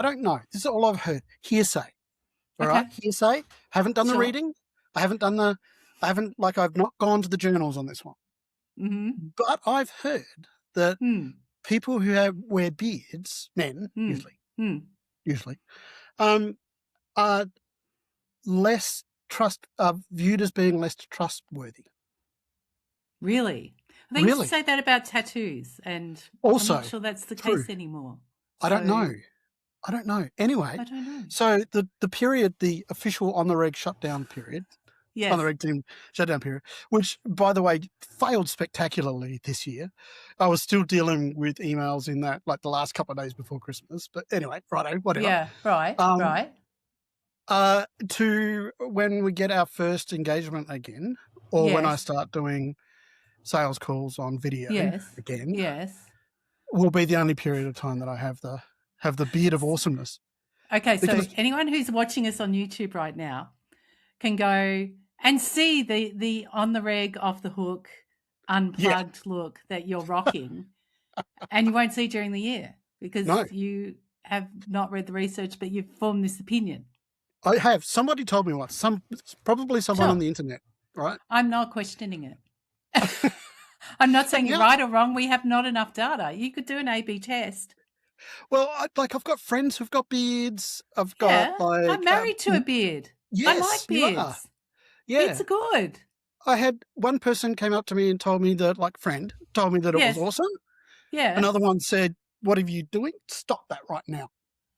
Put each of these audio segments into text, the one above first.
I don't know. This is all I've heard. Hearsay. All Okay. right, hearsay. Haven't done the Sure. reading. I've not gone to the journals on this one. Mm-hmm. But I've heard that Mm. people who wear beards, men Mm. usually, are less viewed as being less trustworthy. Really? They used to Really? say that about tattoos, and Also, I'm not sure that's the true. case anymore. I don't know. So, I don't know. Anyway, I don't know. so the period, the official on the reg shutdown period, Yes. on the reg team shutdown period, which, by the way, failed spectacularly this year. I was still dealing with emails in that, like the last couple of days before Christmas. But anyway, righto, whatever. Yeah, right, right. To when we get our first engagement again, or when I Yes. start doing sales calls on video Yes. again, Yes. will be the only period of time that I have the beard of awesomeness. Okay, Because- so anyone who's watching us on YouTube right now can go and see the on the reg, off the hook, unplugged look that you're rocking, and you won't see during the year because No. you have not read the research, but you've formed this opinion. I have. Somebody told me once. Probably someone Sure. on the internet, right? I'm not questioning it. I'm not saying you're right or wrong. We have not enough data. You could do an A/B test. Well, I've got friends who've got beards. I've got I'm married to a beard. Yes, I like you are. beards. Yeah. Beards are good. I had one person came up to me and told me that, told me that it was awesome. Yeah. Another one said, "What are you doing? Stop that right now.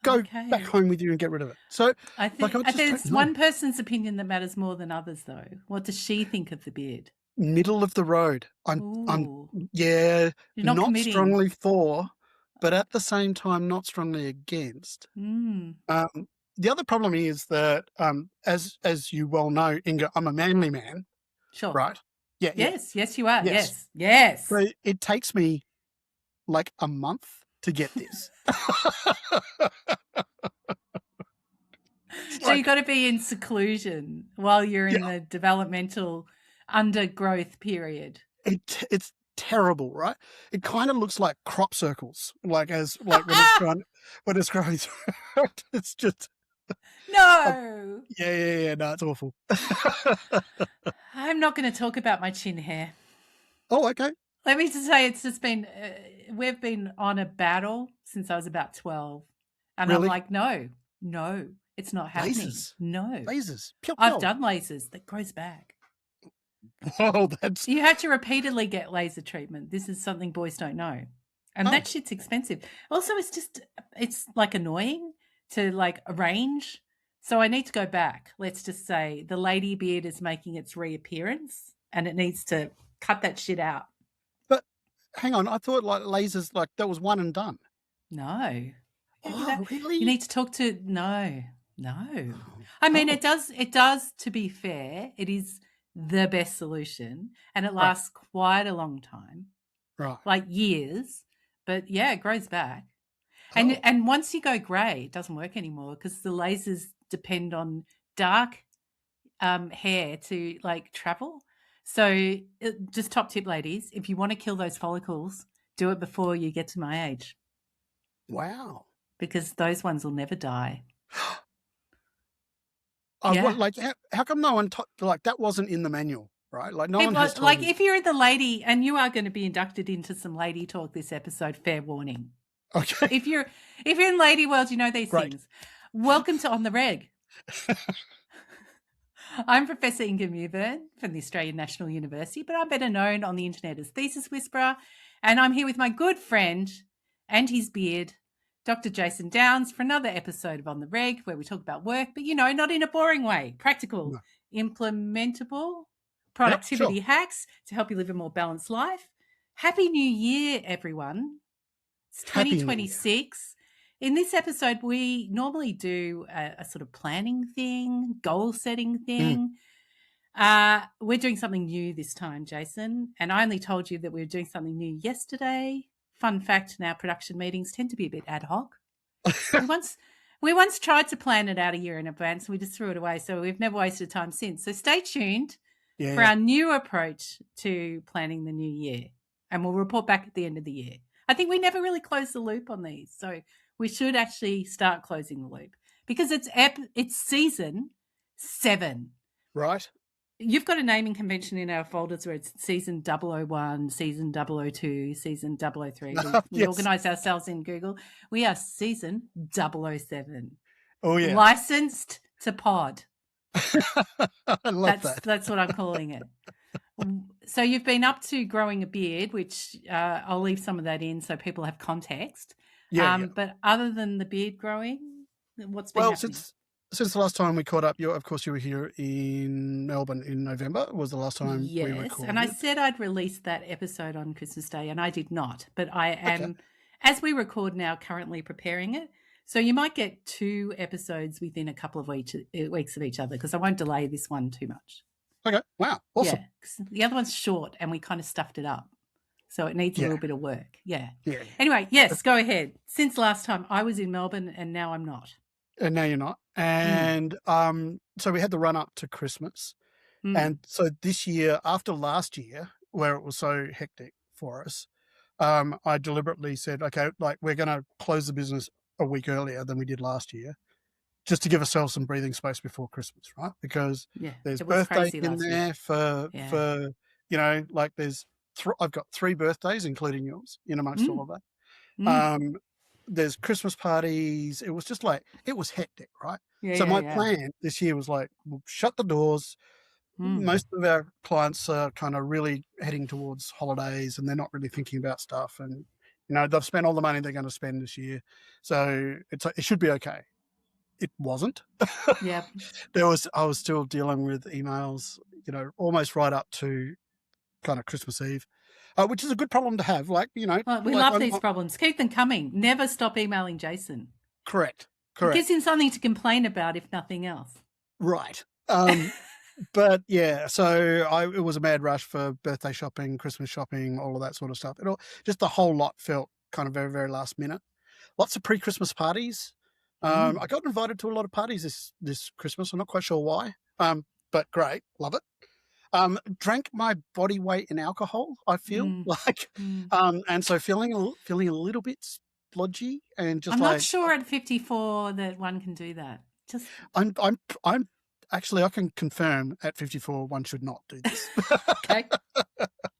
Go back home with you and get rid of it." So I think there's one person's opinion that matters more than others, though. What does she think of the beard? Middle of the road. I'm You're not committing. strongly for, but at the same time not strongly against. The other problem is that, as you well know, Inga, I'm a manly man. Sure. Right? Yeah. Yes, you are. Yes. So it takes me like a month to get this. So you've got to be in seclusion while you're in the developmental undergrowth period. It's terrible, right? It kind of looks like crop circles, when it's growing through. It's just no. Yeah. No, it's awful. I'm not going to talk about my chin hair. Oh, okay. Let me just say, it's just been we've been on a battle since I was about 12, and really? I'm like, no, it's not happening. Lasers. No, lasers. Pew, pew. I've done lasers. That grows back. Oh, you have to repeatedly get laser treatment. This is something boys don't know, and that shit's expensive. Also, it's like annoying to like arrange. So I need to go back. Let's just say the lady beard is making its reappearance, and it needs to cut that shit out. But hang on, I thought like lasers, like that was one and done. No. Oh, really? You need to talk to no. I mean, it does. To be fair, it is the best solution, and it lasts quite a long time, right? Like years. But yeah, it grows back, and once you go grey, it doesn't work anymore because the lasers depend on dark hair to like travel. So just top tip, ladies, if you want to kill those follicles, do it before you get to my age. Wow. Because those ones will never die. How come no one that wasn't in the manual, right? Like no one has told me. If you're the lady, and you are going to be inducted into some lady talk this episode, fair warning. Okay. If you're in lady world, you know these things. Welcome to On the Reg. I'm Professor Inga Mewburn from the Australian National University, but I'm better known on the internet as Thesis Whisperer, and I'm here with my good friend and his beard, Dr. Jason Downs, for another episode of On the Reg, where we talk about work, but, not in a boring way. Practical, implementable productivity hacks to help you live a more balanced life. Happy New Year, everyone. It's 2026. In this episode, we normally do a sort of planning thing, goal-setting thing. We're doing something new this time, Jason, and I only told you that we were doing something new yesterday. Fun fact, our production meetings tend to be a bit ad hoc. we once tried to plan it out a year in advance, and we just threw it away, so we've never wasted time since. So stay tuned for our new approach to planning the new year, and we'll report back at the end of the year. I think we never really close the loop on these, so We should actually start closing the loop because it's season 7. Right. You've got a naming convention in our folders where it's season 001, season 002, season 003. We Yes. organise ourselves in Google. We are season 007. Oh, yeah. Licensed to pod. I love that. That's what I'm calling it. So you've been up to growing a beard, which I'll leave some of that in so people have context. Yeah. But other than the beard growing, what's been happening? Since the last time we caught up, of course you were here in Melbourne in November. Was the last time we recorded. And I said I'd release that episode on Christmas Day, and I did not. But I am, as we record now, currently preparing it. So you might get 2 episodes within a couple of weeks of each other because I won't delay this one too much. Okay. Wow. Awesome. Yeah. The other one's short and we kind of stuffed it up. So it needs a little bit of work. Yeah. Anyway, yes, go ahead. Since last time I was in Melbourne and now I'm not. And now you're not. And so we had the run up to Christmas. And so this year, after last year, where it was so hectic for us, I deliberately said, okay, like we're going to close the business a week earlier than we did last year, just to give ourselves some breathing space before Christmas, right? Because there's birthdays in there for like I've got 3 birthdays, including yours, in amongst all of that. There's Christmas parties. It was just like, it was hectic, right? So my plan this year was like, we'll shut the doors. Most of our clients are kind of really heading towards holidays and they're not really thinking about stuff. And, they've spent all the money they're going to spend this year. So it should be okay. It wasn't. Yeah. I was still dealing with emails, almost right up to kind of Christmas Eve, which is a good problem to have. Like, we love these problems. Keep them coming. Never stop emailing Jason. Correct. It gives him something to complain about, if nothing else. Right. But yeah, so it was a mad rush for birthday shopping, Christmas shopping, all of that sort of stuff. Just the whole lot felt kind of very, very last minute. Lots of pre-Christmas parties. I got invited to a lot of parties this Christmas. I'm not quite sure why, but great. Love it. Drank my body weight in alcohol, I feel like. And so feeling a little bit splodgy and just I'm not sure at 54 that one can do that. I'm actually, I can confirm at 54 one should not do this. Okay.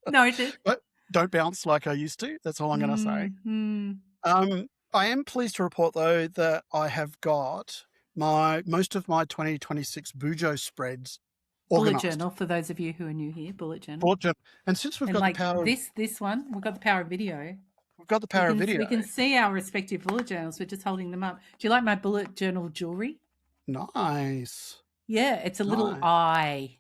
Noted. But don't bounce like I used to. That's all I'm going to say. I am pleased to report, though, that I have got most of my 2026 Bujo spreads organised. Bullet journal, for those of you who are new here, bullet journal. Bullet journal. And since we've got the power this one, we've got the power of video. We've got the power of video. We can see our respective bullet journals. We're just holding them up. Do you like my bullet journal jewelry? Nice. Yeah, it's a little eye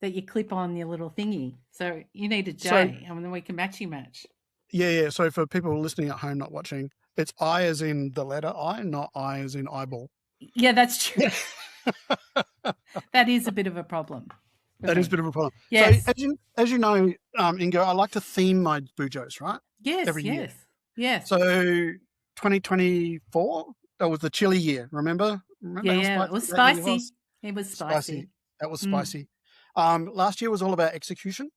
that you clip on your little thingy. So you need a J, and then we can match. Yeah. So for people listening at home not watching, it's I as in the letter I, not I as in eyeball. Yeah, that's true. That is a bit of a problem. That is a bit of a problem. Yes. So as you know, Ingo, I like to theme my Bujos, right? Yes, every year. Yes. So 2024, that was the chilly year, remember? Yeah, it was spicy. It was spicy. That was spicy. Last year was all about execution.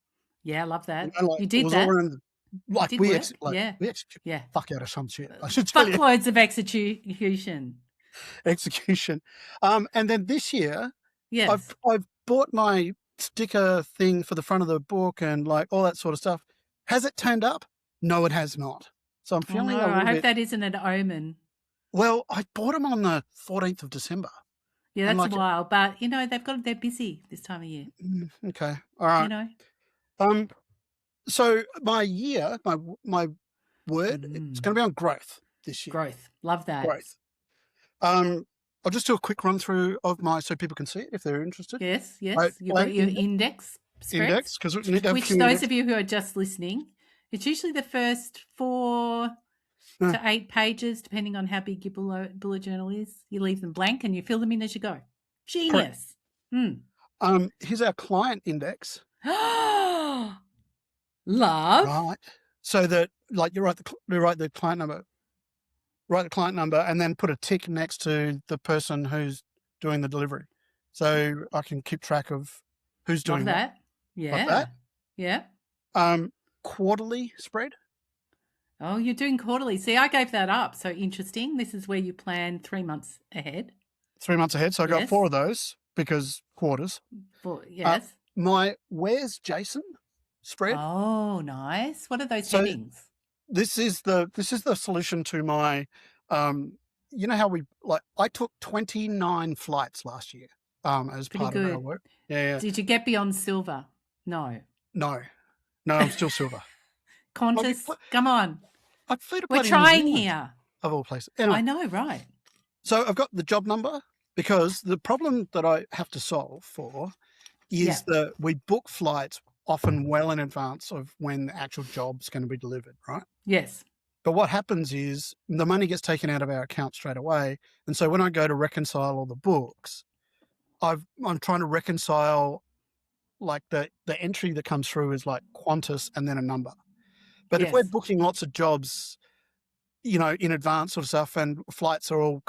Yeah, I love that. Like, you did that. We executed fuck out of some shit. I should tell you. Fuckloads of execution. And then this year, yes, I've bought my sticker thing for the front of the book and like all that sort of stuff. Has it turned up? No, it has not. So I'm feeling I hope that isn't an omen. Well, I bought them on the 14th of December. Yeah, that's a while, but they're busy this time of year. Okay, all right. So my word, it's going to be on growth this year. Growth, love that. Growth. I'll just do a quick run through of so people can see it if they're interested. Yes. You've got your index spreads. Index, because we need to have which those of you who are just listening, it's usually the first 4 to 8 pages, depending on how big your bullet journal is. You leave them blank and you fill them in as you go. Genius. Here's our client index. Love. Right. So that you write the client number, and then put a tick next to the person who's doing the delivery, so I can keep track of who's doing that. What. Yeah. Quarterly spread. Oh, you're doing quarterly. See, I gave that up. So interesting. This is where you plan 3 months ahead. 3 months ahead. So I got 4 Yes. of those because quarters. Uh, Yes. my Where's Jason spread. Oh, nice. What are those So headings? this is the solution to my, you know how I took 29 flights last year as Pretty part of our good. work. Yeah. Did you get beyond silver? No. No, I'm still silver. Like, Qantas, come on. I flew to We're bloody New trying Zealand, here. of all places. I Anyway, know, right? so I've got the job number because the problem that I have to solve for Yeah. is that we book flights often well in advance of when the actual job's going to be delivered, right? Yes. But what happens is the money gets taken out of our account straight away. And so when I go to reconcile all the books, I'm trying to reconcile like the entry that comes through is like Qantas and then a number. But if we're Yes. booking lots of jobs, in advance sort of stuff, and flights are all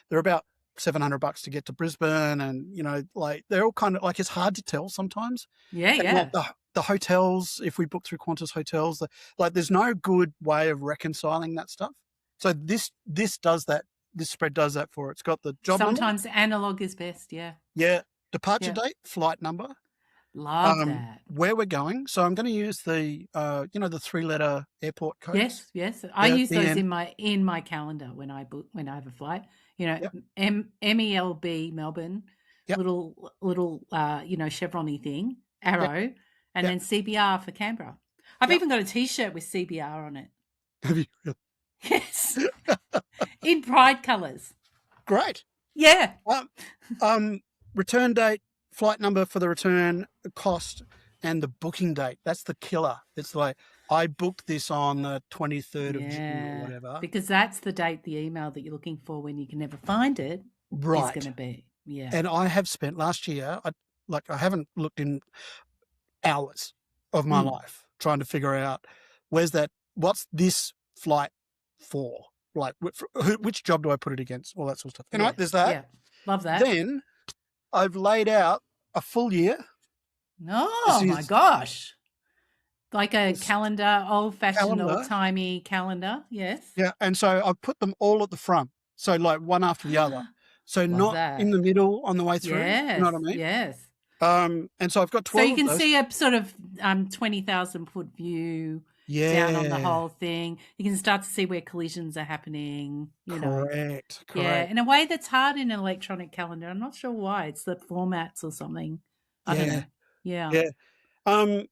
they're about $700 to get to Brisbane, and like they're all kind of like it's hard to tell sometimes. Yeah, And yeah. like the hotels, if we book through Qantas hotels, like there's no good way of reconciling that stuff. So this does that. This spread does that for it. It's got the job number, Sometimes analog is best. Yeah. departure Yeah. date, flight number, Love that. where we're going. So I'm going to use the the 3-letter airport codes. Yes, yes. I Yeah, use those BN. in my calendar when I have a flight. Yep. MELB Melbourne, Yep. little chevron-y thing, arrow, and Yep. then CBR for Canberra. I've Yep. even got a T-shirt with CBR on it. Have you really? Yes, in pride colours. Great. Yeah. Return date, flight number for the return, cost, and the booking date. That's the killer. It's like I booked this on the 23rd of June or whatever. Because that's the date the email that you're looking for when you can never find it is Right. going to be. Yeah. And I have spent last year, I haven't looked in hours of my life trying to figure out what's this flight for? Like, which job do I put it against? All that sort of stuff. Anyway, there's that. Yeah. Love that. Then I've laid out a full year. Oh my gosh. Like a calendar, old-fashioned, old-timey calendar, yes. Yeah, and so I put them all at the front, so like one after the other. So not in the middle on the way through. Yes, you know what I mean? Yes. And so I've got 12 So you can of those. see a sort of 20,000-foot view down on the whole thing. You can start to see where collisions are happening. Correct. Yeah, in a way that's hard in an electronic calendar. I'm not sure why. It's the formats or something. I don't know. Yeah. Yeah.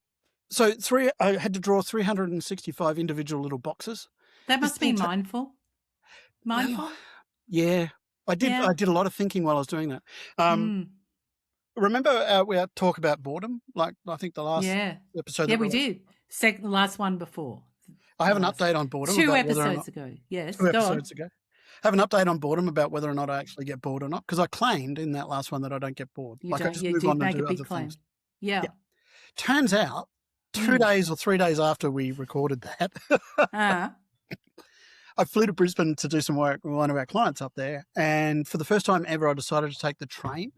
So I had to draw 365 individual little boxes. That must be mindful. Mindful? Well, yeah. I did a lot of thinking while I was doing that. Remember we had talk about boredom? Like I think the last episode. Yeah, we did. The last one before. I have an update on boredom. 2 episodes ago. Yes. 2 episodes ago. I have an update on boredom about whether or not I actually get bored or not, because I claimed in that last one that I don't get bored. You I don't. just You move did on make and do a big other claim. things. Yeah. Turns out 2 days or 3 days after we recorded that, I flew to Brisbane to do some work with one of our clients up there. And for the first time ever, I decided to take the train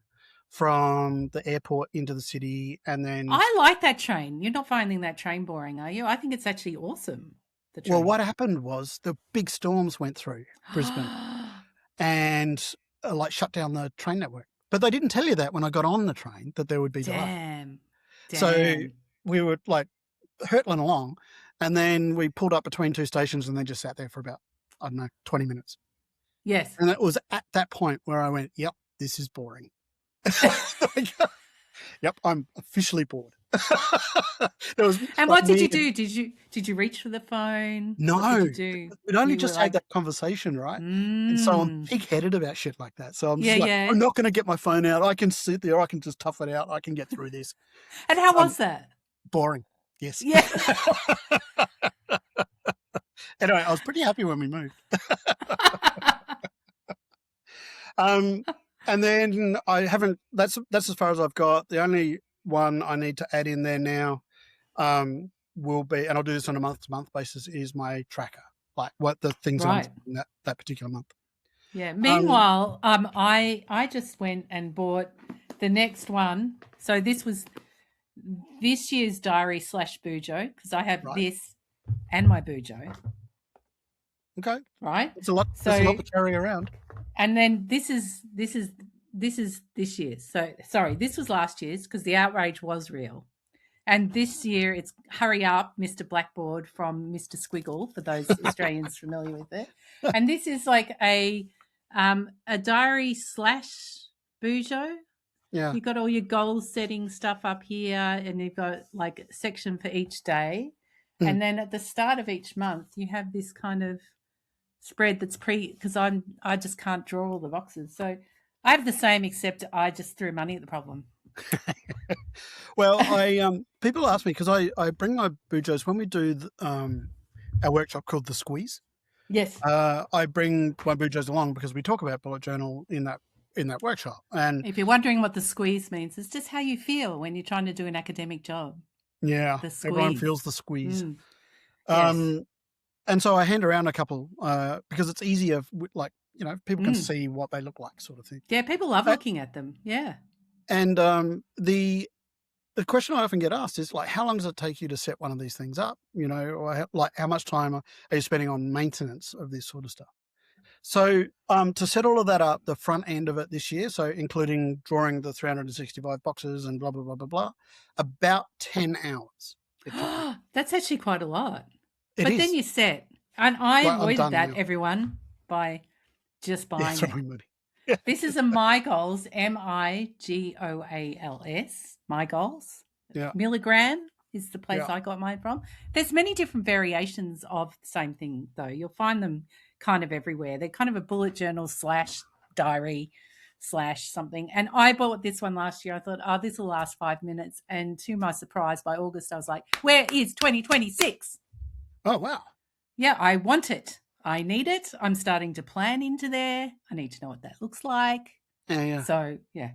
from the airport into the city. And then I like that train. You're not finding that train boring, are you? I think it's actually awesome. The train. Well, what happened was the big storms went through Brisbane and shut down the train network. But they didn't tell you that when I got on the train, that there would be delay. Damn. So we were like hurtling along, and then we pulled up between 2 stations and then just sat there for about, 20 minutes. Yes. And it was at that point where I went, yep, this is boring. Yep, I'm officially bored. And what did you do? Did you reach for the phone? No. What did you do? We'd only just had that conversation, right? And so I'm pig-headed about shit like that. So I'm just I'm not going to get my phone out. I can sit there. I can just tough it out. I can get through this. And how was that? Boring. Yes. Yeah. Anyway, I was pretty happy when we moved. And then I haven't. That's as far as I've got. The only one I need to add in there now will be, and I'll do this on a month-to-month basis, is my tracker, like what the things are in that particular month. Yeah. Meanwhile, I just went and bought the next one. So this was this year's diary / Bujo, because I have this and my Bujo. Okay. right? It's a lot. There's a So, lot to carry around. and then this is this year's. So sorry, this was last year's because the outrage was real. And this year it's Hurry Up, Mr. Blackboard from Mr. Squiggle, for those Australians familiar with it. And this is like a diary slash Bujo. Yeah. You've got all your goal setting stuff up here, and you've got like a section for each day. Mm. And then at the start of each month, you have this kind of spread that's because I just can't draw all the boxes. So I have the same, except I just threw money at the problem. Well, people ask me because I bring my bujos when we do our workshop called the Squeeze. Yes. I bring my bujos along because we talk about bullet journal in that workshop. And if you're wondering what the squeeze means, it's just how you feel when you're trying to do an academic job. Yeah, The squeeze. everyone feels the squeeze. Yes. And so I hand around a couple because it's easier, like, people can see what they look like, sort of thing. Yeah, people love looking at them. Yeah. And the question I often get asked is, like, how long does it take you to set one of these things up? Or like, how much time are you spending on maintenance of this sort of stuff? So to set all of that up, the front end of it this year, so including drawing the 365 boxes and blah, blah, blah, blah, blah, about 10 hours. That's actually quite a lot. It but is. then you set. And I avoided that, now. Everyone, by just buying it. Yeah. This is a My Goals, MIGOALS, My Goals. Yeah. Milligram is the place I got mine from. There's many different variations of the same thing, though. You'll find them kind of everywhere. They're kind of a bullet journal / diary / something. And I bought this one last year. I thought, this will last 5 minutes. And to my surprise, by August, I was like, where is 2026? Oh, wow. Yeah, I want it. I need it. I'm starting to plan into there. I need to know what that looks like. Yeah. So, yeah.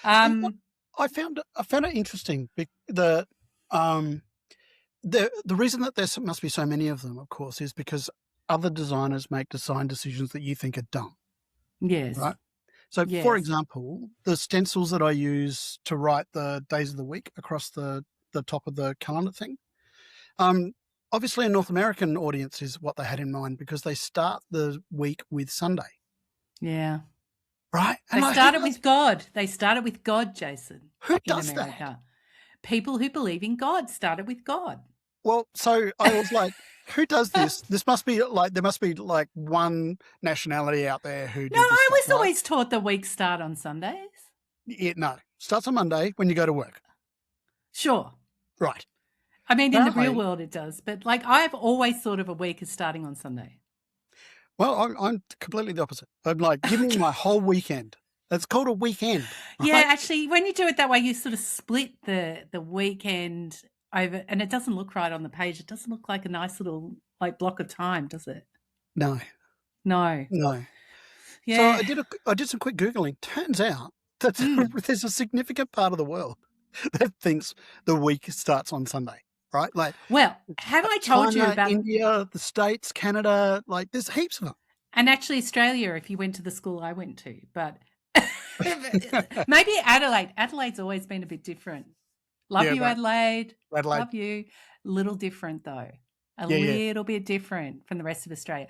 I found it interesting. The reason that there must be so many of them, of course, is because other designers make design decisions that you think are dumb. Yes. Right? So, for example, the stencils that I use to write the days of the week across the top of the calendar thing, obviously a North American audience is what they had in mind because they start the week with Sunday. Yeah. Right? And they started with God. They started with God, Jason. Who does that? People who believe in God started with God. Well, so I was like, who does this? There must be like one nationality out there who did this. No, I was stuff, right? always taught the week start on Sundays. No, starts on Monday when you go to work. Sure. Right. I mean, in the real world it does. But like I've always thought of a week as starting on Sunday. Well, I'm completely the opposite. I'm like, give me my whole weekend. It's called a weekend. Right? Yeah, actually, when you do it that way, you sort of split the weekend over, and it doesn't look right on the page. It doesn't look like a nice little like block of time, does it? No. Yeah. So I did some quick Googling. Turns out that there's a significant part of the world that thinks the week starts on Sunday. Right? Like, well, have I told you about India, the States, Canada? Like, there's heaps of them. And actually, Australia, if you went to the school I went to, but maybe Adelaide. Adelaide's always been a bit different. Love you, Adelaide. Love you. Little different though. A little bit different from the rest of Australia.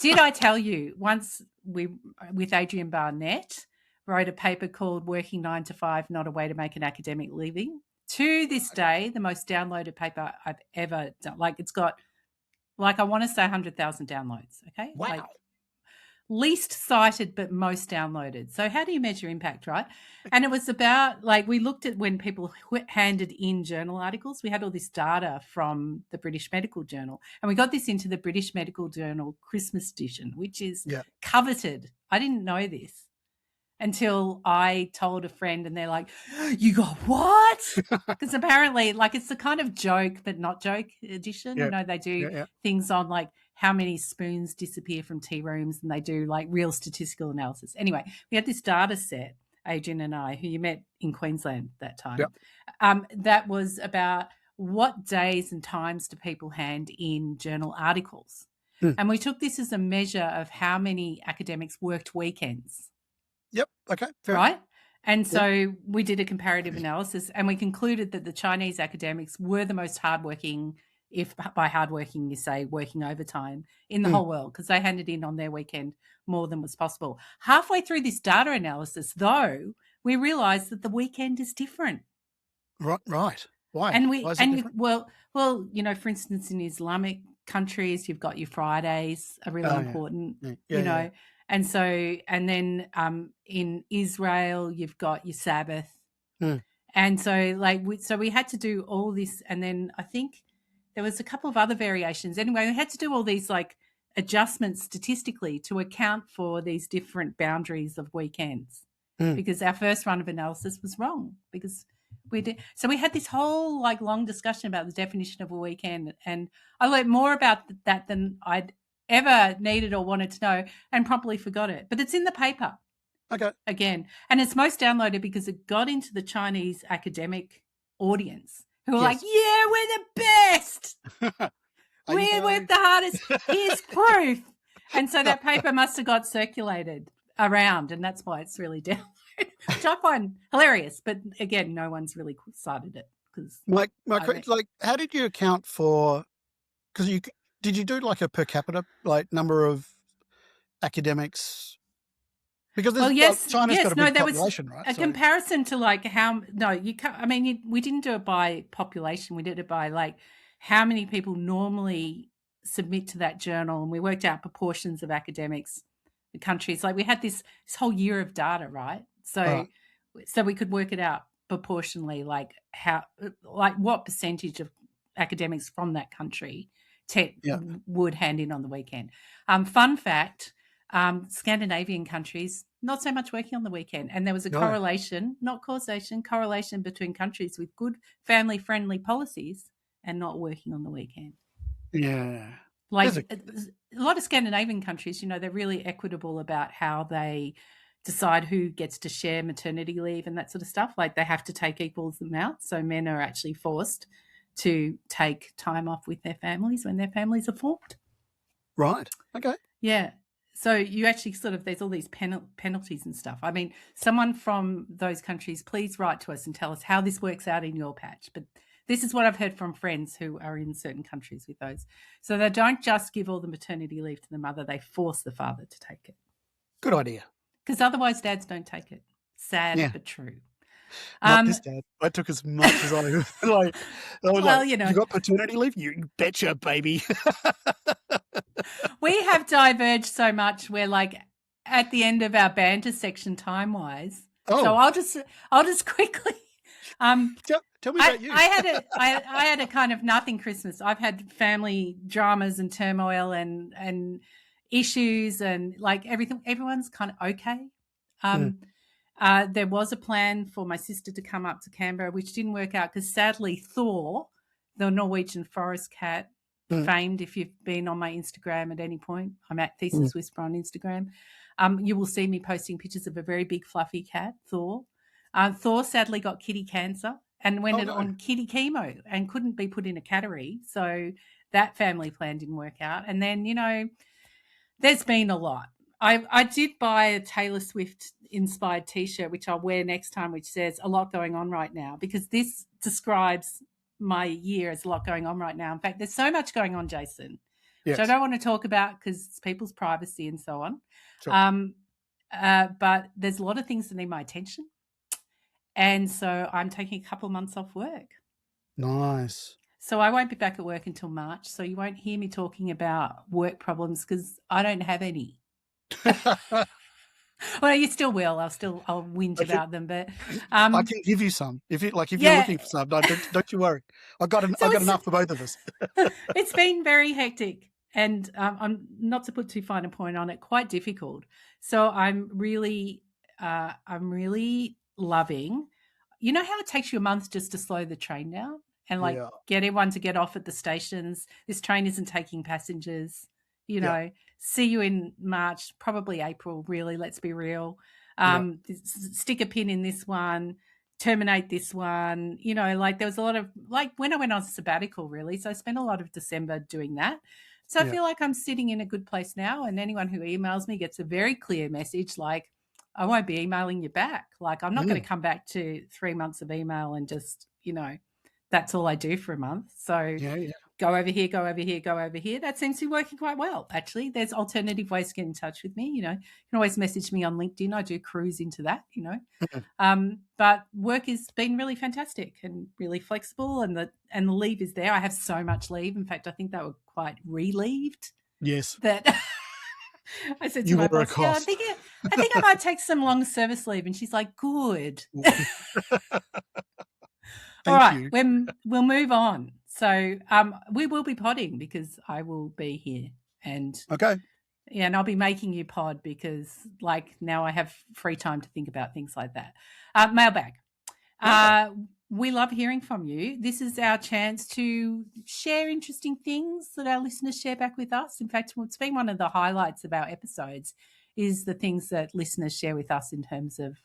Did I tell you once we, with Adrian Barnett, wrote a paper called "Working 9 to 5: Not a Way to Make an Academic Living"? To this day, the most downloaded paper I've ever done. Like it's got, like I want to say 100,000 downloads. Okay. Wow. Like, least cited but most downloaded. So how do you measure impact, right? And it was about, like, we looked at when people handed in journal articles. We had all this data from the British Medical Journal, and we got this into the British Medical Journal Christmas edition, which is coveted. I didn't know this until I told a friend, and they're like, you got what? Because apparently, like, it's the kind of joke but not joke edition. You know, they do things on like how many spoons disappear from tea rooms, and they do like real statistical analysis. Anyway, we had this data set, Adrian and I, who you met in Queensland that time, that was about what days and times do people hand in journal articles. And we took this as a measure of how many academics worked weekends. Yep. Okay. Fair. Right. And so we did a comparative analysis, and we concluded that the Chinese academics were the most hardworking if by hardworking you say working overtime in the whole world, because they handed in on their weekend more than was possible. Halfway through this data analysis, though, we realised that the weekend is different. Right. Why? And Why is it different? well, for instance, in Islamic countries, you've got your Fridays are really important, Yeah. and so, and then in Israel, you've got your Sabbath. And so, we had to do all this, and then I think there was a couple of other variations. Anyway, we had to do all these adjustments statistically to account for these different boundaries of weekends, because our first run of analysis was wrong because we did. So we had this whole long discussion about the definition of a weekend, and I learned more about that than I'd ever needed or wanted to know, and promptly forgot it. But it's in the paper. Okay. Again, and it's most downloaded because it got into the Chinese academic audience who were like, yeah, we're the best. We worked the hardest. Here's proof. And so that paper must have got circulated around, and that's why it's really downloaded, which I find hilarious. But again, no one's really cited it. How did you account for, because did you do a per capita, number of academics? Because China's got a big population, right? A comparison to how, no, you can't, we didn't do it by population. We did it by how many people normally submit to that journal. And we worked out proportions of academics, the countries. We had this whole year of data, right? So we could work it out proportionally, what percentage of academics from that country would hand in on the weekend. Fun fact, Scandinavian countries, not so much working on the weekend. And there was a correlation, not causation, correlation between countries with good family-friendly policies and not working on the weekend. Yeah. A lot of Scandinavian countries, they're really equitable about how they decide who gets to share maternity leave and that sort of stuff. They have to take equal amounts. So men are actually forced to take time off with their families when their families are formed. Right. Okay. Yeah. So you actually there's all these penalties and stuff. Someone from those countries, please write to us and tell us how this works out in your patch. But this is what I've heard from friends who are in certain countries with those. So they don't just give all the maternity leave to the mother, they force the father to take it. Good idea. Because otherwise dads don't take it. Sad, but true. Not this dad. I took as much as I you got paternity leave? You betcha, baby. We have diverged so much. We're at the end of our banter section time-wise. So I'll just quickly. Tell me about you. I had a kind of nothing Christmas. I've had family dramas and turmoil and issues and everything. Everyone's kind of okay. There was a plan for my sister to come up to Canberra, which didn't work out because sadly Thor, the Norwegian forest cat, famed, if you've been on my Instagram at any point, I'm at Thesis Whisper on Instagram, you will see me posting pictures of a very big fluffy cat, Thor. Thor sadly got kitty cancer and went on kitty chemo and couldn't be put in a cattery. So that family plan didn't work out. And then, there's been a lot. I did buy a Taylor Swift inspired T-shirt, which I'll wear next time, which says a lot going on right now, because this describes my year as a lot going on right now. In fact, there's so much going on, Jason, which I don't want to talk about because it's people's privacy and so on. Sure. But there's a lot of things that need my attention. And so I'm taking a couple of months off work. Nice. So I won't be back at work until March. So you won't hear me talking about work problems because I don't have any. Well, you still will. I'll whinge about them, but I can give you some if you're looking for some. No, don't you worry. I've got enough for both of us. It's been very hectic, and I'm not to put too fine a point on it. Quite difficult. So I'm really loving. You know how it takes you a month just to slow the train down and get everyone to get off at the stations. This train isn't taking passengers. See you in March, probably April, really, let's be real. Stick a pin in this one, terminate this one. There was a lot of, when I went on sabbatical, really. So I spent a lot of December doing that. So I feel like I'm sitting in a good place now, and anyone who emails me gets a very clear message I won't be emailing you back. I'm not going to come back to 3 months of email and just, that's all I do for a month. So go over here, go over here, go over here. That seems to be working quite well, actually. There's alternative ways to get in touch with me. You can always message me on LinkedIn. I do cruise into that, But work has been really fantastic and really flexible, and the leave is there. I have so much leave. In fact, I think they were quite relieved. Yes. That I said to my boss, I think I might take some long service leave. And she's like, good. All right, we'll move on. So we will be podding because I will be here. And okay. Yeah, and I'll be making you pod because now I have free time to think about things like that. Mailbag. We love hearing from you. This is our chance to share interesting things that our listeners share back with us. In fact, it's been one of the highlights of our episodes is the things that listeners share with us in terms of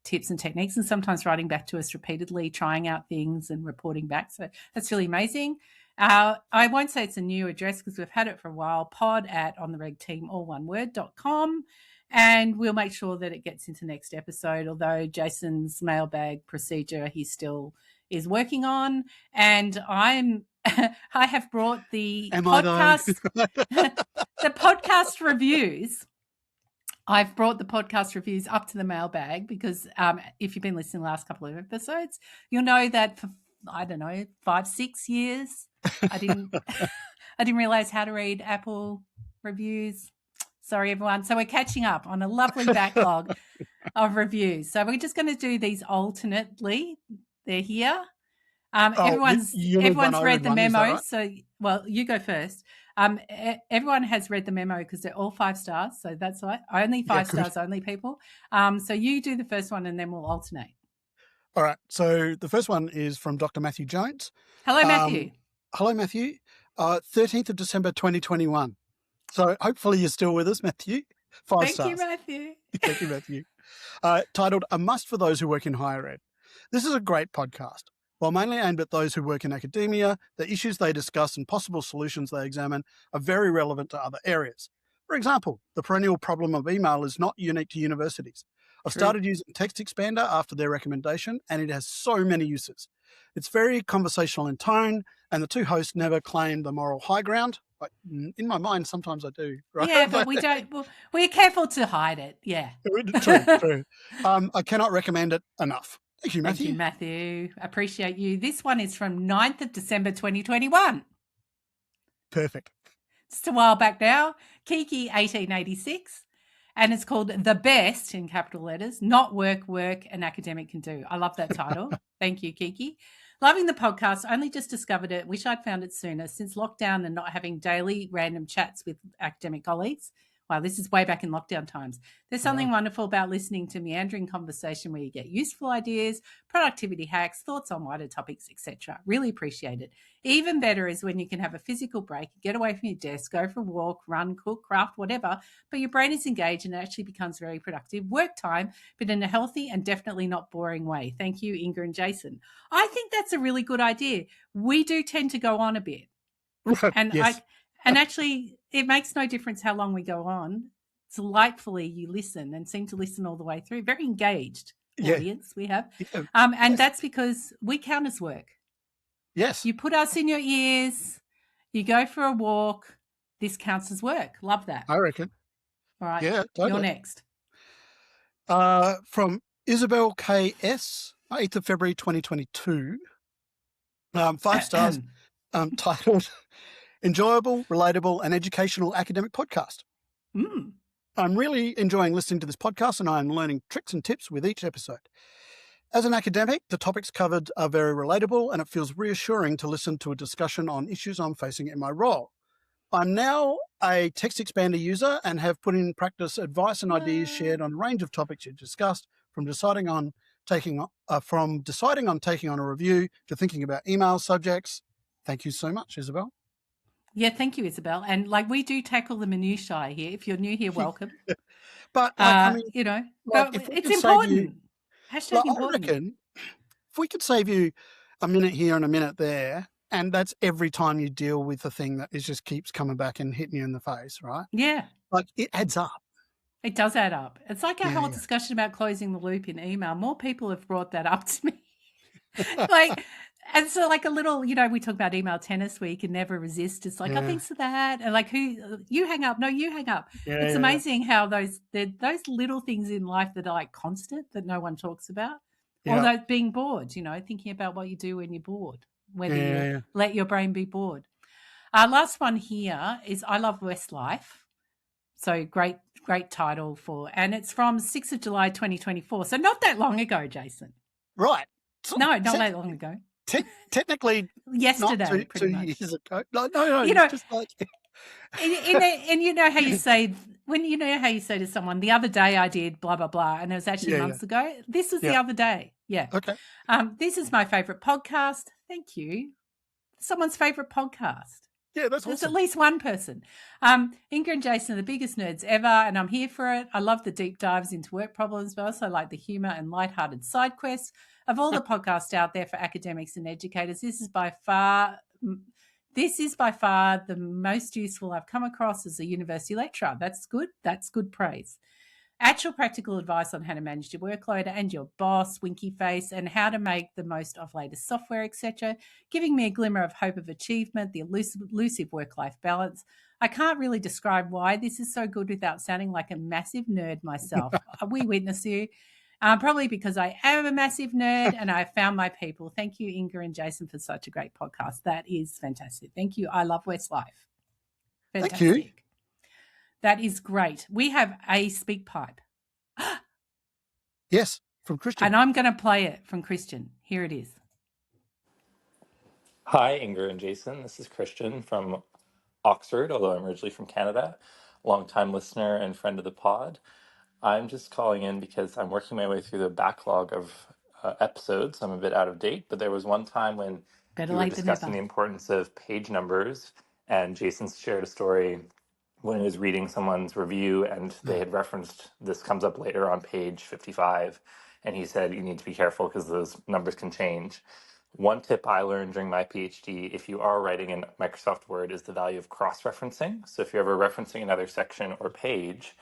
tips and techniques, and sometimes writing back to us repeatedly, trying out things and reporting back. So that's really amazing. I won't say it's a new address because we've had it for a while, pod@ontheregteam, all one word.com. And we'll make sure that it gets into next episode, although Jason's mailbag procedure he still is working on. And I have brought the podcast the podcast reviews. I've brought the podcast reviews up to the mailbag because if you've been listening the last couple of episodes, you'll know that for, 5-6 years, I didn't realize how to read Apple reviews. Sorry, everyone. So we're catching up on a lovely backlog of reviews. So we're just going to do these alternately. They're here. Everyone's read the memo. Right? So, you go first. Everyone has read the memo because they're all 5 stars. So that's right. Only 5 stars, only people. So you do the first one and then we'll alternate. All right. So the first one is from Dr. Matthew Jones. Hello, Matthew. Hello, Matthew. 13th of December, 2021. So hopefully you're still with us, Matthew. 5 stars. Thank you, Matthew. Thank you, Matthew. Titled, A Must for Those Who Work in Higher Ed. This is a great podcast. While mainly aimed at those who work in academia, the issues they discuss and possible solutions they examine are very relevant to other areas. For example, the perennial problem of email is not unique to universities. I've started using Text Expander after their recommendation, and it has so many uses. It's very conversational in tone, and the two hosts never claim the moral high ground. But in my mind, sometimes I do. Right? Yeah, but we don't. We're careful to hide it. Yeah. True. I cannot recommend it enough. Thank you, Matthew. Thank you, Matthew. Appreciate you. This one is from 9th of December, 2021. Perfect. Just a while back now. Kiki, 1886. And it's called The Best, in capital letters, Not Work an Academic Can Do. I love that title. Thank you, Kiki. Loving the podcast. Only just discovered it. Wish I'd found it sooner. Since lockdown and not having daily random chats with academic colleagues. Wow, this is way back in lockdown times. There's something wonderful about listening to meandering conversation where you get useful ideas, productivity hacks, thoughts on wider topics, etc. Really appreciate it. Even better is when you can have a physical break, get away from your desk, go for a walk, run, cook, craft, whatever, but your brain is engaged and it actually becomes very productive work time, but in a healthy and definitely not boring way. Thank you, Inga and Jason. I think that's a really good idea. We do tend to go on a bit. And yes. And actually, it makes no difference how long we go on. Delightfully, you listen and seem to listen all the way through. Very engaged audience we have. And that's because we count as work. Yes. You put us in your ears. You go for a walk. This counts as work. Love that. I reckon. All right. Yeah, totally. You're next. From Isabel K.S., 8th of February, 2022. 5 stars, titled... Enjoyable, relatable, and educational academic podcast. I'm really enjoying listening to this podcast, and I'm learning tricks and tips with each episode. As an academic, the topics covered are very relatable, and it feels reassuring to listen to a discussion on issues I'm facing in my role. I'm now a Text Expander user and have put in practice advice and ideas shared on a range of topics you've discussed, from deciding on taking on a review to thinking about email subjects. Thank you so much, Isabel. Yeah, thank you, Isabel. And we do tackle the minutiae here. If you're new here, welcome. But it's important. Hashtag important. I reckon if we could save you a minute here and a minute there, and that's every time you deal with a thing that just keeps coming back and hitting you in the face, right? Yeah. It adds up. It does add up. It's like our whole discussion about closing the loop in email. More people have brought that up to me. And so like a little, we talk about email tennis where you can never resist. It's like, oh, Yeah. thanks for that. And like, you hang up. No, you hang up. Yeah, It's yeah, amazing how those little things in life that are like constant that no one talks about. yeah. Although being bored, thinking about what you do when you're bored, whether Yeah. you let your brain be bored. Our last one here is I Love Westlife. So great title and it's from 6th of July, 2024. So not that long ago, Jason. Right. So No, not that long ago. Technically, Yesterday, not pretty two much. years ago. No. It's Just like and you know how you say to someone, the other day I did blah blah blah, and it was actually months ago. This was the other day. Yeah. Okay. This is my favorite podcast. Thank you. Someone's favorite podcast. Yeah, that's There's awesome. at least one person. Inga and Jason are the biggest nerds ever, and I'm here for it. I love the deep dives into work problems, but I also like the humor and lighthearted side quests. Of all the podcasts out there for academics and educators, this is by far the most useful I've come across as a university lecturer. That's good. That's good praise. Actual practical advice on how to manage your workload and your boss, winky face, and how to make the most of latest software, etc., giving me a glimmer of hope of achievement, the elusive work-life balance. I can't really describe why this is so good without sounding like a massive nerd myself. We witness you. Probably because I am a massive nerd and I found my people. Thank you, Inga and Jason, for such a great podcast. That is fantastic. Thank you. I love Westlife. Fantastic. Thank you. That is great. We have a speak pipe. Yes, from Christian. And I'm going to play it from Christian. Here it is. Hi, Inger and Jason. This is Christian from Oxford, although I'm originally from Canada. Longtime listener and friend of the pod. I'm just calling in because I'm working my way through the backlog of episodes. I'm a bit out of date, but there was one time when you were discussing the importance of page numbers, and Jason shared a story when he was reading someone's review, and they had referenced this comes up later on page 55, and he said you need to be careful because those numbers can change. One tip I learned during my PhD, if you are writing in Microsoft Word, is the value of cross-referencing. So if you're ever referencing another section or page,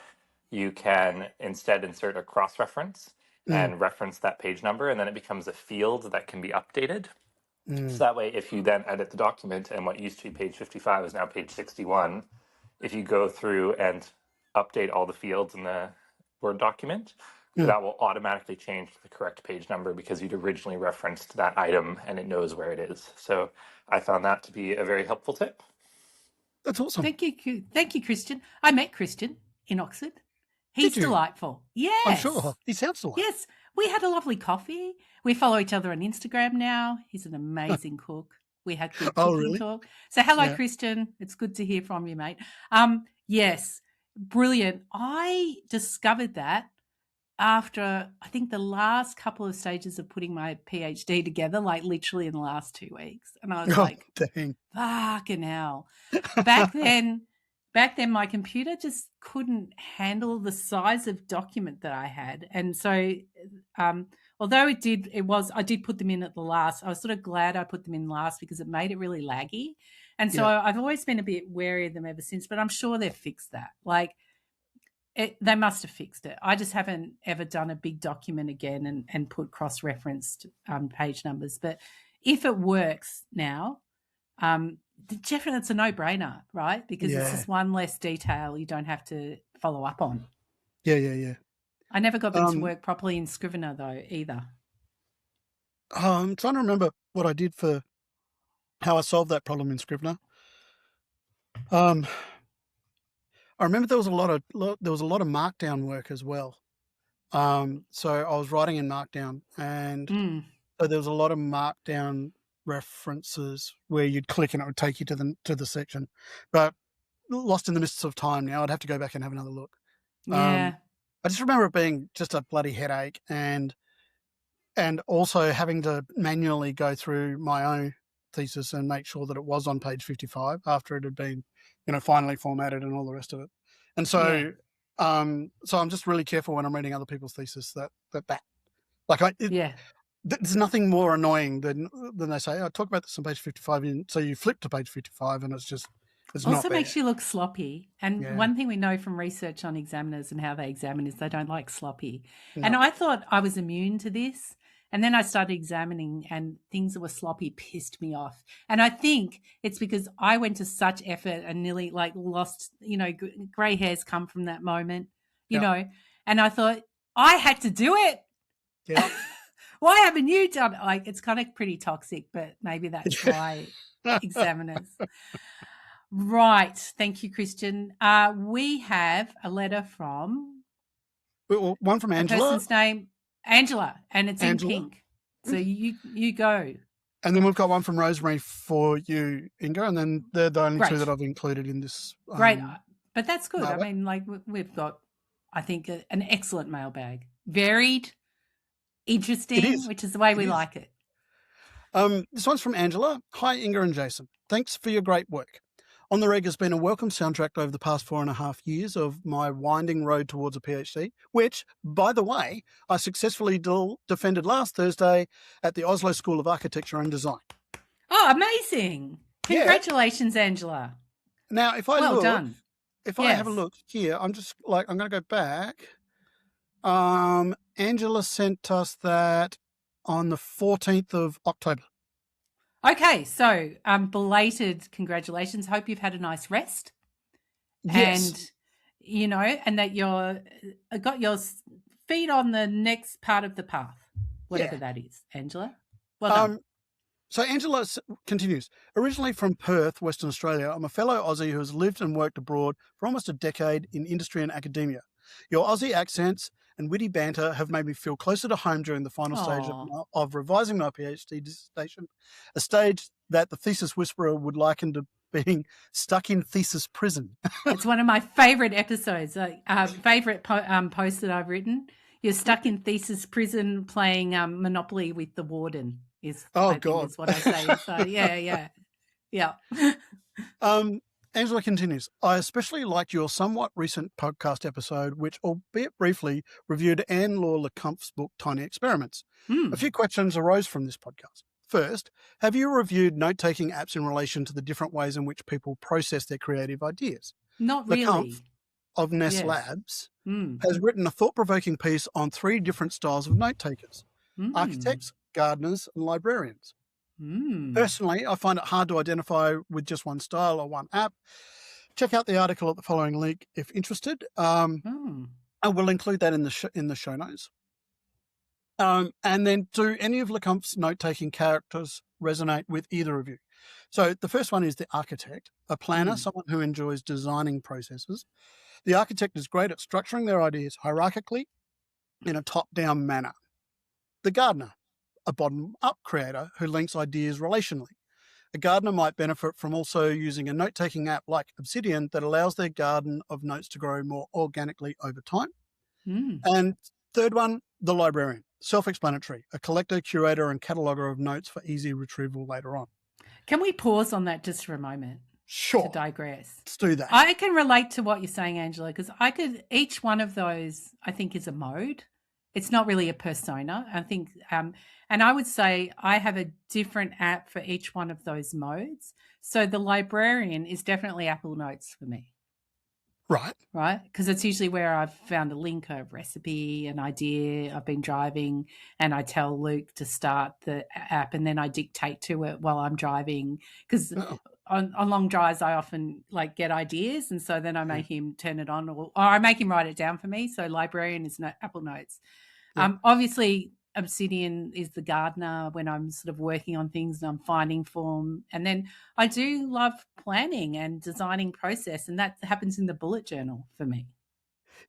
you can instead insert a cross-reference and reference that page number, and then it becomes a field that can be updated. So that way, if you then edit the document and what used to be page 55 is now page 61, if you go through and update all the fields in the Word document, that will automatically change to the correct page number because you'd originally referenced that item and it knows where it is. So I found that to be a very helpful tip. That's awesome. Thank you, Christian. I met Christian in Oxford. He's delightful. Yes. I'm sure. He sounds delightful. Yes. We had a lovely coffee. We follow each other on Instagram now. He's an amazing cook. We had good cooking talk. So hello, Christian. It's good to hear from you, mate. Yes, brilliant. I discovered that after, I think, the last couple of stages of putting my PhD together, like literally in the last 2 weeks. And I was like, dang. fucking hell. Back then, my computer just couldn't handle the size of document that I had. And so although I did put them in at the last, I was sort of glad I put them in last because it made it really laggy. And so I've always been a bit wary of them ever since, but I'm sure they've fixed that. Like, they must have fixed it. I just haven't ever done a big document again and put cross-referenced page numbers. But if it works now, definitely it's a no-brainer, right? Because it's just one less detail you don't have to follow up on. Yeah. I never got them to work properly in Scrivener, though, either. I'm trying to remember what I did for how I solved that problem in Scrivener. I remember there was a lot of Markdown work as well. So I was writing in Markdown, and so there was a lot of Markdown references where you'd click and it would take you to the section. But lost in the mists of time now. I'd have to go back and have another look. Yeah. I just remember it being just a bloody headache, and also having to manually go through my own thesis and make sure that it was on page 55 after it had been, finally formatted and all the rest of it. And so, so I'm just really careful when I'm reading other people's thesis there's nothing more annoying than they say, "Oh, talk about this on page 55," and so you flip to page 55 and it's also not makes there. you look sloppy. And one thing we know from research on examiners and how they examine is they don't like sloppy. No. And I thought I was immune to this. And then I started examining, and things that were sloppy pissed me off. And I think it's because I went to such effort and nearly like lost, grey hairs come from that moment, and I thought I had to do it. Yeah. Why haven't you done it? Like, it's kind of pretty toxic, but maybe that's why examiners. Right. Thank you, Christian. We have a letter from One from a Angela. person's name, Angela, and it's Angela. in pink. So you go. And then we've got one from Rosemary for you, Inga, and then they're the only two that I've included in this. Great. But that's good. mailbag. I mean, like, we've got, I think, an excellent mailbag. Varied, interesting, which is the way we like it. This one's from Angela. Hi, Inga and Jason. Thanks for your great work. On the Reg has been a welcome soundtrack over the past 4.5 years of my winding road towards a PhD, which, by the way, I successfully defended last Thursday at the Oslo School of Architecture and Design. Oh, amazing. Congratulations, Angela. Now, if I I have a look here, I'm going to go back. Angela sent us that on the 14th of October. Okay, so belated congratulations. Hope you've had a nice rest. Yes. And, and that you're got your feet on the next part of the path, whatever that is, Angela. Well done. So Angela continues, originally from Perth, Western Australia, I'm a fellow Aussie who has lived and worked abroad for almost a decade in industry and academia. Your Aussie accents and witty banter have made me feel closer to home during the final stage of revising my PhD dissertation, a stage that the thesis whisperer would liken to being stuck in thesis prison. It's one of my favourite episodes, favourite posts that I've written. You're stuck in thesis prison playing Monopoly with the warden is, think is what I say. So, yeah. Angela continues, I especially liked your somewhat recent podcast episode, which, albeit briefly, reviewed Anne Laure Lecomte's book, Tiny Experiments. A few questions arose from this podcast. First, have you reviewed note-taking apps in relation to the different ways in which people process their creative ideas? Not really. Lecomte of Nest Labs has written a thought-provoking piece on 3 different styles of note-takers, architects, gardeners, and librarians. Personally, I find it hard to identify with just one style or one app. Check out the article at the following link if interested. I will include that in the show notes. And then, do any of Lecomte's note-taking characters resonate with either of you? So the first one is the architect, a planner, someone who enjoys designing processes. The architect is great at structuring their ideas hierarchically in a top-down manner. The gardener, a bottom-up creator who links ideas relationally. A gardener might benefit from also using a note-taking app like Obsidian that allows their garden of notes to grow more organically over time. And third one, the librarian, self-explanatory, a collector, curator, and cataloger of notes for easy retrieval later on. Can we pause on that just for a moment? Sure. To digress. Let's do that. I can relate to what you're saying, Angela, because each one of those, I think, is a mode. It's not really a persona. I think, and I would say I have a different app for each one of those modes. So the librarian is definitely Apple Notes for me. Right? Because it's usually where I've found a link, a recipe, an idea. I've been driving and I tell Luke to start the app and then I dictate to it while I'm driving. Because on long drives, I often get ideas. And so then I make him turn it on or I make him write it down for me. So librarian is Apple Notes. Obviously, Obsidian is the gardener when I'm sort of working on things and I'm finding form. And then I do love planning and designing process, and that happens in the bullet journal for me.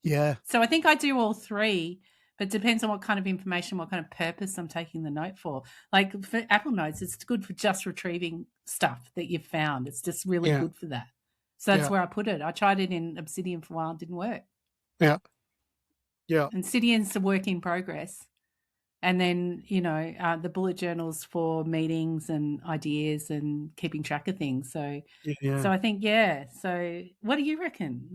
Yeah. So I think I do all 3, but it depends on what kind of information, what kind of purpose I'm taking the note for. Like for Apple Notes, it's good for just retrieving stuff that you've found. It's just really good for that. So that's where I put it. I tried it in Obsidian for a while. It didn't work. Yeah. Obsidian's a work in progress. And then, the bullet journals for meetings and ideas and keeping track of things. So, so I think, So what do you reckon?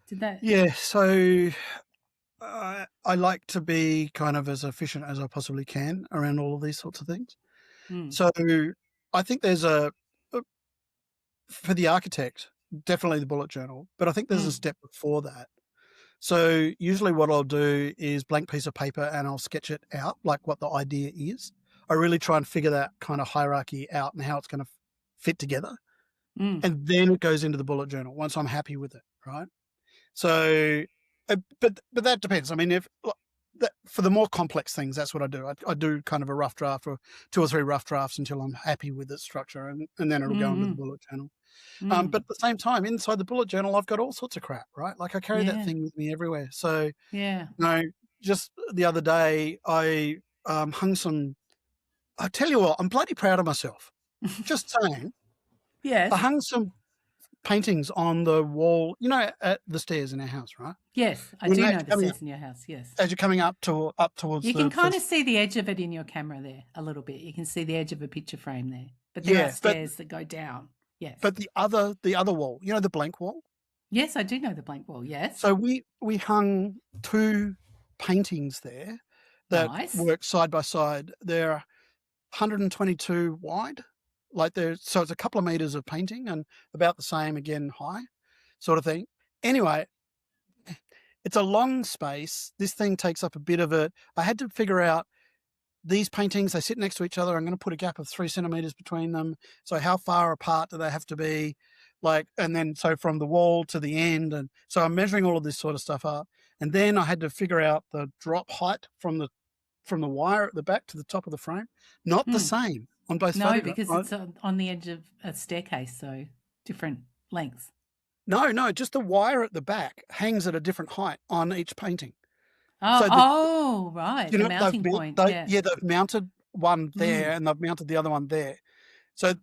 Did that? Yeah. So I like to be kind of as efficient as I possibly can around all of these sorts of things. So I think there's for the architect, definitely the bullet journal, but I think there's a step before that. So usually what I'll do is blank piece of paper and I'll sketch it out, like what the idea is. I really try and figure that kind of hierarchy out and how it's going to fit together. Mm. And then it goes into the bullet journal once I'm happy with it, right? So, but that depends. I mean, for the more complex things, that's what I do. I do kind of a rough draft or 2 or 3 rough drafts until I'm happy with its structure, and then it'll go into the bullet journal. But at the same time, inside the bullet journal, I've got all sorts of crap, right? Like I carry that thing with me everywhere. So, just the other day, I hung some. I tell you what, I'm bloody proud of myself. Just saying. Yes. I hung some paintings on the wall, at the stairs in our house, right? Yes, I do know the stairs in your house, yes. As you're coming up towards you can kind of see the edge of it in your camera there a little bit. You can see the edge of a picture frame there. But there are stairs that go down. Yes. But the other wall, the blank wall? Yes, I do know the blank wall, yes. So we hung 2 paintings there that work side by side. They're 122 wide. So it's a couple of meters of painting and about the same again high, sort of thing. Anyway, it's a long space. This thing takes up a bit of it. I had to figure out these paintings, they sit next to each other. I'm going to put a gap of 3 centimeters between them. So how far apart do they have to be? And then so from the wall to the end. And so I'm measuring all of this sort of stuff up. And then I had to figure out the drop height from the wire at the back to the top of the frame. Not the same on both photographs. No, because it's on the edge of a staircase, so different lengths. No, just the wire at the back hangs at a different height on each painting. Right. The mounting point. They've mounted one there and they've mounted the other one there. So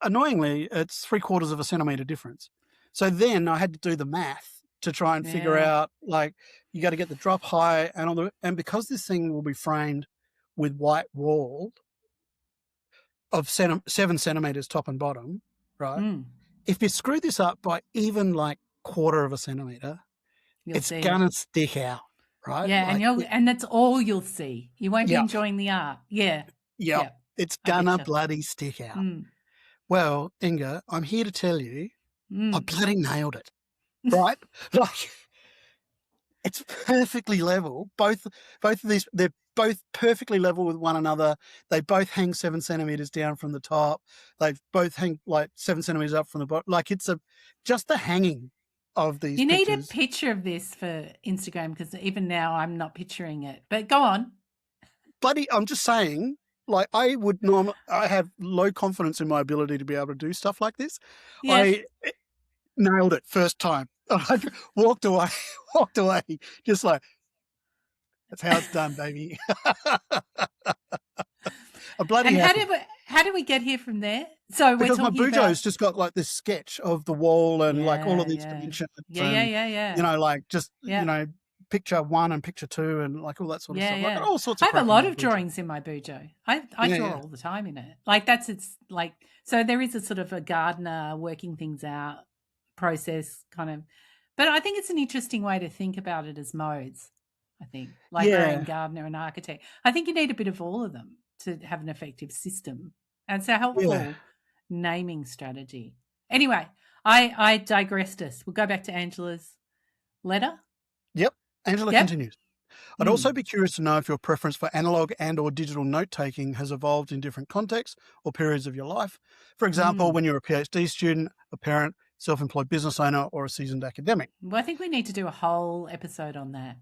annoyingly, it's 3/4 of a centimeter difference. So then I had to do the math to try and figure out, you got to get the drop height and because this thing will be framed with white wall of 7 centimeters top and bottom, right? If you screw this up by even 1/4 of a centimeter, it's gonna stick out, right? Yeah, and that's all you'll see. You won't be enjoying the art. Yeah. It's gonna bloody stick out. Well, Inga, I'm here to tell you, I bloody nailed it. Right? It's perfectly level. Both of these, they're both perfectly level with one another. They both hang 7 centimeters down from the top. They both hang 7 centimeters up from the bottom. It's just the hanging of these. You need a picture of this for Instagram because even now I'm not picturing it. But go on. Bloody, I'm just saying. I have low confidence in my ability to be able to do stuff like this. Yes. I nailed it first time. I walked away, just that's how it's done, baby. How did we get here from there? So because my Bujo's just got this sketch of the wall and all of these dimensions. Picture 1 and picture 2 and all that sort of stuff. Yeah. All sorts of. I have a lot of drawings in my Bujo. I draw all the time in it. So there is a sort of a gardener working things out process kind of, but I think it's an interesting way to think about it as modes. I think librarian, gardener, and architect. I think you need a bit of all of them to have an effective system, and it's a helpful naming strategy. Anyway, I digressed us. We'll go back to Angela's letter. Yep. Angela continues. I'd also be curious to know if your preference for analog and or digital note-taking has evolved in different contexts or periods of your life. For example, when you're a PhD student, a parent, self-employed business owner, or a seasoned academic. Well, I think we need to do a whole episode on that.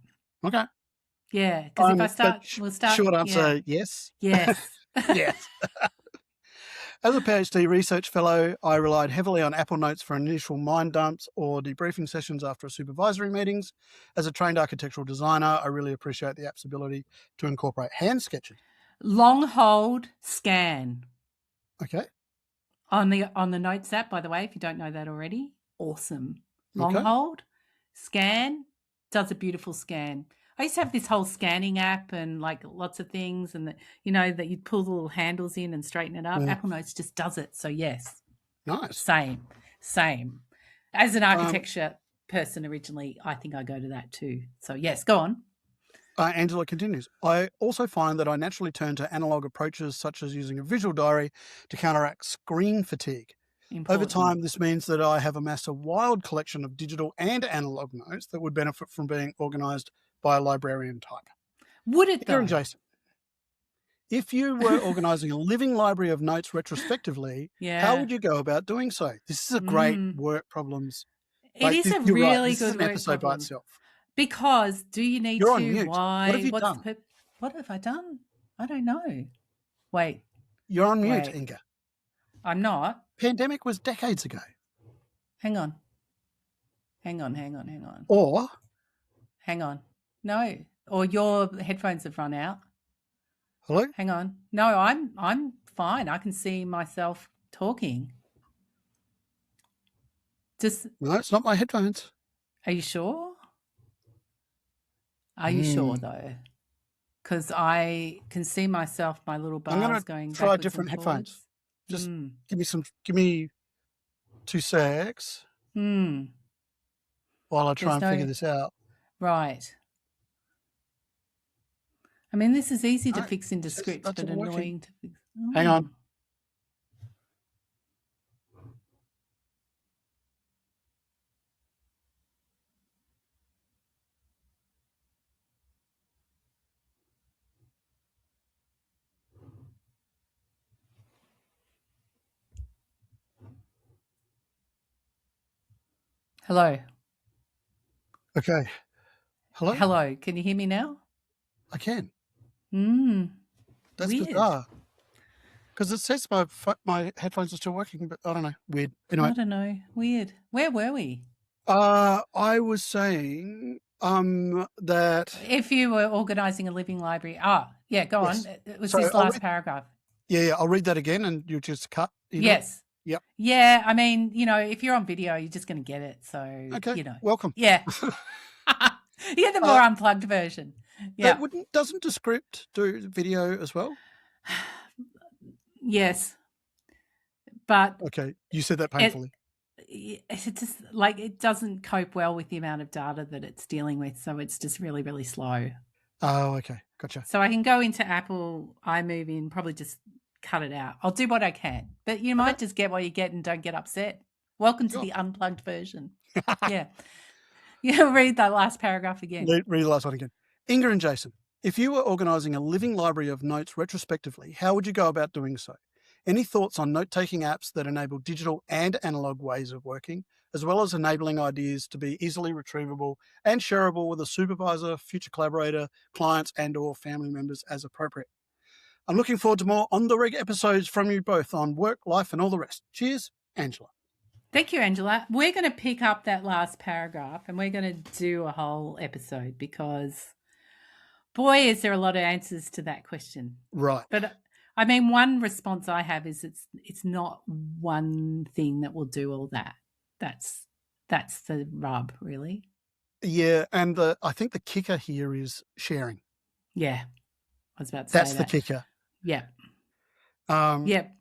Okay. Yeah, because if I start, we'll start. Short answer, yes. Yes. Yes. As a PhD research fellow, I relied heavily on Apple Notes for initial mind dumps or debriefing sessions after supervisory meetings. As a trained architectural designer, I really appreciate the app's ability to incorporate hand sketching. Long hold, scan. Okay. On the Notes app, by the way, if you don't know that already, awesome. Long hold, scan, does a beautiful scan. I used to have this whole scanning app and lots of things and that you'd pull the little handles in and straighten it up. Apple Notes just does it. So yes. Nice. Same. As an architecture person originally, I think I go to that too. So yes, go on. Angela continues. I also find that I naturally turn to analog approaches such as using a visual diary to counteract screen fatigue. Over Important. time, this means that I have amassed a wild collection of digital and analog notes that would benefit from being organised by a librarian type. Would it Here though? and Jason, if you were organising a living library of notes retrospectively, how would you go about doing so? This is a great work problems. It is a you're right, really this is good an work episode by problem. itself. Because do you need You're to? on mute. Why? What have you done? What have I done? I don't know. Wait. You're on mute, Wait. Inga. I'm not. Pandemic was decades ago. Hang on. Or hang on. No. Or your headphones have run out. hello? Hang on. No, I'm fine. I can see myself talking. No, it's not my headphones. Are you sure? Are you sure though? Because I can see myself, my little bars going. I'm going to try different headphones. Just give me 2 secs while I try and figure this out. Right. I mean, this is easy to fix into script, but annoying to fix. Hang on. Hello. Okay. Hello? Hello. Can you hear me now? I can. That's weird. Bizarre. Because it says my headphones are still working, but I don't know. Weird. Anyway. I don't know. Weird. Where were we? I was saying that if you were organising a living library. Yeah, go on. It was this last paragraph. Yeah, I'll read that again and you just cut. Yes. Yep. Yeah, I mean, if you're on video, you're just going to get it. So, okay, welcome. Yeah. You get the more unplugged version. Yeah. Doesn't the script do video as well? Yes. But. Okay, you said that painfully. It's just like it doesn't cope well with the amount of data that it's dealing with. So it's just really, really slow. Oh, okay. Gotcha. So I can go into Apple iMovie and probably just cut it out. I'll do what I can, but you might just get what you get and don't get upset. Welcome to the unplugged version. Yeah. Read that last paragraph again. Read the last one again. Inga and Jason, if you were organising a living library of notes retrospectively, how would you go about doing so? Any thoughts on note-taking apps that enable digital and analog ways of working, as well as enabling ideas to be easily retrievable and shareable with a supervisor, future collaborator, clients and or family members as appropriate? I'm looking forward to more On The Reg episodes from you both on work, life and all the rest. Cheers, Angela. Thank you, Angela. We're going to pick up that last paragraph and we're going to do a whole episode because, boy, is there a lot of answers to that question. Right. But I mean, one response I have is it's not one thing that will do all that. That's the rub, really. Yeah, and I think the kicker here is sharing. Yeah, I was about to say that's the kicker. Yeah. Yep.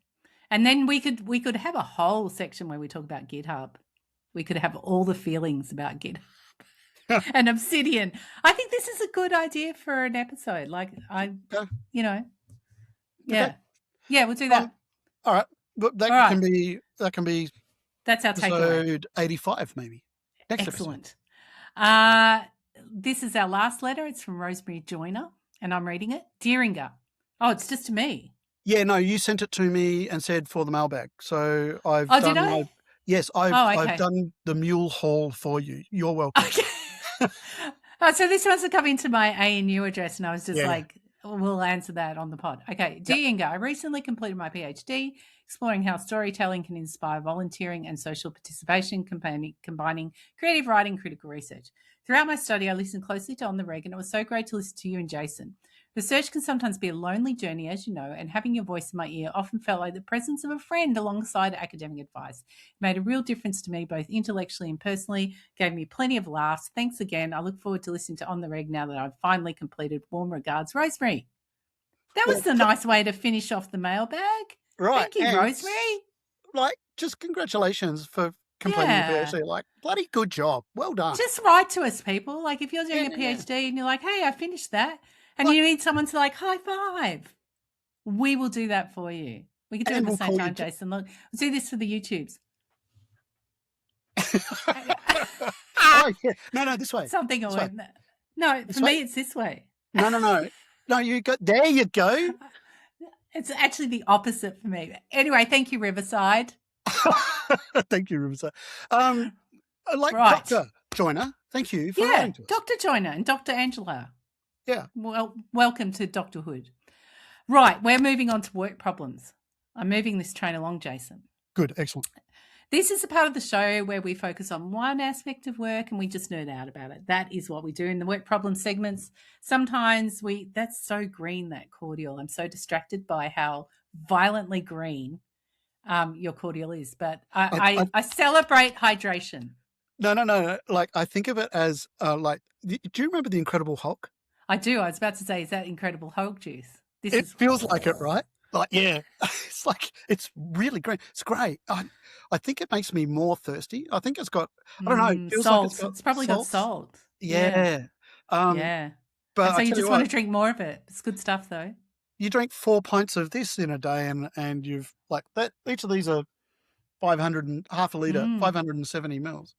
And then we could have a whole section where we talk about GitHub. We could have all the feelings about GitHub and Obsidian. I think this is a good idea for an episode. Like yeah. Okay. Yeah, we'll do that. All right. But that can be that's our takeaway. Episode 85 maybe. Next Excellent. This is our last letter. It's from Rosemary Joyner and I'm reading it. Dear Inga. Oh, it's just to me. Yeah, no, you sent it to me and said for the mailbag. So I've done. Did I? Yes, I've done the mule haul for you. You're welcome. Okay. So this must have come into my ANU address and I was just we'll answer that on the pod. Okay. Dear Inga, I recently completed my PhD exploring how storytelling can inspire volunteering and social participation, combining creative writing and critical research. Throughout my study, I listened closely to On The Reg and it was so great to listen to you and Jason. Research can sometimes be a lonely journey, as you know, and having your voice in my ear often felt like the presence of a friend alongside academic advice. It made a real difference to me, both intellectually and personally, gave me plenty of laughs. Thanks again. I look forward to listening to On The Reg now that I've finally completed. Warm regards, Rosemary. That was a nice way to finish off the mailbag. Right. Thank you, Rosemary. Just congratulations for completing your PhD. Bloody good job. Well done. Just write to us, people. Like if you're doing a PhD and you're like, hey, I finished that. And you need someone to high five. We will do that for you. We can do it at the same time, Jason. Look, let's do this for the YouTubes. Oh, yeah. No, this way. Something this or way. No, This for way? me it's this way. No, you go. There you go. It's actually the opposite for me. Anyway, thank you, Riverside. Thank you, Riverside. Like Right. Dr. Joyner, thank you for writing to us. Dr. Joyner and Dr. Angela. Yeah. Well, welcome to Doctorhood. Right, we're moving on to work problems. I'm moving this train along, Jason. Good, excellent. This is a part of the show where we focus on one aspect of work and we just nerd out about it. That is what we do in the work problem segments. Sometimes that's so green, that cordial. I'm so distracted by how violently green your cordial is. But I celebrate hydration. No. Like, I think of it as do you remember the Incredible Hulk? I do. I was about to say, is that Incredible Hulk juice? It feels like it, right? Like, yeah, it's really great. It's great. I think it makes me more thirsty. I think it's got, I don't know, it feels salt. like It's probably got salt. Yeah. Yeah. But and so you just want to drink more of it. It's good stuff, though. You drink 4 pints of this in a day, and you've like that. Each of these are 500 and half a litre, 570 mils.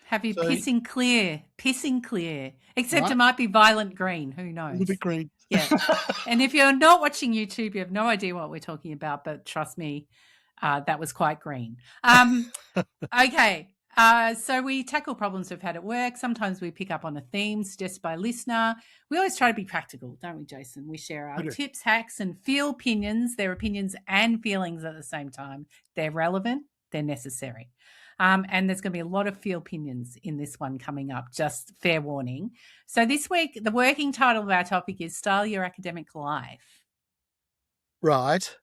Have you pissing clear? Except right? It might be violent green. Who knows? A little bit green. Yeah. And if you're not watching YouTube, you have no idea what we're talking about. But trust me, that was quite green. Okay. So we tackle problems we've had at work. Sometimes we pick up on a theme suggested by a listener. We always try to be practical, don't we, Jason? We share our tips, hacks, and feel opinions. They're opinions and feelings at the same time. They're relevant. They're necessary. And there's going to be a lot of feel opinions in this one coming up, just fair warning. So this week, the working title of our topic is Style Your Academic Life. Right.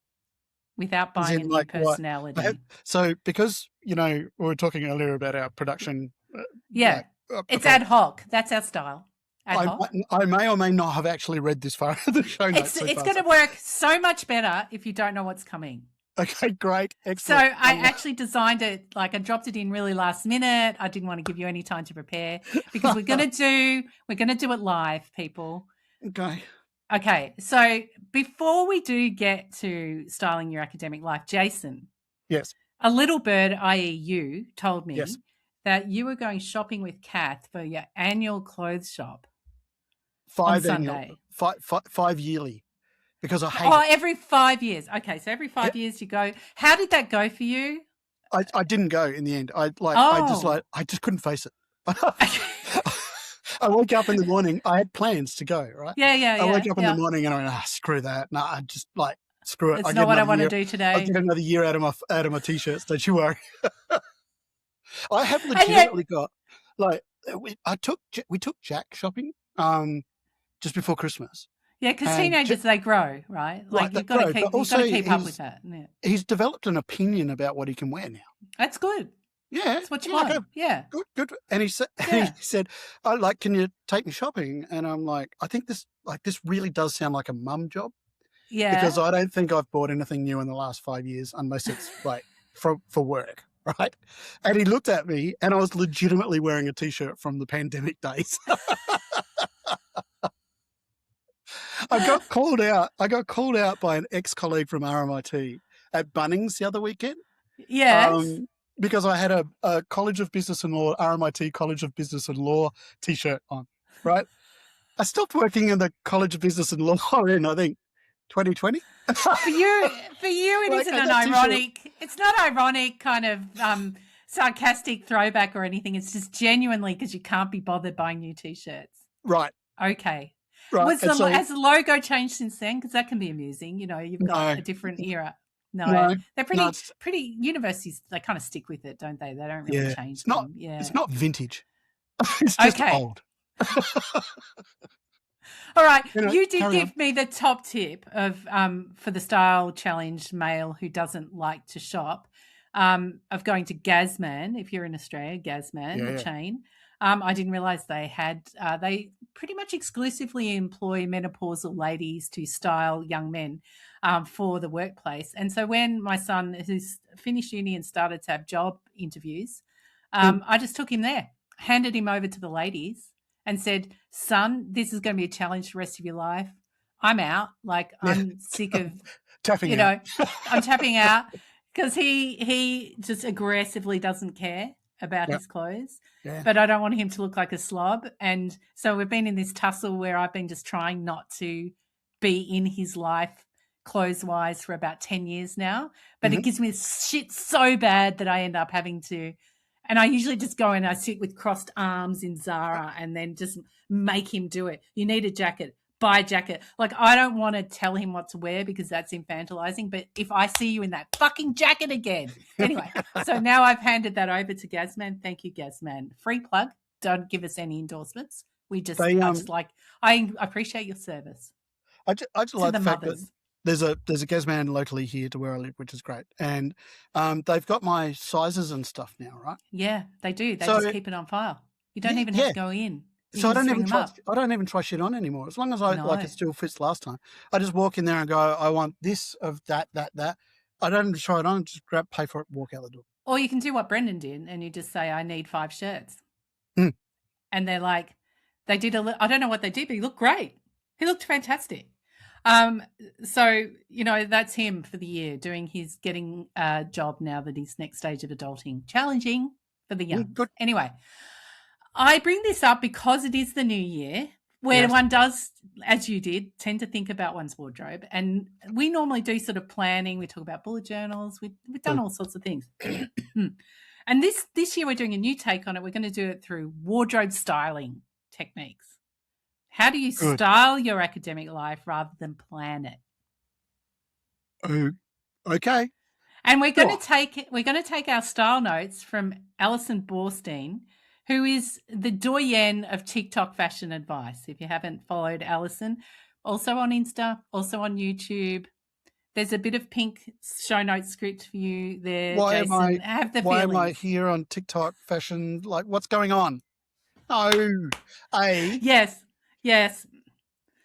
Without buying a new personality. So because, we were talking earlier about our production. It's ad hoc. That's our style. Ad hoc. I may or may not have actually read this far the show notes. It's going to work so much better if you don't know what's coming. Okay, great. Excellent. So I actually designed it, I dropped it in really last minute. I didn't want to give you any time to prepare because we're going to do it live, people. Okay. So before we do get to styling your academic life, Jason. Yes. A little bird, i.e. you, told me that you were going shopping with Kath for your annual clothes shop. On Sunday. Five yearly. Because I hate it. Every 5 years. Okay, so every 5 years you go. How did that go for you? I didn't go in the end. I just couldn't face it. I woke up in the morning. I had plans to go, right? Yeah. I woke up in the morning and I went, screw that. No, I just screw it. It's not what I want to do today. I'll get another year out of my t-shirts. Don't you worry. I have legitimately got we took Jack shopping just before Christmas. Yeah, because teenagers, they grow, right? You've got to keep up with that. Yeah. He's developed an opinion about what he can wear now. That's good. Yeah. That's what you want. Good. And he said, can you take me shopping? And I'm like, I think this really does sound like a mum job. Yeah. Because I don't think I've bought anything new in the last 5 years unless it's for work, right? And he looked at me and I was legitimately wearing a T-shirt from the pandemic days. I got called out by an ex-colleague from RMIT at Bunnings the other weekend. Yes. Because I had a College of Business and Law, RMIT College of Business and Law T-shirt on, right? I stopped working in the College of Business and Law in, I think, 2020. For you, it isn't an ironic. It's not ironic, kind of sarcastic throwback or anything. It's just genuinely because you can't be bothered buying new T-shirts. Right. Okay. Right. Has the logo changed since then? Because that can be amusing. You've got a different era. No, they're pretty universities. They kind of stick with it, don't they? They don't really change. It's not vintage. It's just old. All right, you did give me the top tip of for the style challenge male who doesn't like to shop of going to Gazman. If you're in Australia, Gazman, the chain. I didn't realise they had. They pretty much exclusively employ menopausal ladies to style young men for the workplace. And so when my son, who's finished uni and started to have job interviews, I just took him there, handed him over to the ladies and said, son, this is going to be a challenge for the rest of your life. I'm out. Like, I'm sick of, Tapping you out. know, I'm tapping out because he just aggressively doesn't care about Yep. his clothes. Yeah. But I don't want him to look like a slob. And so we've been in this tussle where I've been just trying not to be in his life clothes-wise for about 10 years now. But it gives me shit so bad that I end up having to, and I usually just go and I sit with crossed arms in Zara and then just make him do it. You need a jacket. Buy a jacket. Like, I don't want to tell him what to wear because that's infantilizing. But if I see you in that fucking jacket again. Anyway, so now I've handed that over to Gazman. Thank you, Gazman. Free plug. Don't give us any endorsements. We just, I appreciate your service. I just to like the the fact mothers. that there's a Gazman locally here to where I live, which is great. And they've got my sizes and stuff now, right? Yeah, they do. They So- just keep it on file. You don't Yeah, even have yeah. to go in. You So I just don't ring even them up. try shit on anymore. As long as I like No. it still fits last time. I just walk in there and go, I want this of that. I don't even try it on, just pay for it, walk out the door. Or you can do what Brendan did and you just say, I need 5 shirts. Mm. And they're like, I don't know what they did, but he looked great. He looked fantastic. So, you know, that's him for the year, getting a job now that he's next stage of adulting. Challenging for the young. Good. Anyway, I bring this up because it is the new year where Yes. one does, as you did, tend to think about one's wardrobe. And we normally do sort of planning. We talk about bullet journals. We've done all sorts of things. And this year we're doing a new take on it. We're going to do it through wardrobe styling techniques. How do you Good. style your academic life rather than plan it? Oh, okay. And we're going to take our style notes from Alison Bornstein, who is the doyenne of TikTok fashion advice. If you haven't followed Alison, also on Insta, also on YouTube. There's a bit of pink show note script for you there, Jason. Why am I here on TikTok fashion? Like, what's going on? No. Yes.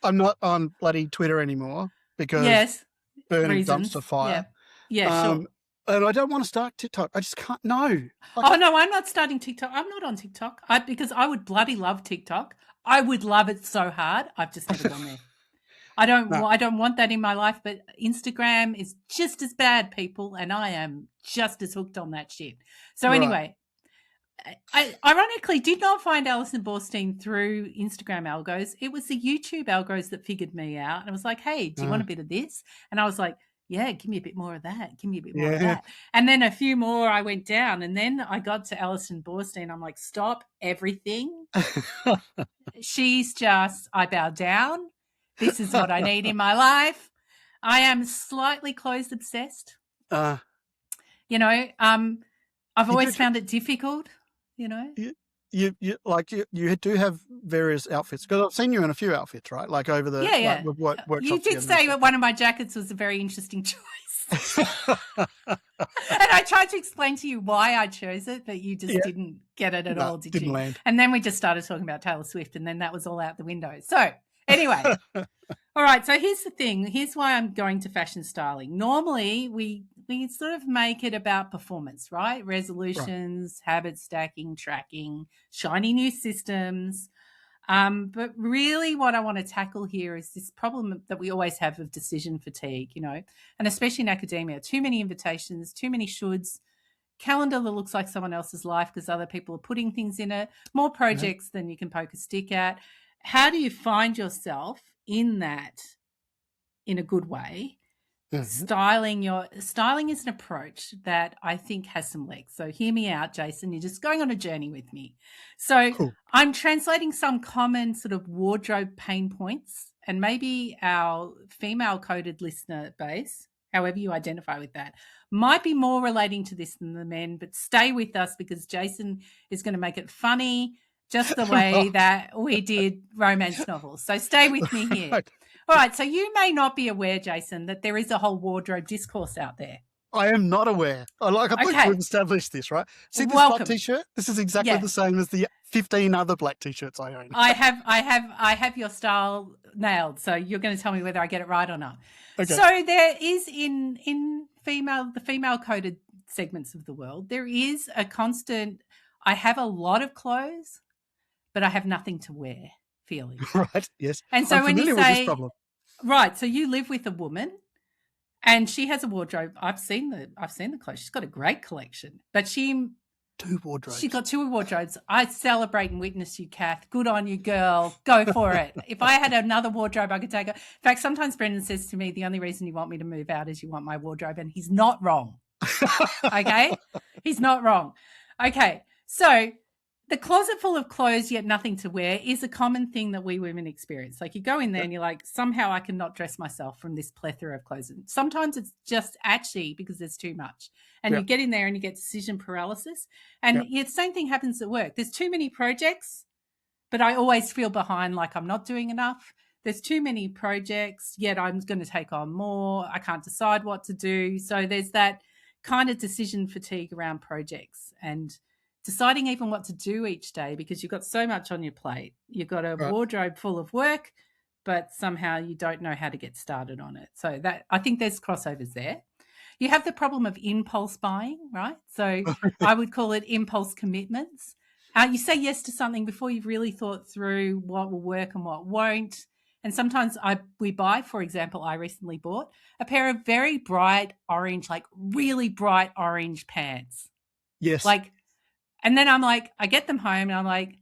I'm not on bloody Twitter anymore because burning dumpster fire. Yeah, sure. And I don't want to start TikTok. I just can't. No. No, I'm not starting TikTok. I'm not on TikTok because I would bloody love TikTok. I would love it so hard. I've just never gone there. I don't want that in my life, but Instagram is just as bad, people, and I am just as hooked on that shit. So anyway, I ironically did not find Alison Bornstein through Instagram algos. It was the YouTube algos that figured me out. And I was like, hey, do you want a bit of this? And I was like, yeah, give me a bit more of that. Give me a bit more of that. And then a few more I went down. And then I got to Alison Bornstein. I'm like, stop everything. She's just, I bow down. This is what I need in my life. I am slightly clothes obsessed. You know, I've always found it difficult, you know. You do have various outfits because I've seen you in a few outfits, right? Like over the Like, you did say that one of my jackets was a very interesting choice. And I tried to explain to you why I chose it, but you just didn't get it at all, did you? Land. And then we just started talking about Taylor Swift, and then that was all out the window. So anyway, all right. So here's the thing. Here's why I'm going to fashion styling. Normally, we sort of make it about performance, right? Resolutions, habit stacking, tracking, shiny new systems. But really what I want to tackle here is this problem that we always have of decision fatigue, you know, and especially in academia, too many invitations, too many shoulds, calendar that looks like someone else's life because other people are putting things in it, more projects than you can poke a stick at. How do you find yourself in that in a good way? Styling is an approach that I think has some legs. So hear me out, Jason. You're just going on a journey with me. So cool. I'm translating some common sort of wardrobe pain points, and maybe our female coded listener base, however you identify with that, might be more relating to this than the men, but stay with us because Jason is going to make it funny just the way that we did romance novels. So stay with me here. Right. All right, so you may not be aware, Jason, that there is a whole wardrobe discourse out there. I am not aware. I think we've established this, right? See this black T-shirt? This is exactly the same as the 15 other black T-shirts I own. I have your style nailed, so you're going to tell me whether I get it right or not. Okay. So there is in the female coded segments of the world, there is a constant, I have a lot of clothes, but I have nothing to wear feeling. Right, yes. And so when you say, Right. So you live with a woman and she has a wardrobe. I've seen the clothes. She's got a great collection. But she 2 wardrobes. She's got 2 wardrobes. I celebrate and witness you, Kath. Good on you, girl. Go for it. If I had another wardrobe, I could take it. In fact, sometimes Brendan says to me, the only reason you want me to move out is you want my wardrobe. And he's not wrong. Okay? He's not wrong. Okay. So the closet full of clothes yet nothing to wear is a common thing that we women experience. Like you go in there and you're like, somehow I cannot dress myself from this plethora of clothes. And sometimes it's just actually because there's too much. And you get in there and you get decision paralysis. And the same thing happens at work. There's too many projects, but I always feel behind, like I'm not doing enough. There's too many projects, yet I'm going to take on more. I can't decide what to do. So there's that kind of decision fatigue around projects and deciding even what to do each day because you've got so much on your plate. You've got a wardrobe full of work, but somehow you don't know how to get started on it. So that I think there's crossovers there. You have the problem of impulse buying, right? So I would call it impulse commitments. You say yes to something before you've really thought through what will work and what won't. And sometimes we buy, for example, I recently bought a pair of very bright orange, like really bright orange pants. Yes. And then I'm like, I get them home and I'm like,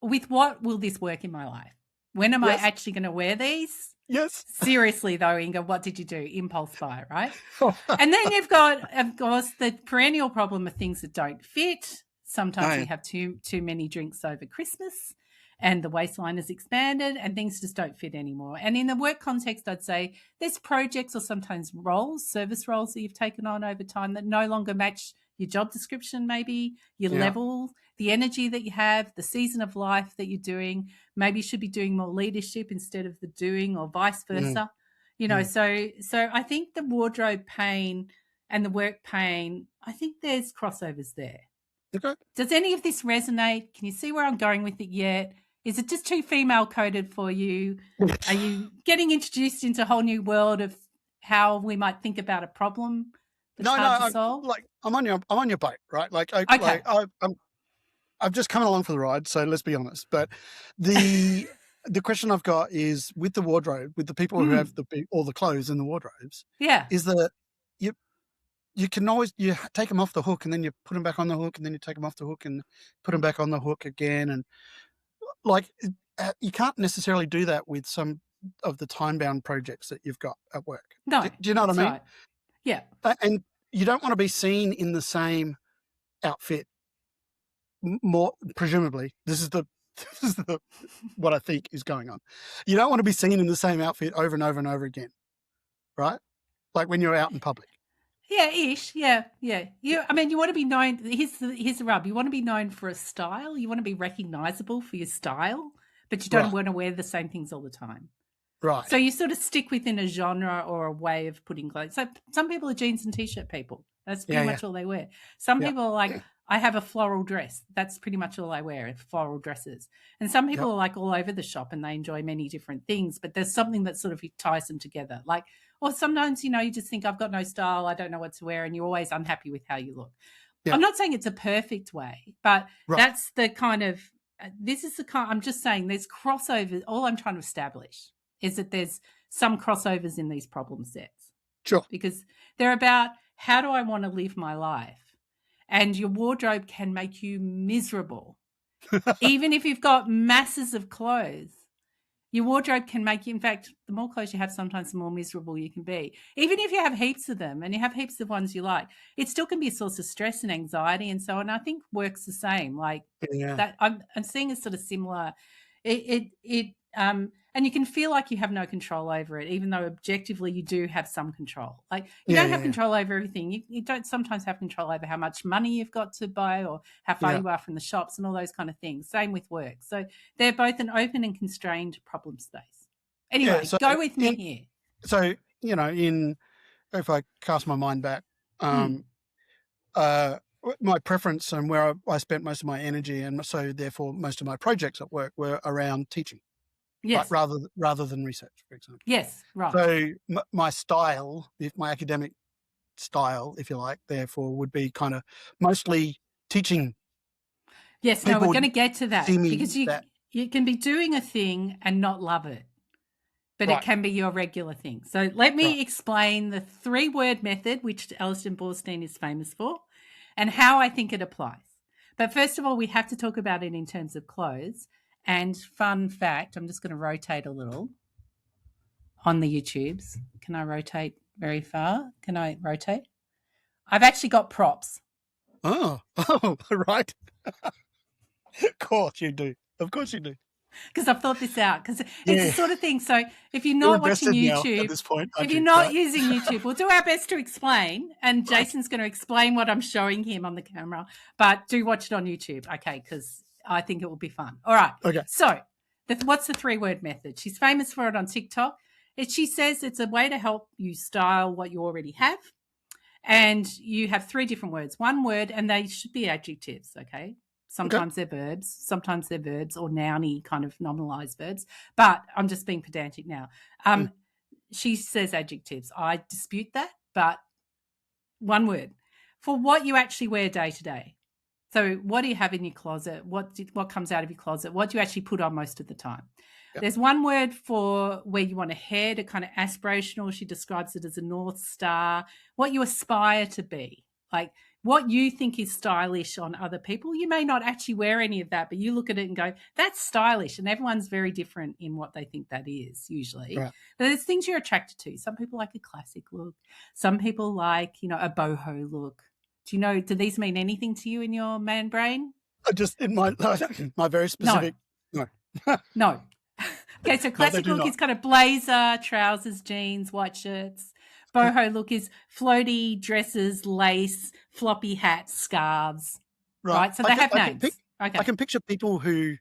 with what will this work in my life? When am I actually going to wear these? Yes. Seriously, though, Inga, what did you do? Impulse buy, right? And then you've got, of course, the perennial problem of things that don't fit. Sometimes you have too many drinks over Christmas and the waistline is expanded and things just don't fit anymore. And in the work context, I'd say there's projects or sometimes roles, service roles that you've taken on over time that no longer match your job description, maybe your level, the energy that you have, the season of life that you're doing. Maybe you should be doing more leadership instead of the doing or vice versa. So I think the wardrobe pain and the work pain, I think there's crossovers there. Okay. Does any of this resonate? Can you see where I'm going with it yet? Is it just too female coded for you? Are you getting introduced into a whole new world of how we might think about a problem? I'm on your boat, right? I've just come along for the ride, so let's be honest. But the question I've got is with the wardrobe, with the people who have all the clothes in the wardrobes. Yeah, is that you can always take them off the hook and then you put them back on the hook and then you take them off the hook and put them back on the hook again, and you can't necessarily do that with some of the time-bound projects that you've got at work. No, do you know what I mean? Right. Yeah, and you don't want to be seen in the same outfit. More presumably, this is the what I think is going on. You don't want to be seen in the same outfit over and over and over again, right? Like when you're out in public. Yeah, ish. Yeah. You want to be known. Here's the rub. You want to be known for a style. You want to be recognizable for your style, but you don't want to wear the same things all the time. Right. So you sort of stick within a genre or a way of putting clothes. So some people are jeans and t-shirt people. That's pretty much all they wear. Some people are like, I have a floral dress. That's pretty much all I wear, floral dresses. And some people are like all over the shop and they enjoy many different things, but there's something that sort of ties them together. Like, or sometimes, you just think I've got no style. I don't know what to wear. And you're always unhappy with how you look. Yeah. I'm not saying it's a perfect way, but that's the kind of, I'm just saying there's crossovers. All I'm trying to establish is that there's some crossovers in these problem sets. Sure. Because they're about how do I want to live my life? And your wardrobe can make you miserable. Even if you've got masses of clothes, your wardrobe can make you, in fact, the more clothes you have, sometimes the more miserable you can be. Even if you have heaps of them and you have heaps of ones you like, it still can be a source of stress and anxiety and so on. I think work's the same. Like that, I'm seeing a sort of similar. And you can feel like you have no control over it, even though objectively you do have some control. Like you don't have control over everything. You don't sometimes have control over how much money you've got to buy or how far you are from the shops and all those kind of things. Same with work. So they're both an open and constrained problem space. Anyway, go with me here. So, if I cast my mind back, my preference and where I spent most of my energy and so therefore most of my projects at work were around teaching. Yes. Rather than research, for example. Yes, right. So my style, my academic style, if you like, therefore would be kind of mostly teaching. Yes, we're going to get to that because you can be doing a thing and not love it. but it can be your regular thing. So let me explain the 3-word method, which Alison Bornstein is famous for, and how I think it applies. But first of all, we have to talk about it in terms of clothes. And fun fact, I'm just going to rotate a little on the YouTubes. Can I rotate very far? Can I rotate? I've actually got props. Oh, right. Of course you do. Of course you do. Because I've thought this out. Because it's the sort of thing. So if you're not watching YouTube, at this point, if you're not using YouTube, we'll do our best to explain. And Jason's going to explain what I'm showing him on the camera. But do watch it on YouTube, okay? Because I think it will be fun. All right. Okay. So what's the 3-word method? She's famous for it on TikTok. She says it's a way to help you style what you already have. And you have 3 different words. 1 word, and they should be adjectives, okay? Sometimes they're verbs, or nouny kind of nominalized verbs. But I'm just being pedantic now. She says adjectives. I dispute that, but 1 word. For what you actually wear day to day. So what do you have in your closet? What comes out of your closet? What do you actually put on most of the time? Yep. There's 1 word for where you want to head, a kind of aspirational. She describes it as a North Star, what you aspire to be, like what you think is stylish on other people. You may not actually wear any of that, but you look at it and go, that's stylish. And everyone's very different in what they think that is usually. Right. But there's things you're attracted to. Some people like a classic look. Some people like, a boho look. Do these mean anything to you in your man brain? Just in my very specific. No. No. Okay, so classic look is kind of blazer, trousers, jeans, white shirts. Boho look is floaty dresses, lace, floppy hats, scarves. Right? So they have names. I can picture people who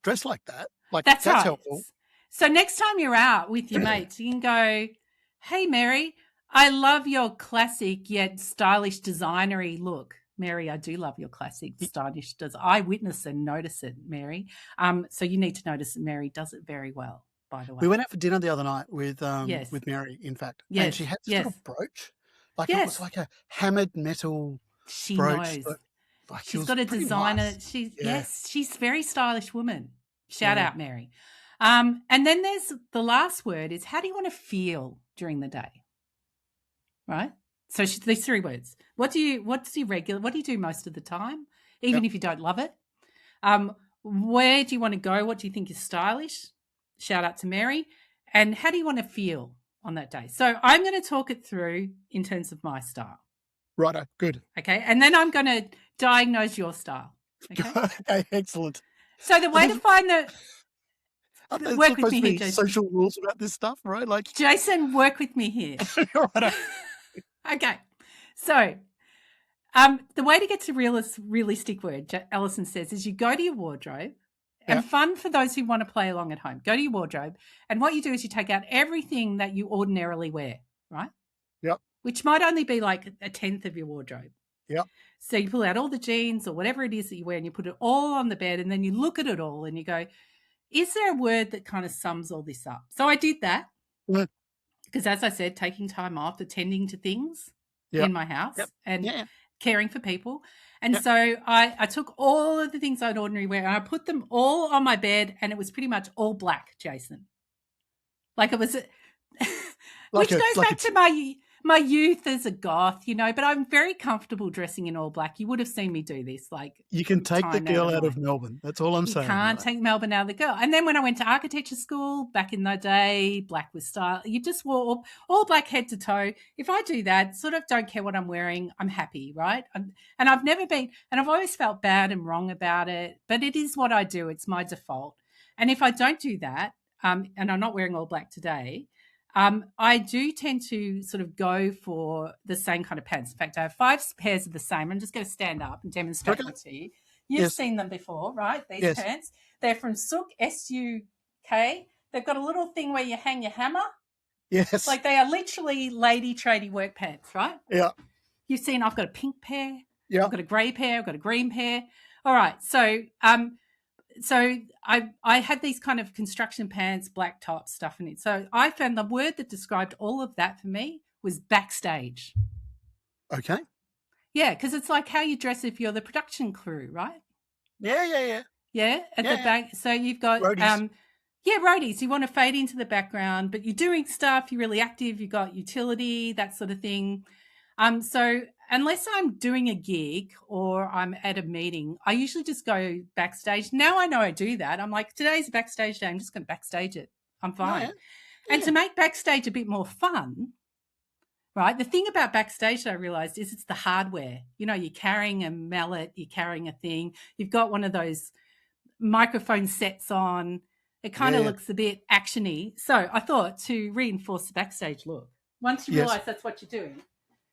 dress like that. That's right. Helpful. So next time you're out with your mates, you can go, hey, Mary, I love your classic yet stylish designery look. Mary, I do love your classic stylish design. I witness and notice it, Mary. So you need to notice that Mary does it very well, by the way. We went out for dinner the other night with Mary, in fact. Yes. And she had this little brooch. It was like a hammered metal brooch. She knows. She's got a designer. Nice. She's a very stylish woman. Shout out, Mary. And then there's the last word is, how do you want to feel during the day? Right? So these 3 words. What do you do most of the time, even if you don't love it? Where do you want to go? What do you think is stylish? Shout out to Mary. And how do you want to feel on that day? So I'm going to talk it through in terms of my style. Righto, good. Okay, and then I'm going to diagnose your style. Okay, okay, excellent. So the way to find work with me here, Jason. Social rules about this stuff, right? Jason, work with me here. Righto. Okay, so the way to get to realistic word, Alison says, is you go to your wardrobe, and fun for those who want to play along at home. Go to your wardrobe, and what you do is you take out everything that you ordinarily wear, right? Yep. Which might only be like a 10th of your wardrobe. Yep. So you pull out all the jeans or whatever it is that you wear, and you put it all on the bed, and then you look at it all, and you go, is there a word that kind of sums all this up? So I did that. Mm. Because as I said, taking time off, attending to things in my house and caring for people. And so I took all of the things I'd ordinarily wear and I put them all on my bed, and it was pretty much all black, Jason. It was, which goes back to my youth as a goth, but I'm very comfortable dressing in all black. You would have seen me do this. You can take the girl out of Melbourne. That's all I'm saying. You can't take Melbourne out of the girl. And then when I went to architecture school back in the day, black was style. You just wore all black head to toe. If I do that, sort of don't care what I'm wearing, I'm happy, right? And I've never been, and I've always felt bad and wrong about it, but it is what I do. It's my default. And if I don't do that, and I'm not wearing all black today, I do tend to sort of go for the same kind of pants. In fact, I have 5 pairs of the same. I'm just going to stand up and demonstrate them to you. You've seen them before, right? These pants. They're from Sook, S-U-K. They've got a little thing where you hang your hammer. Yes. They are literally lady tradie work pants, right? Yeah. You've seen I've got a pink pair. Yeah. I've got a grey pair. I've got a green pair. All right. So I had these kind of construction pants, black top stuff in it. So I found the word that described all of that for me was backstage. Okay. Yeah, because it's like how you dress if you're the production crew, right? Yeah. Yeah, at the back. So you've got roadies. Yeah, roadies. You want to fade into the background, but you're doing stuff, you're really active, you got utility, that sort of thing. So unless I'm doing a gig or I'm at a meeting, I usually just go backstage. Now I know I do that. I'm like, today's a backstage day. I'm just going to backstage it. I'm fine. Yeah. And to make backstage a bit more fun, right, the thing about backstage that I realized is it's the hardware. You know, you're carrying a mallet, you're carrying a thing. You've got one of those microphone sets on. It kind of looks a bit actiony. So I thought to reinforce the backstage look, once you realize that's what you're doing,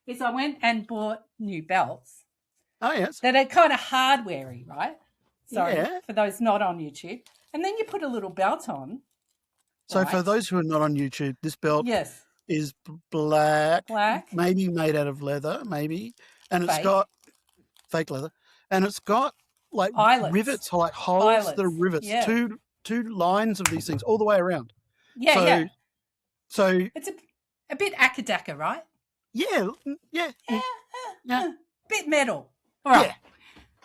is I went and bought new belts. Oh, yes. That are kind of hardware-y, right? Yeah. So for those not on YouTube. And then you put a little belt on. So right? for those who are not on YouTube, this belt is black, maybe made out of leather, maybe. And it's got fake leather. And it's got like eyelets. Rivets, like holes that are rivets. Yeah. Two lines of these things all the way around. Yeah, So it's a bit akadaka, right? Yeah. Bit metal. All right. Yeah.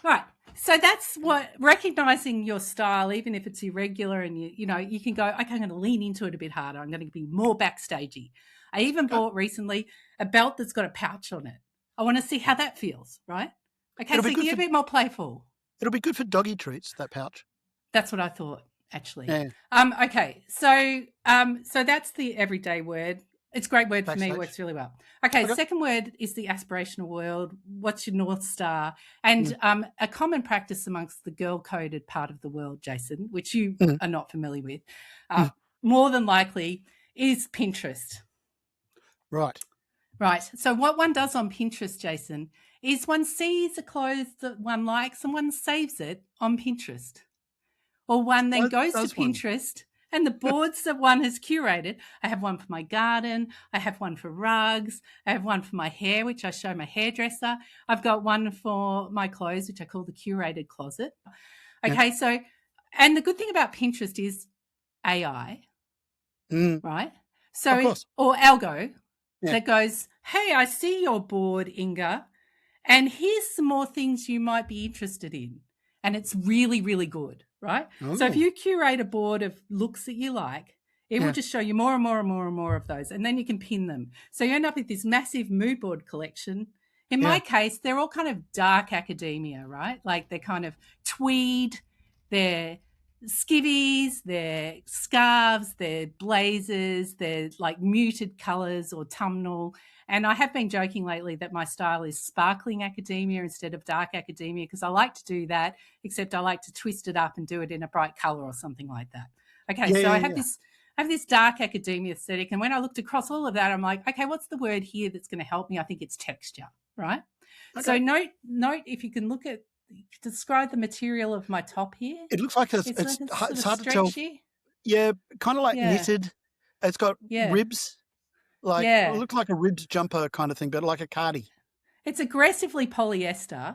Right. So that's what, recognizing your style, even if it's irregular, and you know, you can go, okay, I'm going to lean into it a bit harder. I'm going to be more backstagey. I even bought recently a belt that's got a pouch on it. I want to see how that feels, right? Okay, so you're a bit more playful. It'll be good for doggy treats, that pouch. That's what I thought, actually. Yeah. Okay, so that's the everyday word. It's a great word for me. It works really well. Okay, second word is the aspirational world. What's your North Star? And a common practice amongst the girl-coded part of the world, Jason, which you are not familiar with, more than likely is Pinterest. Right. Right. So what one does on Pinterest, Jason, is one sees a clothes that one likes and one saves it on Pinterest. Or one then goes to Pinterest and the boards that one has curated. I have one for my garden. I have one for rugs. I have one for my hair, which I show my hairdresser. I've got one for my clothes, which I call the curated closet. Okay, so, and the good thing about Pinterest is AI, right? So, or algo that goes, hey, I see your board, Inga, and here's some more things you might be interested in. And it's really, really good, right? Oh. So if you curate a board of looks that you like, it will just show you more and more and more and more of those. And then you can pin them. So you end up with this massive mood board collection. In my case, they're all kind of dark academia, right? Like they're kind of tweed, they're skivvies, they're scarves, they're blazers, they're like muted colours or autumnal. And I have been joking lately that my style is sparkling academia instead of dark academia because I like to do that, except I like to twist it up and do it in a bright colour or something like that. Okay, I have this dark academia aesthetic, and when I looked across all of that, I'm like, okay, what's the word here that's going to help me? I think it's texture, right? Okay. So note if you can look at, describe the material of my top here. It looks like it's hard to tell. Yeah, kind of like knitted. It's got ribs. Like it looked like a ribbed jumper kind of thing, but like a cardi. It's aggressively polyester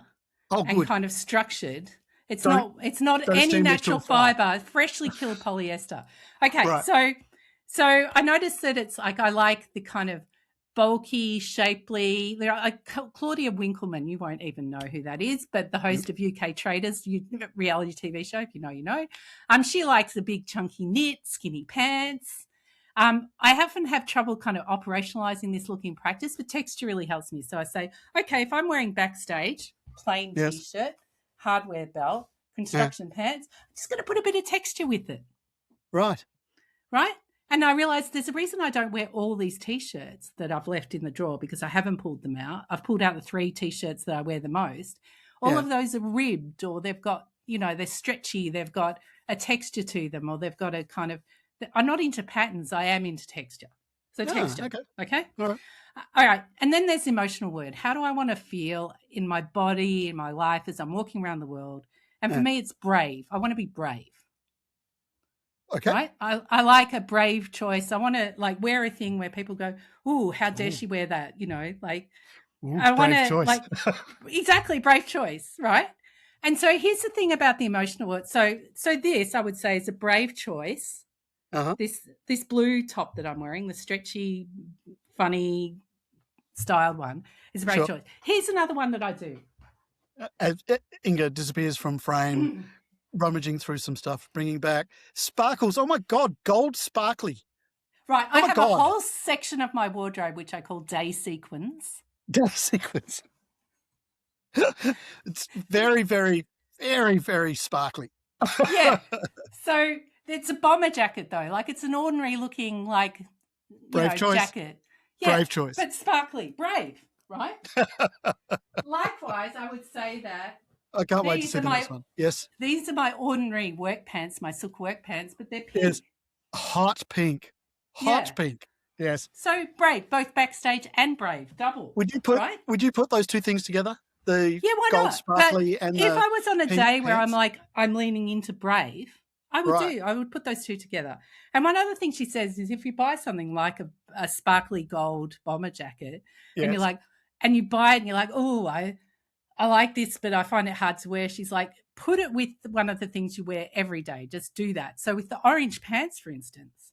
and kind of structured. It's not any natural fiber, freshly killed polyester. Okay, right. So I noticed that it's like I like the kind of bulky, shapely. Claudia Winkleman, you won't even know who that is, but the host of UK Traders, reality TV show, if you know, you know. She likes the big chunky knit, skinny pants. I often have trouble kind of operationalizing this look in practice, but texture really helps me. So I say, okay, if I'm wearing backstage, plain T-shirt, hardware belt, construction pants, I'm just going to put a bit of texture with it. Right. Right? And I realized there's a reason I don't wear all these T-shirts that I've left in the drawer because I haven't pulled them out. I've pulled out the 3 T-shirts that I wear the most. All of those are ribbed, or they've got, they're stretchy, they've got a texture to them, or they've got a kind of, I'm not into patterns. I am into texture. So texture. Okay. All right. All right. And then there's the emotional word. How do I want to feel in my body, in my life as I'm walking around the world? And for me, it's brave. I want to be brave. Okay. Right. I like a brave choice. I want to wear a thing where people go, "Ooh, how dare she wear that?" I want to exactly brave choice. Right. And so here's the thing about the emotional word. So this I would say is a brave choice. This blue top that I'm wearing, the stretchy, funny, styled one, is a brave choice. Here's another one that I do. As Inga disappears from frame, rummaging through some stuff, bringing back sparkles. Oh my God, gold sparkly. Right. Oh I my have God. a whole section of my wardrobe which I call day sequins. Day sequins. It's very, very, very, very sparkly. Yeah. So it's a bomber jacket though. Like it's an ordinary looking Brave choice. jacket. Yeah, Brave choice. but sparkly. Brave, right? Likewise, I would say that I can't wait to see the next one. Yes. These are my ordinary work pants, my silk work pants, but they're pink. Yes. Hot pink. Hot pink. Yes. So brave, both backstage and brave, double. Would you put those two things together? The why gold not? sparkly but and if I was on a day where pants? I'm leaning into brave, I would put those two together. And one other thing she says is if you buy something like a sparkly gold bomber jacket and you're like, and you buy it and you're like, oh, I like this, but I find it hard to wear. She's like, put it with one of the things you wear every day. Just do that. So with the orange pants, for instance,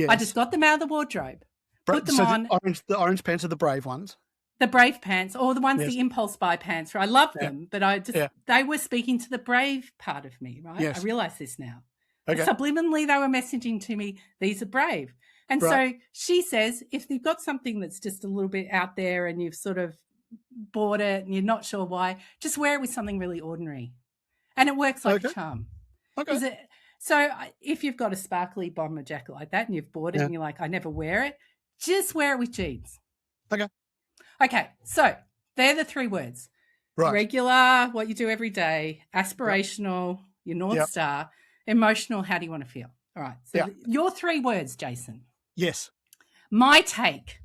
I just got them out of the wardrobe, put them on. The orange pants are the brave ones. The brave pants, or the ones, the impulse buy pants. I love them, but they were speaking to the brave part of me, right? Yes. I realise this now. Okay. Subliminally, they were messaging to me, these are brave. And so she says, if you've got something that's just a little bit out there and you've sort of bought it and you're not sure why, just wear it with something really ordinary. And it works like a charm. Okay. So if you've got a sparkly bomber jacket like that and you've bought it and you're like, I never wear it, just wear it with jeans. Okay, so they're the three words. Right. Regular, what you do every day, aspirational, your North Star, emotional, how do you want to feel? All right, so your three words, Jason. Yes. My take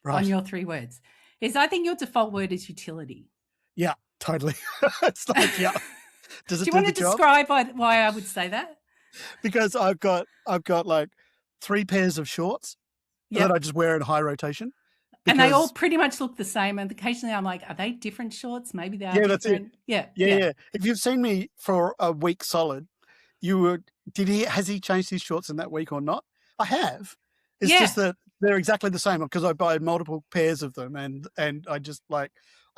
on your three words is I think your default word is utility. Yeah, totally. It's like, Does it do you want to describe why I would say that? Because I've got like 3 pairs of shorts that I just wear in high rotation. And they all pretty much look the same. And occasionally I'm like, are they different shorts? Maybe they are different. That's it. Yeah. If you've seen me for a week solid, has he changed his shorts in that week or not? I have. It's just that they're exactly the same because I buy multiple pairs of them and I just I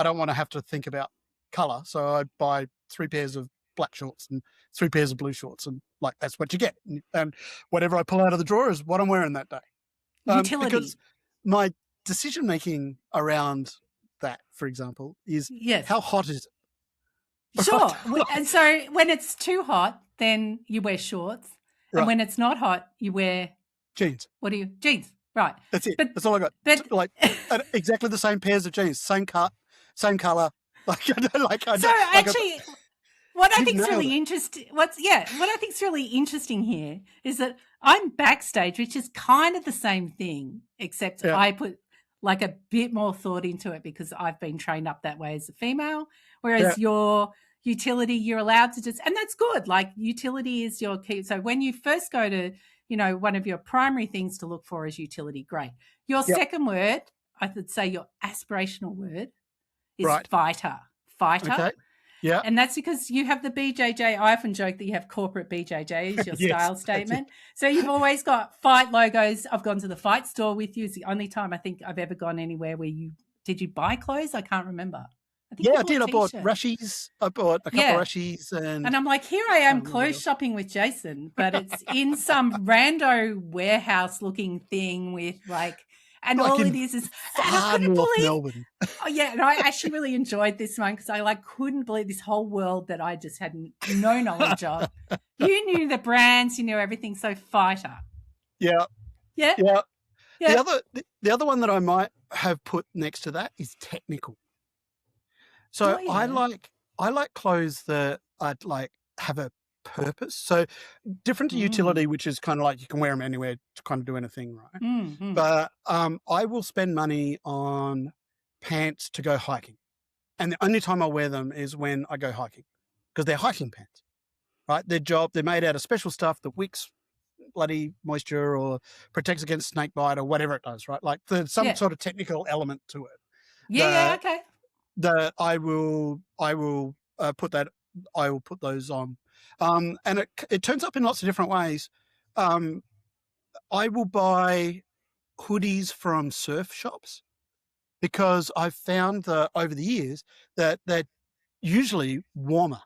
don't want to have to think about color. So I buy 3 pairs of black shorts and 3 pairs of blue shorts and that's what you get. And whatever I pull out of the drawer is what I'm wearing that day. Utility. Because my decision making around that, for example, is how hot is it? Sure. And so when it's too hot, then you wear shorts. And when it's not hot, you wear jeans. Jeans. Right. That's it. That's all I got. But exactly the same pairs of jeans, same cut, same color. What I think's really interesting. What I think's really interesting here is that I'm backstage, which is kind of the same thing, except I put a bit more thought into it because I've been trained up that way as a female. Whereas your utility, you're allowed to and that's good. Like utility is your key. So when you first go to, one of your primary things to look for is utility. Great. Your second word, I would say your aspirational word is fighter. Okay. Yeah. And that's because you have the BJJ. I often joke that you have corporate BJJ as your style statement. So you've always got fight logos. I've gone to the fight store with you. It's the only time I think I've ever gone anywhere where did you buy clothes? I can't remember. I did. I bought Rashies. I bought a couple of Rashies. And I'm like, here I am clothes shopping with Jason, but it's in some rando warehouse looking thing with and all it is far north Melbourne. And I actually really enjoyed this one because I couldn't believe this whole world that I just had no knowledge of. You knew the brands, you knew everything. So fighter. Yeah. The other one that I might have put next to that is technical. So I like clothes that have a purpose. So different to utility, which is kind of you can wear them anywhere to kind of do anything, right? Mm-hmm. But I will spend money on pants to go hiking. And the only time I wear them is when I go hiking because they're hiking pants, right? They're made out of special stuff that wicks bloody moisture or protects against snake bite or whatever it does, right? There's some sort of technical element to it. Okay. That I will put those on. And it turns up in lots of different ways. I will buy hoodies from surf shops because I've found that over the years that they're usually warmer.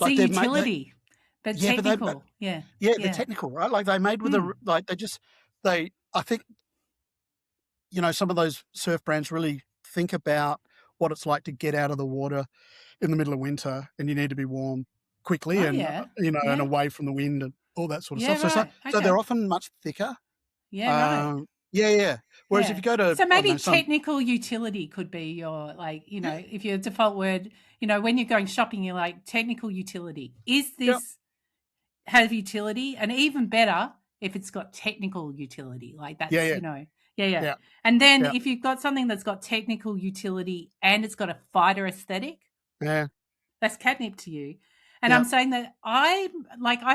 Utility. But Yeah, but technical. they're Yeah. technical, right? Like, they made with I think, some of those surf brands really think about what it's like to get out of the water in the middle of winter, and you need to be warm quickly Oh, and, yeah. and Yeah. away from the wind and all that sort of Yeah, stuff. right. So they're Okay. often much thicker. Yeah, right. Yeah. Whereas if Yeah. you go to, So I don't maybe know, some technical utility could be your, yeah, if your default word, when you're going shopping, you're like, technical utility. Is yeah, this have utility? And even better if it's got technical utility. Like yeah, that's, yeah, yeah. yeah, And then yeah, if you've got something that's got technical utility and it's got a fighter aesthetic, yeah, that's catnip to you. And yeah. I'm saying that I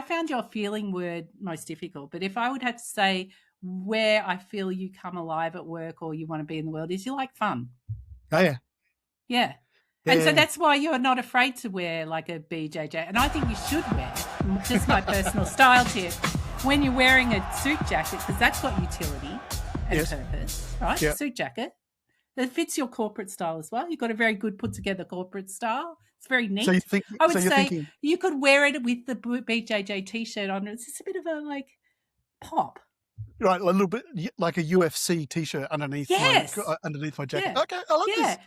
found your feeling word most difficult. But if I would have to say where I feel you come alive at work or you want to be in the world is you like fun. Oh, yeah. Yeah. Yeah, And so yeah. that's why you're not afraid to wear like a BJJ. And I think you should wear, just my personal style tip, when you're wearing a suit jacket, because that's got utility and Yes. purpose, right? Yeah. Suit jacket. That fits your corporate style as well. You've got a very good put together corporate style. It's very neat. So you think? I So would you're say thinking, you could wear it with the BJJ t-shirt on. It's just a bit of a pop. right? A little bit like a UFC t-shirt underneath Yes. my jacket. Yeah. Okay, I like Yeah. this.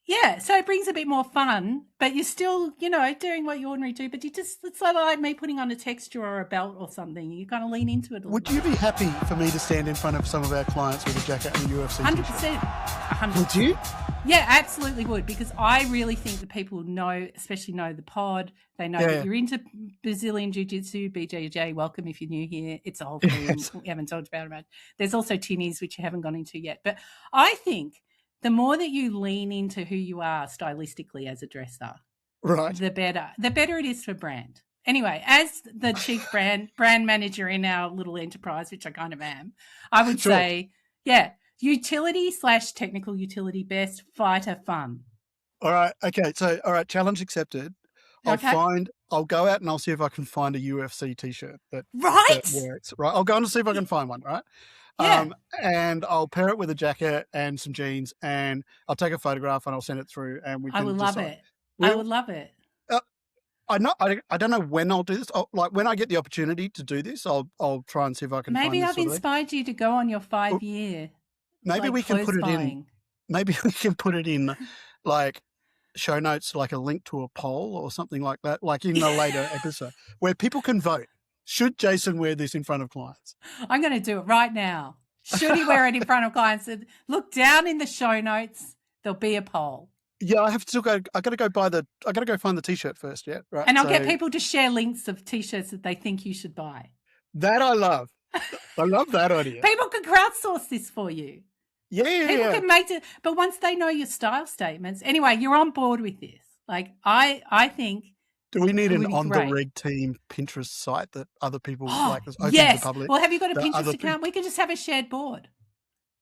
Yeah, so it brings a bit more fun, but you're still, doing what you ordinarily do, but it's like me putting on a texture or a belt or something. You kind of lean into it a little Would you be happy for me to stand in front of some of our clients with a jacket and a UFC t-shirt? 100%. 100%. Would you? Yeah, absolutely would, because I really think that people especially know the pod. They know that you're into Brazilian Jiu-Jitsu, BJJ. Welcome if you're new here. It's a whole thing. Yes. We haven't talked about it. There's also tinnies, which you haven't gone into yet. But I think the more that you lean into who you are stylistically as a dresser, Right. the better. The better it is for brand. Anyway, as the chief brand manager in our little enterprise, which I kind of am, I would Sure. say, utility / technical utility best, fighter fun. All right. Okay. So, all right. Challenge accepted. Okay. I'll go out and I'll see if I can find a UFC t-shirt that Right? works. Right. I'll go and see if I can find one. Right. Yeah. And I'll pair it with a jacket and some jeans, and I'll take a photograph and I'll send it through, and we can I would love decide. it. I would love it. I don't know when I'll do this. Like when I get the opportunity to do this, I'll try and see if I can Maybe find this I've sort of thing. inspired you to go on your 5-year. Maybe we can put it in. buying. Maybe we can put it in like show notes, like a link to a poll or something like that, like in a later episode where people can vote. Should Jason wear this in front of clients? I'm going to do it right now. Should he wear it in front of clients? Look down in the show notes. There'll be a poll. Yeah, I got to go find the t-shirt first. Yeah, right. And I'll get people to share links of t-shirts that they think you should buy. That I love. I love that idea. People can crowdsource this for you. Yeah. People can make it, but once they know your style statements, anyway, you're on board with this. Like I think. Do we need it an would be on great. the reg team Pinterest site that other people like is open yes. to public? Well, have you got a that Pinterest other account? We can just have a shared board,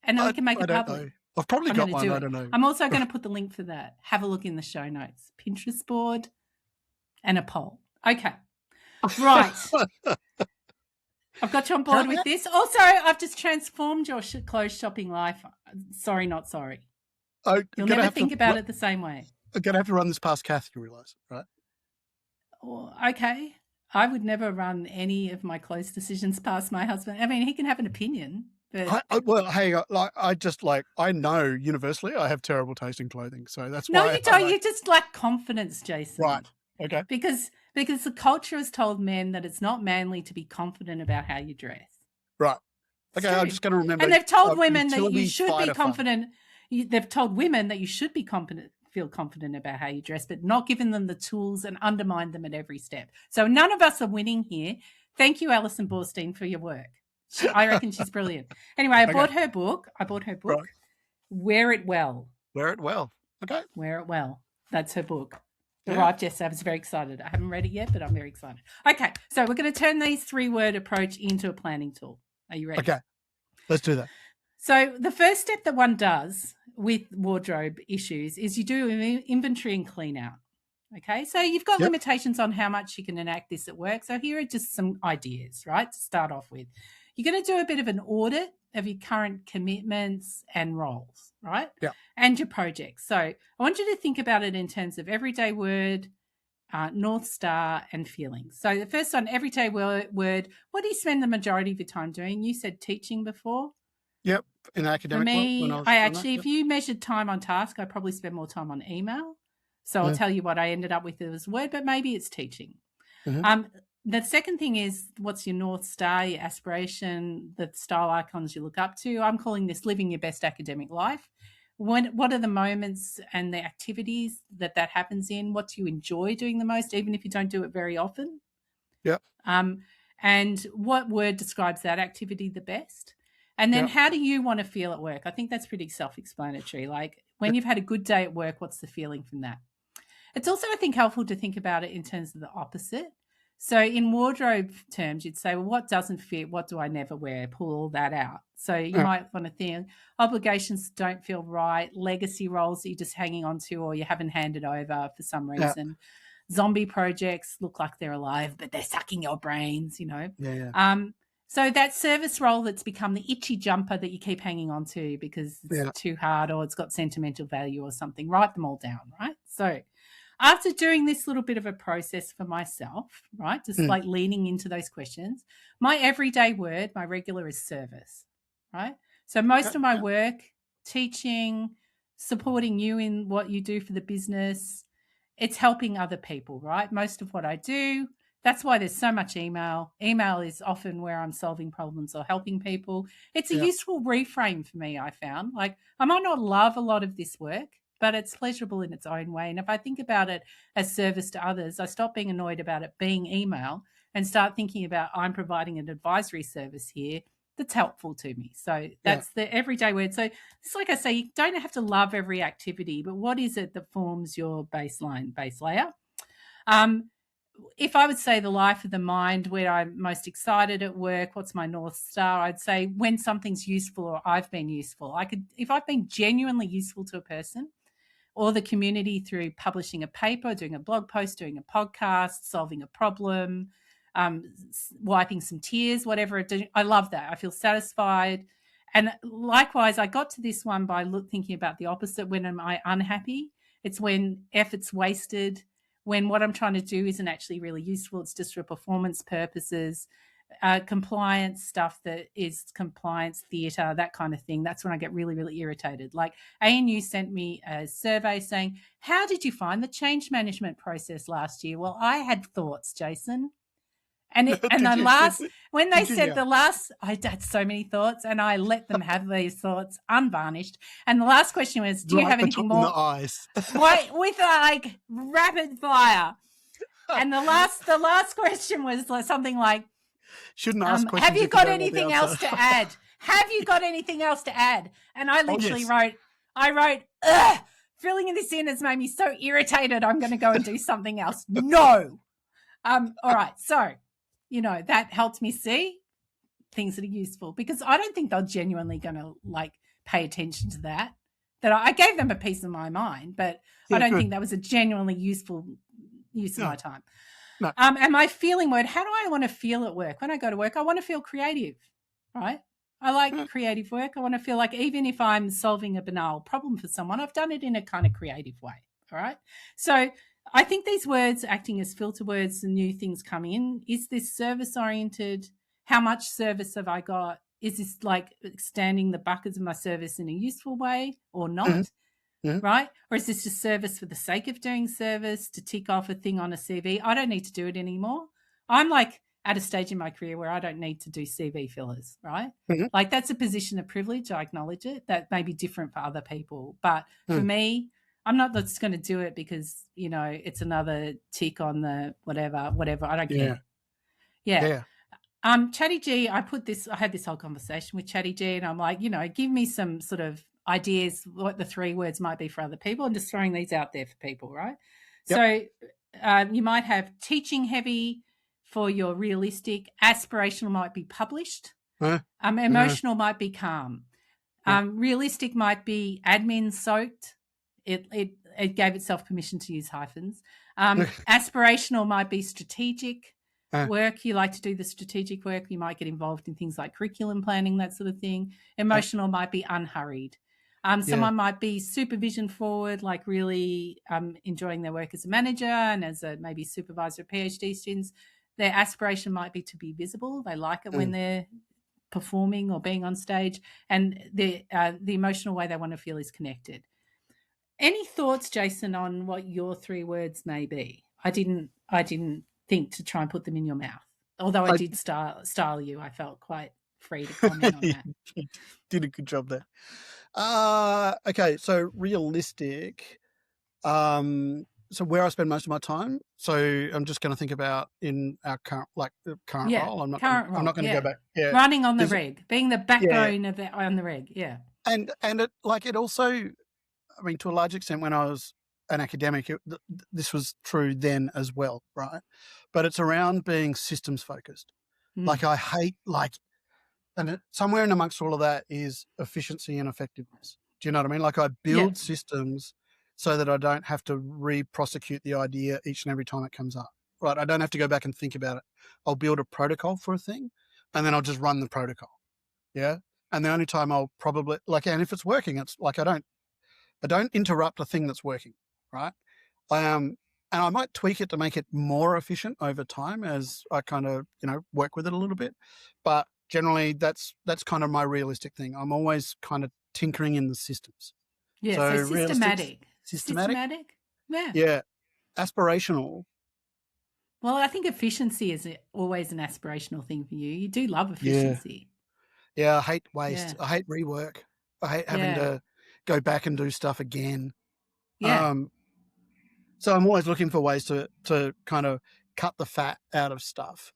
and then we can make it I don't public. know. I've probably I'm got gonna one. do I it. don't know. I'm also going to put the link for that. Have a look in the show notes. Pinterest board and a poll. Okay. Right. I've got you on board with this. Also, I've just transformed your clothes shopping life. Sorry, not sorry. You'll never think about it the same way. I'm going to have to run this past Kath, you realise, right? Oh, okay. I would never run any of my clothes decisions past my husband. I mean, he can have an opinion. But I know universally I have terrible taste in clothing, so that's no, why. you don't. You just lack confidence, Jason. Right. Okay. Because the culture has told men that it's not manly to be confident about how you dress. Right. Okay, I'm just going to remember. And they've told women that you should be confident. They've told women that you should be feel confident about how you dress, but not giving them the tools and undermine them at every step. So none of us are winning here. Thank you, Alison Bornstein, for your work. I reckon she's brilliant. Anyway, I bought her book. Right. Wear It Well. Wear It Well. Okay. Wear It Well. That's her book. Yeah. Arrived yesterday. I was very excited. I haven't read it yet, but I'm very excited. Okay, so we're going to turn these 3-word approach into a planning tool. Are you ready? Okay. Let's do that. So the first step that one does with wardrobe issues is you do an inventory and clean out. Okay, so you've got limitations on how much you can enact this at work. So here are just some ideas, right, to start off with. You're going to do a bit of an audit of your current commitments and roles, right? Yeah. And your projects. So I want you to think about it in terms of everyday word, North Star, and feelings. So the first one, everyday word. What do you spend the majority of your time doing? You said teaching before. Yep. In For academic work when me, I was I doing that. actually, Yep. if you measured time on task, I probably spend more time on email. So I'll tell you what I ended up with as a word, but maybe it's teaching. The second thing is, what's your North Star, your aspiration, the style icons you look up to? I'm calling this living your best academic life. What are the moments and the activities that happens in? What do you enjoy doing the most, even if you don't do it very often? Yep. And what word describes that activity the best? And then how do you want to feel at work? I think that's pretty self-explanatory. Like when you've had a good day at work, what's the feeling from that? It's also, I think, helpful to think about it in terms of the opposite. So in wardrobe terms, you'd say, well, what doesn't fit? What do I never wear? Pull all that out. So you might want to think obligations don't feel right, legacy roles that you're just hanging on to or you haven't handed over for some reason. Zombie projects look like they're alive, but they're sucking your brains, you know. So that service role that's become the itchy jumper that you keep hanging on to because it's too hard or it's got sentimental value or something, write them all down, right? So after doing this little bit of a process for myself, right, just like leaning into those questions, my everyday word, my regular is service, right? So most of my work, teaching, supporting you in what you do for the business, it's helping other people, right? Most of what I do, that's why there's so much email. Email is often where I'm solving problems or helping people. It's a useful reframe for me, I found. Like I might not love a lot of this work, but it's pleasurable in its own way. And if I think about it as service to others, I stop being annoyed about it being email and start thinking about I'm providing an advisory service here that's helpful to me. So that's the everyday word. So it's like I say, you don't have to love every activity, but what is it that forms your base layer? If I would say the life of the mind, where I'm most excited at work, what's my North Star? I'd say when something's useful or I've been useful. If I've been genuinely useful to a person, or the community through publishing a paper, doing a blog post, doing a podcast, solving a problem, wiping some tears, whatever. I love that. I feel satisfied. And likewise, I got to this one by thinking about the opposite. When am I unhappy? It's when effort's wasted, when what I'm trying to do isn't actually really useful. It's just for performance purposes. Compliance stuff that is compliance theatre, that kind of thing. That's when I get really, really irritated. Like ANU sent me a survey saying, how did you find the change management process last year? Well, I had thoughts, Jason. And when they said I had so many thoughts and I let them have these thoughts unvarnished. And the last question was, do you have anything more? The eyes. With like rapid fire. And the last question was something like, shouldn't ask questions. Have you got anything else to add? Have you got anything else to add? And I literally wrote, ugh, filling this in has made me so irritated. I'm going to go and do something else. No. All right. So, you know, that helps me see things that are useful because I don't think they're genuinely going to like pay attention to that. That I gave them a piece of my mind, but I don't think that was a genuinely useful use of my time. No. And my feeling word, how do I want to feel at work? When I go to work, I want to feel creative, right? I like creative work. I want to feel like even if I'm solving a banal problem for someone, I've done it in a kind of creative way, all right? So I think these words acting as filter words and new things come in. Is this service-oriented? How much service have I got? Is this like extending the buckets of my service in a useful way or not? Right? Or is this just service for the sake of doing service to tick off a thing on a CV? I don't need to do it anymore. I'm like at a stage in my career where I don't need to do CV fillers, right? Like that's a position of privilege. I acknowledge it. That may be different for other people. But for me, I'm not just going to do it because, you know, it's another tick on the whatever. I don't care. Yeah. Chatty G, I had this whole conversation with Chatty G and I'm like, you know, give me some sort of ideas what the 3 words might be for other people and just throwing these out there for people, right? So you might have teaching heavy for your realistic, aspirational might be published, emotional might be calm, realistic might be admin soaked. It gave itself permission to use hyphens. Aspirational might be strategic work. You like to do the strategic work. You might get involved in things like curriculum planning, that sort of thing. Emotional might be unhurried. Someone might be supervision forward, like really enjoying their work as a manager and as a maybe supervisor of PhD students. Their aspiration might be to be visible. They like it when they're performing or being on stage, and the emotional way they want to feel is connected. Any thoughts, Jason, on what your 3 words may be? I didn't think to try and put them in your mouth, although I did style you. I felt quite free to comment on that. You did a good job there. Okay, so realistic. So where I spend most of my time. So I'm just going to think about in our current role. I'm not going to go back. Yeah, running on the reg, being the backbone of it on the reg. Yeah, and it also, I mean, to a large extent, when I was an academic, this was true then as well, right? But it's around being systems focused. Like I hate and somewhere in amongst all of that is efficiency and effectiveness. Do you know what I mean? Like I build systems so that I don't have to re-prosecute the idea each and every time it comes up, right? I don't have to go back and think about it. I'll build a protocol for a thing and then I'll just run the protocol. Yeah. And the only time I'll probably and if it's working, it's like I don't interrupt a thing that's working, right? And I might tweak it to make it more efficient over time as I kind of, work with it a little bit. But generally that's kind of my realistic thing. I'm always kind of tinkering in the systems. Yeah, so systematic. Systematic? Yeah. Yeah. Aspirational. Well, I think efficiency is always an aspirational thing for you. You do love efficiency. Yeah, I hate waste. I hate rework. I hate having to go back and do stuff again. Yeah. So I'm always looking for ways to kind of cut the fat out of stuff.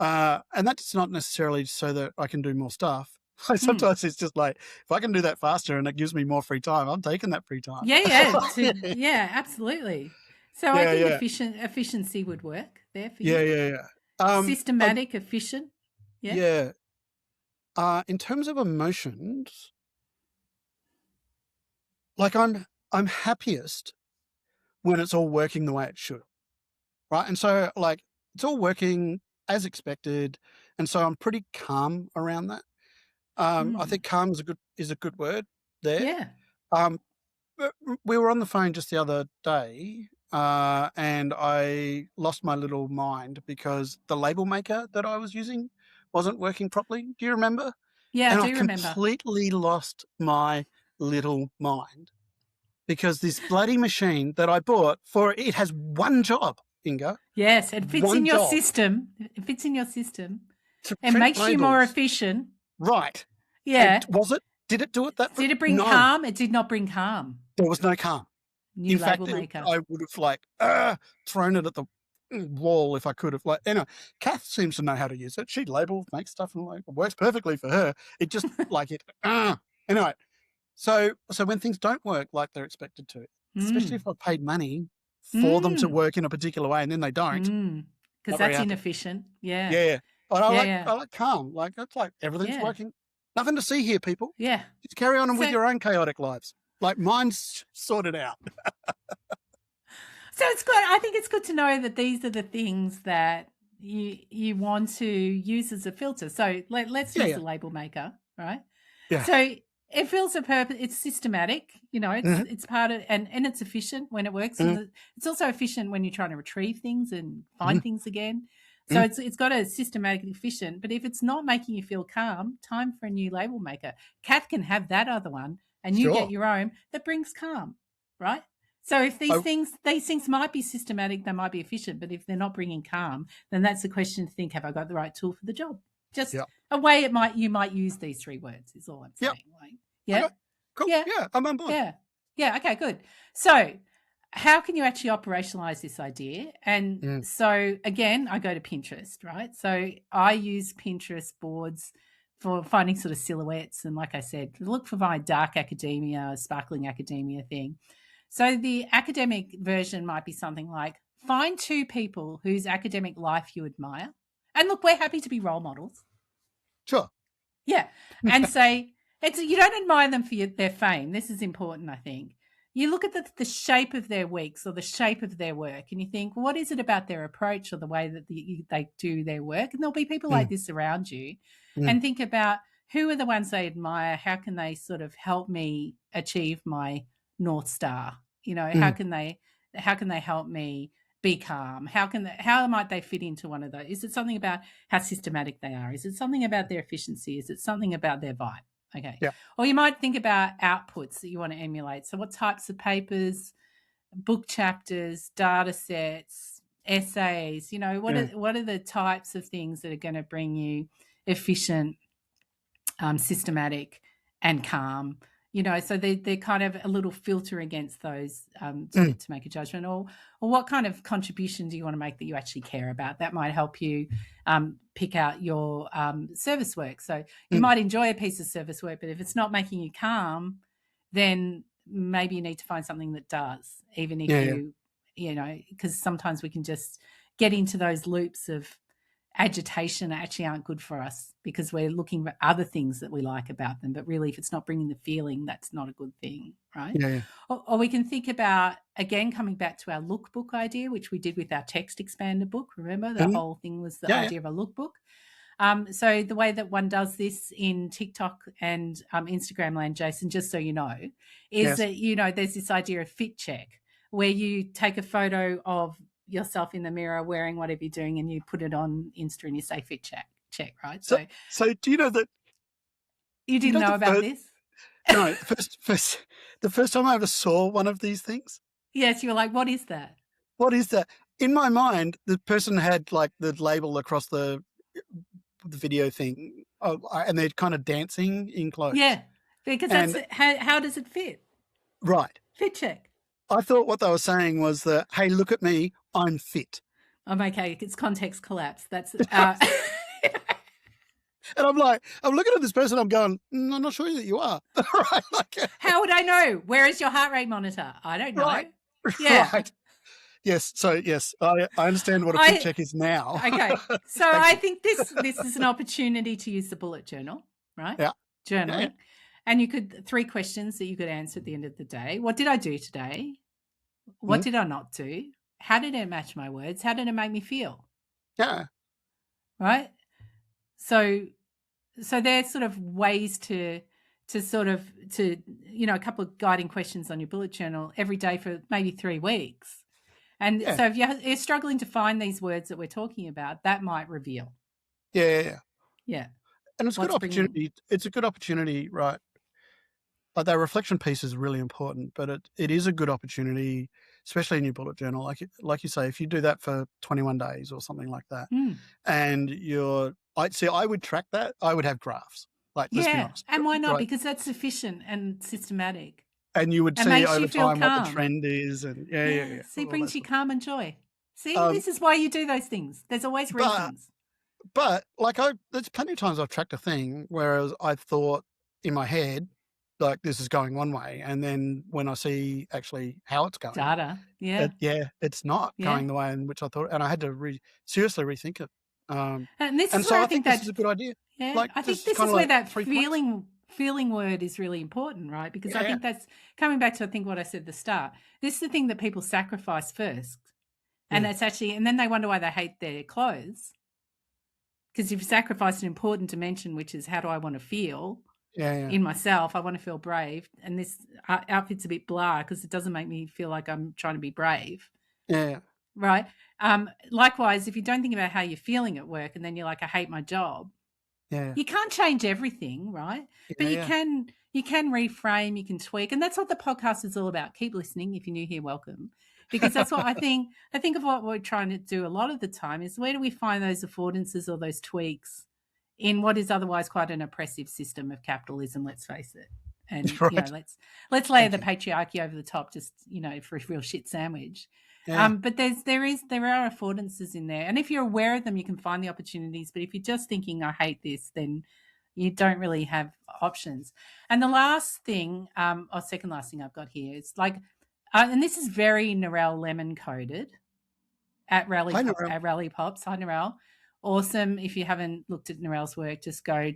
And that's not necessarily so that I can do more stuff. Sometimes it's just like, if I can do that faster and it gives me more free time, I'm taking that free time. Yeah, absolutely. So I think efficiency would work there for you. Yeah. Systematic, efficient. Yeah. In terms of emotions, like I'm happiest when it's all working the way it should, right? And so like it's all working as expected, and so I'm pretty calm around that. I think calm is a good word there. Yeah. We were on the phone just the other day, and I lost my little mind because the label maker that I was using wasn't working properly. Do you remember? Yeah, and I do remember. Completely lost my little mind because this bloody machine that I bought it has one job, Inga. Yes, it fits in your system. It fits in your system. It makes you more efficient. Right. Yeah. And did it do it that? Did it bring calm? It did not bring calm. There was no calm. New label maker. I would have thrown it at the wall if I could have. Anyway, Kath seems to know how to use it. She labels, makes stuff, and it works perfectly for her. It just Anyway, so when things don't work like they're expected to, especially if I've paid money for them to work in a particular way and then they don't, because that's inefficient. Yeah. Yeah. But I like calm. Like it's like everything's working. Nothing to see here, people. Yeah. Just carry on with your own chaotic lives. Like mine's sorted out. So it's good. I think it's good to know that these are the things that you want to use as a filter. So let's use the label maker, right? Yeah. So it fills a purpose. It's systematic, it's part of, and it's efficient when it works. It's also efficient when you're trying to retrieve things and find things again. So it's got a systematic efficient, but if it's not making you feel calm, time for a new label maker. Kath can have that other one and you get your own that brings calm, right? So if these things might be systematic, they might be efficient, but if they're not bringing calm, then that's the question to think, have I got the right tool for the job? Just a way you might use these 3 words is all I'm saying. Yeah. Okay. Cool. Yeah, I'm on board. Yeah. Okay, good. So how can you actually operationalize this idea? And so again, I go to Pinterest, right? So I use Pinterest boards for finding sort of silhouettes. And like I said, look for my dark academia, sparkling academia thing. So the academic version might be something like, find 2 people whose academic life you admire. And look, we're happy to be role models. Sure. Yeah. And say, you don't admire them for their fame. This is important, I think. You look at the shape of their weeks or the shape of their work and you think, well, what is it about their approach or the way that they do their work? And there'll be people like this around you. And think about who are the ones I admire? How can they sort of help me achieve my North Star? You know, how can they help me be calm? How might they fit into one of those? Is it something about how systematic they are? Is it something about their efficiency? Is it something about their vibe? Okay. Yeah. Or you might think about outputs that you want to emulate. So what types of papers, book chapters, data sets, essays, you know, what are the types of things that are going to bring you efficient, systematic and calm, you know, so they're kind of a little filter against those to make a judgment, or what kind of contribution do you want to make that you actually care about? That might help you pick out your service work. So you might enjoy a piece of service work, but if it's not making you calm, then maybe you need to find something that does, even if you know, because sometimes we can just get into those loops of agitation that actually aren't good for us because we're looking for other things that we like about them. But really, if it's not bringing the feeling, that's not a good thing, right? Yeah. Or we can think about, again, coming back to our lookbook idea, which we did with our text expander book. Remember, the whole thing was the idea of a lookbook. So the way that one does this in TikTok and Instagram land, Jason, just so you know, is that, you know, there's this idea of fit check where you take a photo of yourself in the mirror wearing whatever you're doing and you put it on Insta and you say fit check, right? So do you know that you didn't know about this? No, the first time I ever saw one of these things. Yes, you were like, what is that? What is that? In my mind, the person had like the label across the video thing, and they're kind of dancing in clothes. Yeah, because that's how does it fit? Right. Fit check. I thought what they were saying was that, hey, look at me, I'm fit. I'm okay. It's context collapse. That's and I'm like, I'm looking at this person, I'm going, I'm not sure that you are. Right? Like, how would I know? Where is your heart rate monitor? I don't know. Right. Yeah. Right. Yes. So yes, I understand what a fit check is now. Okay. So I think this is an opportunity to use the bullet journal, right? Yeah. Journaling. Yeah. And you could 3 questions that you could answer at the end of the day. What did I do today? What did I not do? How did it match my words? How did it make me feel? Yeah. Right? So there's sort of ways to you know, a couple of guiding questions on your bullet journal every day for maybe 3 weeks. And so if you're struggling to find these words that we're talking about, that might reveal. Yeah. And it's a good opportunity. It's a good opportunity, right? Like that reflection piece is really important, but it is a good opportunity, especially in your bullet journal. Like you say, if you do that for 21 days or something like that, and I would track that. I would have graphs. Like, let's be honest. And why not? Right? Because that's efficient and systematic. And you would see over time what the trend is, and See, it brings you calm and joy. See, this is why you do those things. There's always reasons. But like, there's plenty of times I've tracked a thing, whereas I thought in my head, like, this is going one way, and then when I see actually how it's going, data, it's not going the way in which I thought, and I had to seriously rethink it. And this is so where I think this is a good idea. Yeah, like, I think this is where that feeling word is really important, right? Because I think that's coming back to, I think, what I said at the start. This is the thing that people sacrifice first, and that's actually, and then they wonder why they hate their clothes, because you've sacrificed an important dimension, which is how do I want to feel. In myself, I want to feel brave, and this outfit's a bit blah because it doesn't make me feel like I'm trying to be brave. Right. Likewise, if you don't think about how you're feeling at work, and then you're like, I hate my job. You can't change everything, right? But you can reframe, you can tweak, and that's what the podcast is all about. Keep listening. If you're new here, welcome, because that's what I think of what we're trying to do a lot of the time is, where do we find those affordances or those tweaks in what is otherwise quite an oppressive system of capitalism, let's face it. And you know, let's layer the patriarchy over the top, just, you know, for a real shit sandwich. But there are affordances in there. And if you're aware of them, you can find the opportunities. But if you're just thinking, I hate this, then you don't really have options. And the last thing, or second last thing I've got here is like, and this is very Narelle Lemon coded at Rally Pops. Hi, Narelle. Awesome. If you haven't looked at Narelle's work, just go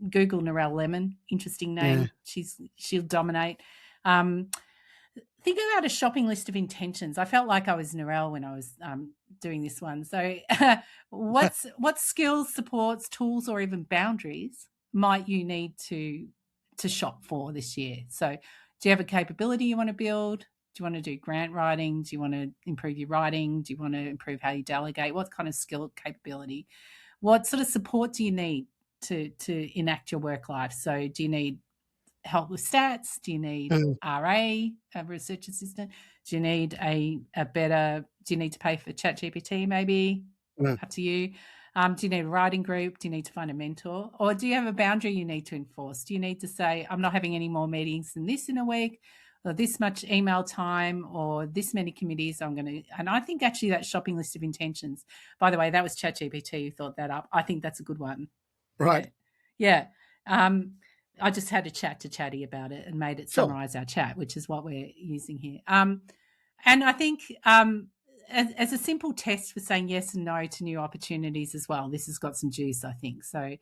Google Narelle Lemon. Interesting name. She'll dominate. Think about a shopping list of intentions. I felt like I was Narelle when I was doing this one. So what skills, supports, tools, or even boundaries might you need to shop for this year? So do you have a capability you want to build? Do you want to do grant writing? Do you want to improve your writing? Do you want to improve how you delegate? What kind of skill capability? What sort of support do you need to enact your work life? So do you need help with stats? Do you need RA, a research assistant? Do you need do you need to pay for ChatGPT maybe? Up to you. Do you need a writing group? Do you need to find a mentor? Or do you have a boundary you need to enforce? Do you need to say, I'm not having any more meetings than this in a week, or this much email time, or this many committees I'm going to... And I think actually that shopping list of intentions, by the way, that was ChatGPT who thought that up. I think that's a good one. Right. Yeah. I just had a chat to Chatty about it and made it summarize our chat, which is what we're using here. And I think as a simple test for saying yes and no to new opportunities as well, this has got some juice, I think. So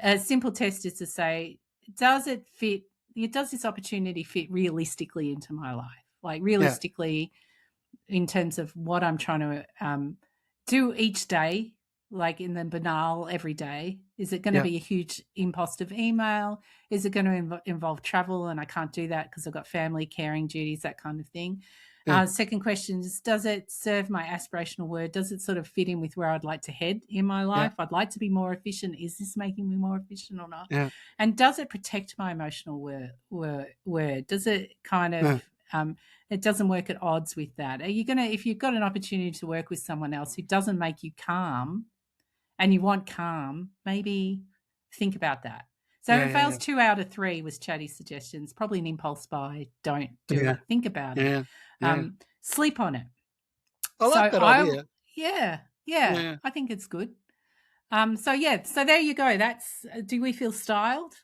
a simple test is to say, does this opportunity fit realistically into my life? Like realistically in terms of what I'm trying to do each day, like in the banal every day. Is it going to be a huge impost of email? Is it going to involve travel and I can't do that because I've got family caring duties, that kind of thing? Second question is, does it serve my aspirational word? Does it sort of fit in with where I'd like to head in my life? I'd like to be more efficient. Is this making me more efficient or not? And does it protect my emotional word? Does it kind of it doesn't work at odds with that? Are you going to, if you've got an opportunity to work with someone else who doesn't make you calm and you want calm, maybe think about that. So it fails 2 out of 3 was Chatty's suggestions. Probably an impulse buy. Don't do it. Think about it. Sleep on it. I like that idea. Yeah. I think it's good. So there you go. That's. Do we feel styled?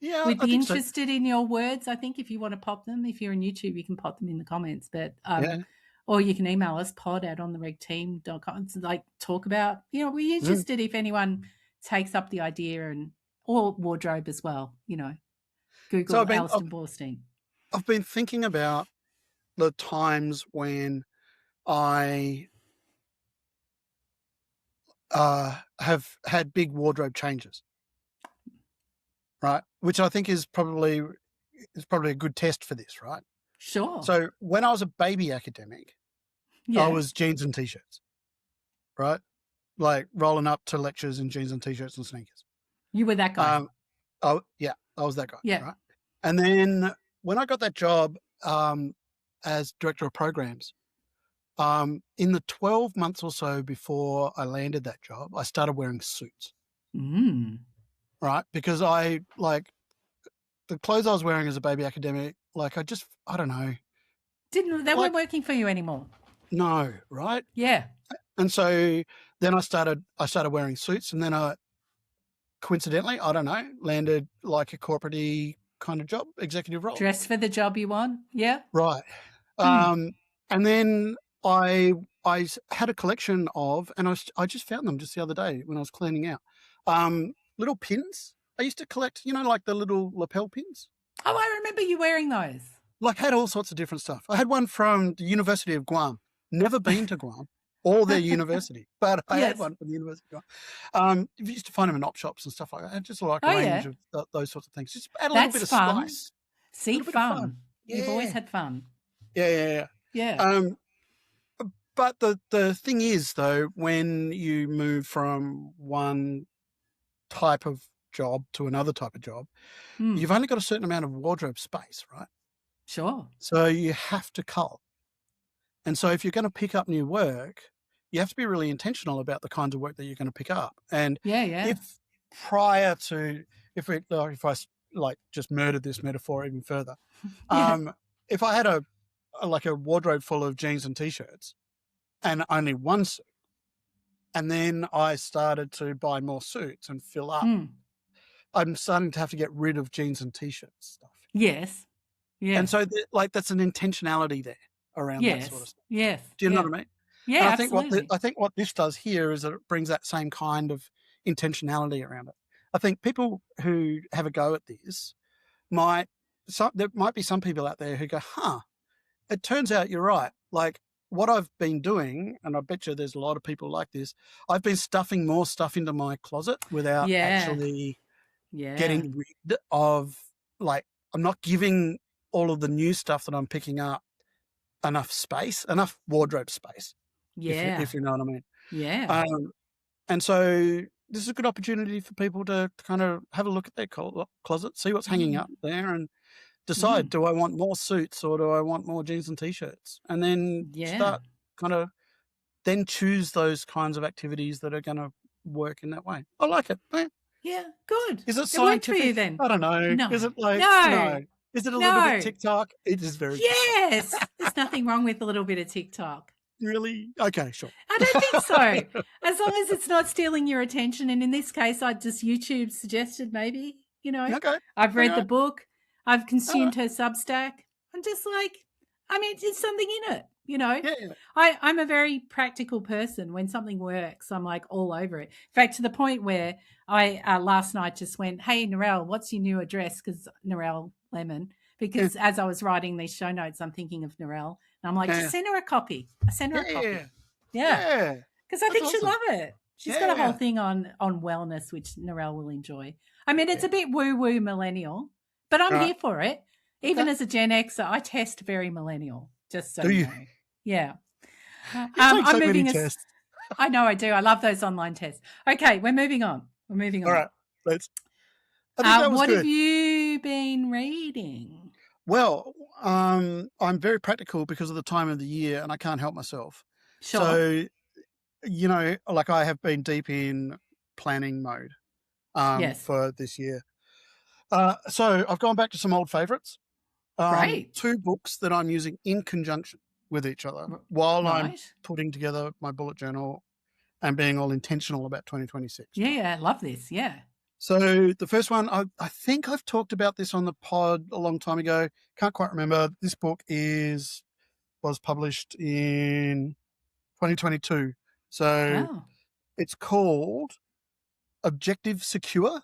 Yeah, we'd be interested in your words. I think if you want to pop them, if you're on YouTube, you can pop them in the comments. But or you can email us pod@ontheregteam.com. Like talk about. We're interested if anyone takes up the idea or wardrobe as well. Google Alison Bornstein. I've been thinking about the times when I have had big wardrobe changes, right? Which I think is probably a good test for this, right? Sure. So when I was a baby academic, I was jeans and T-shirts, right? Like rolling up to lectures in jeans and T-shirts and sneakers. You were that guy. I was that guy. Yeah. Right? And then when I got that job as director of programs, in the 12 months or so before I landed that job, I started wearing suits. Right? Because I the clothes I was wearing as a baby academic, I don't know. They weren't working for you anymore. No, right? Yeah. And so then I started wearing suits, and then I coincidentally, I don't know, landed like a corporate-y kind of job, executive role. Dress for the job you want. Yeah. Right. And then I had a collection of, and I just found them just the other day when I was cleaning out, little pins. I used to collect, like the little lapel pins. Oh, I remember you wearing those. Had all sorts of different stuff. I had one from the University of Guam. Never been to Guam or their university, but I had one from the University of Guam. You used to find them in op shops and stuff like that. Just a range of those sorts of things. Just add a little bit of spice. See, fun. You've always had fun. Yeah. But the thing is, though, when you move from one type of job to another type of job, you've only got a certain amount of wardrobe space, right? Sure. So you have to cull. And so if you're going to pick up new work, you have to be really intentional about the kinds of work that you're going to pick up. And if I just murdered this metaphor even further, if I had a wardrobe full of jeans and T-shirts and only one suit, and then I started to buy more suits and fill up, I'm starting to have to get rid of jeans and T-shirt stuff. Yes. Yeah. And so that's an intentionality there around that sort of stuff. Yes. Do you know what I mean? Yeah, and absolutely. I think what this does here is that it brings that same kind of intentionality around it. I think people who have a go at this there might be some people out there who go, it turns out you're right. Like what I've been doing, and I bet you there's a lot of people like this, I've been stuffing more stuff into my closet without actually Yeah. getting rid of, like, I'm not giving all of the new stuff that I'm picking up enough space, enough wardrobe space, Yeah. if you know what I mean. Yeah. And so this is a good opportunity for people to kind of have a look at their closet, see what's hanging up there, and decide, do I want more suits or do I want more jeans and T-shirts? And then start kind of then choose those kinds of activities that are going to work in that way. I like it. Yeah, good. Is it It worked for you scientific? then? I don't know. No. Is it like, No. Is it a little bit TikTok? It is very TikTok. Yes. There's nothing wrong with a little bit of TikTok. Really? Okay, sure. I don't think so. As long as it's not stealing your attention. And in this case, I just YouTube suggested maybe, you know. Okay. I've read the book. I've consumed All her Substack. I'm just like, I mean, there's something in it, you know. Yeah. I'm a very practical person. When something works, I'm like all over it. In fact, to the point where I last night just went, hey, Narelle, what's your new address? Because Narelle Lemon. Because as I was writing these show notes, I'm thinking of Narelle. And I'm like, just send her a copy. I sent her a copy. Yeah. Because I think she'd love it. She's got a whole thing on wellness, which Narelle will enjoy. I mean, it's a bit woo-woo millennial, but I'm here for it. Even as a Gen Xer, I test very millennial, just so you know. Yeah. I'm moving tests. I know I do. I love those online tests. Okay, we're moving on. All right, let's. What have you been reading? Well, I'm very practical because of the time of the year, and I can't help myself. Sure. So, you know, like I have been deep in planning mode for this year. So I've gone back to some old favorites. Great. 2 books that I'm using in conjunction with each other while I'm putting together my bullet journal and being all intentional about 2026. Yeah, I love this. Yeah. So the first one, I think I've talked about this on the pod a long time ago. Can't quite remember. This book was published in 2022. So it's called Objective Secure.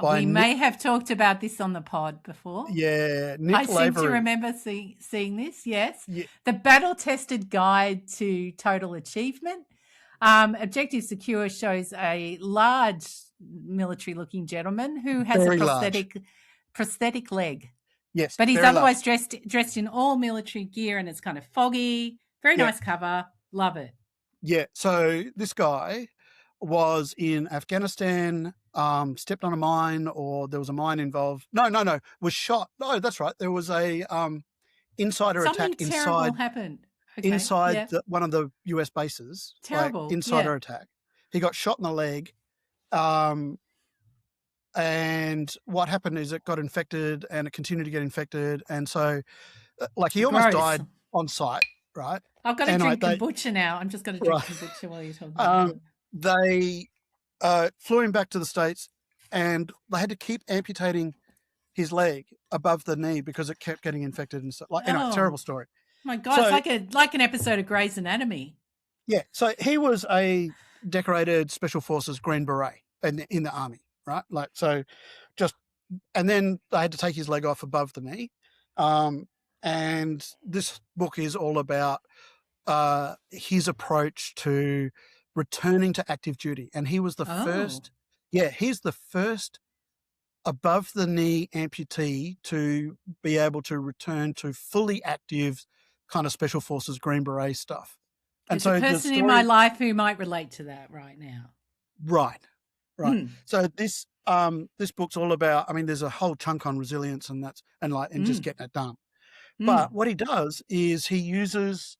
We may have talked about this on the pod before. Yeah. I seem to remember seeing this, yes. Yeah. The battle-tested guide to total achievement. Objective Secure shows a large military-looking gentleman who has a prosthetic leg. Yes. But he's otherwise dressed in all military gear, and it's kind of foggy. Very nice cover. Love it. Yeah. So this guy was in Afghanistan, stepped on a mine, or there was a mine involved. No, was shot. No, that's right. There was a insider attack inside. Something terrible happened. Okay. Inside one of the US bases. Terrible. Insider attack. He got shot in the leg. And what happened is it got infected and it continued to get infected. And so, like, he almost died on site, right? I've got to drink kombucha now. I'm just going to drink kombucha while you're talking. They flew him back to the States, and they had to keep amputating his leg above the knee because it kept getting infected and stuff. Like, terrible story. My God, so, it's like an episode of Grey's Anatomy. Yeah, so he was a decorated Special Forces Green Beret in the army, right? Like, so and then they had to take his leg off above the knee. And this book is all about his approach to returning to active duty. And he was the first, he's the first above the knee amputee to be able to return to fully active kind of Special Forces Green Beret stuff. And there's a person in my life who might relate to that right now. Right. So this book's all about, I mean, there's a whole chunk on resilience and just getting it done. But what he does is he uses,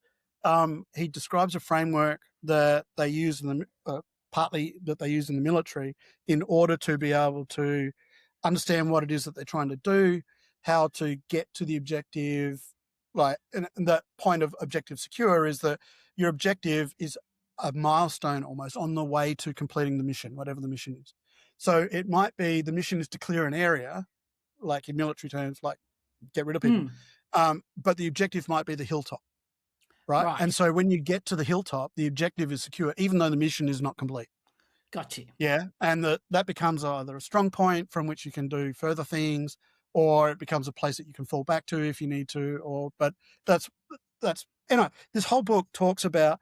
he describes a framework that they use partly that they use in the military in order to be able to understand what it is that they're trying to do, how to get to the objective. Like, and that point of Objective Secure is that your objective is a milestone almost on the way to completing the mission, whatever the mission is. So it might be the mission is to clear an area, like in military terms, like get rid of people. But the objective might be the hilltop, right? And so when you get to the hilltop, the objective is secure, even though the mission is not complete. Got you. Yeah, and that becomes either a strong point from which you can do further things, or it becomes a place that you can fall back to if you need to. But that's this whole book talks about,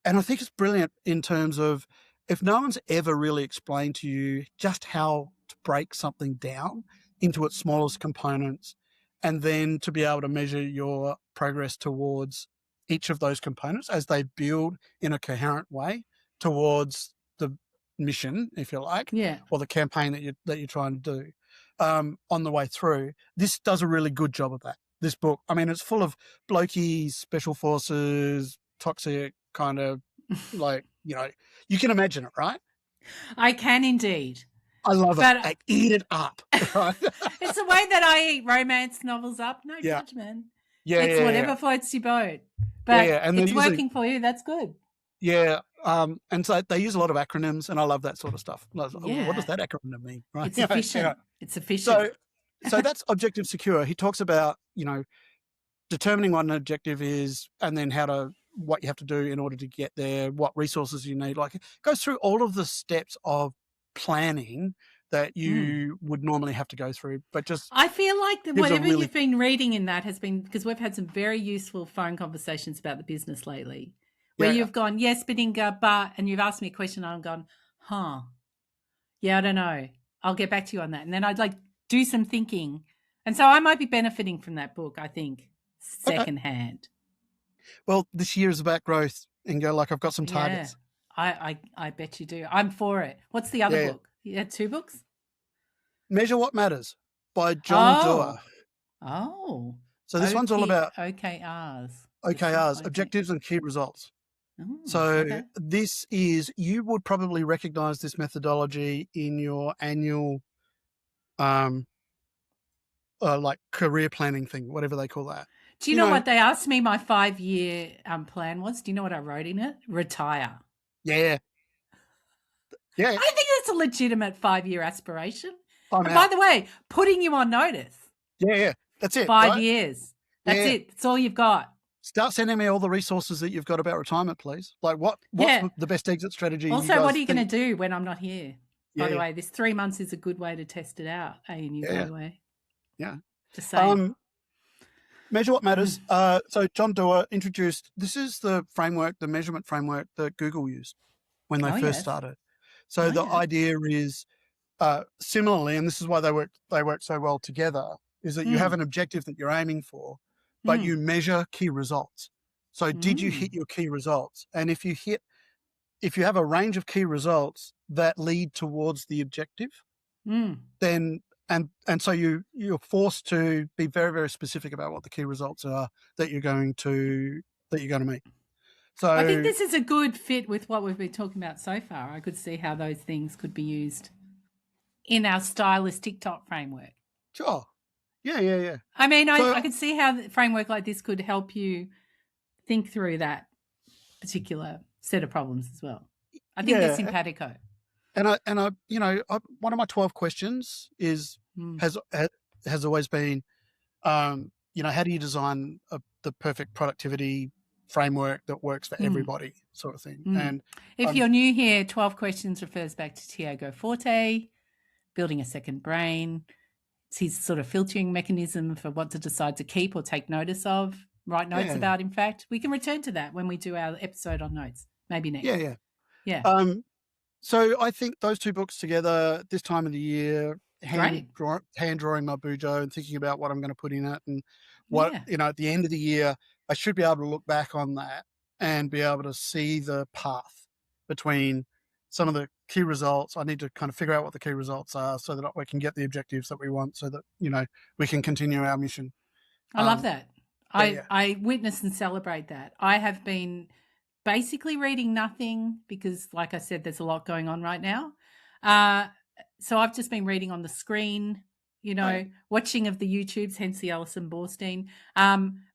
and I think it's brilliant in terms of if no one's ever really explained to you just how to break something down into its smallest components, and then to be able to measure your progress towards each of those components as they build in a coherent way towards the mission, if you like, Yeah. or the campaign that you're trying to do on the way through. This does a really good job of that. This book, I mean, it's full of blokey, special forces, toxic kind of like, you can imagine it, right? I can indeed. I love it. I eat it up. Right? It's the way that I eat romance novels up. No judgment. Yeah, it's whatever floats your boat. But and it's working for you. That's good. Yeah. And so they use a lot of acronyms, and I love that sort of stuff. Like, what does that acronym mean? Right? It's efficient. It's efficient. So that's objective secure. He talks about, determining what an objective is, and then what you have to do in order to get there, what resources you need. Like, it goes through all of the steps of planning that you would normally have to go through, but just I feel like whatever you've been reading in that has been, because we've had some very useful phone conversations about the business lately, where you've gone, yes, Bedinga, but, and you've asked me a question and I've gone, yeah, I don't know. I'll get back to you on that. And then I'd like do some thinking. And so I might be benefiting from that book, I think, secondhand. Well, this year is about growth, and I've got some targets. I bet you do. I'm for it. What's the other book? You had 2 books? Measure What Matters by John Doerr. Oh. So this one's all about OKRs. Objectives and Key Results. This is, you would probably recognize this methodology in your annual like career planning thing, whatever they call that. Do you know what they asked me my 5-year plan was? Do you know what I wrote in it? Retire. Yeah. Yeah. I think that's a legitimate 5-year aspiration. And by the way, putting you on notice. Yeah. That's it. 5 years. That's it. That's all you've got. Start sending me all the resources that you've got about retirement, please. Like what's the best exit strategy? Also, what are you going to do when I'm not here? By the way, this 3 months is a good way to test it out. ANU, by the way. Yeah. Just saying. Measure What Matters. So John Doerr introduced, this is the framework, the measurement framework that Google used when they first started. So the idea is similarly, and this is why they work so well together, is that you have an objective that you're aiming for, but you measure key results. So did you hit your key results? And if you have a range of key results that lead towards the objective, then and so you're forced to be very, very specific about what the key results are that you're going to meet. So I think this is a good fit with what we've been talking about so far. I could see how those things could be used in our stylist TikTok framework. Sure. Yeah. I mean, I could see how the framework like this could help you think through that particular set of problems as well. I think they're simpatico. And one of my 12 questions is has always been, how do you design the perfect productivity framework that works for everybody, sort of thing. And if you're new here, 12 questions refers back to Tiago Forte, building a second brain. It's his sort of filtering mechanism for what to decide to keep or take notice of, write notes about, in fact. We can return to that when we do our episode on notes, maybe next. Yeah. So I think those 2 books together this time of the year, hand drawing my bujo and thinking about what I'm going to put in it, and what, at the end of the year, I should be able to look back on that and be able to see the path between some of the key results. I need to kind of figure out what the key results are so that we can get the objectives that we want, so that, we can continue our mission. I love that. I witness and celebrate that. I have been basically reading nothing because, like I said, there's a lot going on right now. So I've just been reading on the screen, watching of the YouTubes, hence the Alison Bornstein.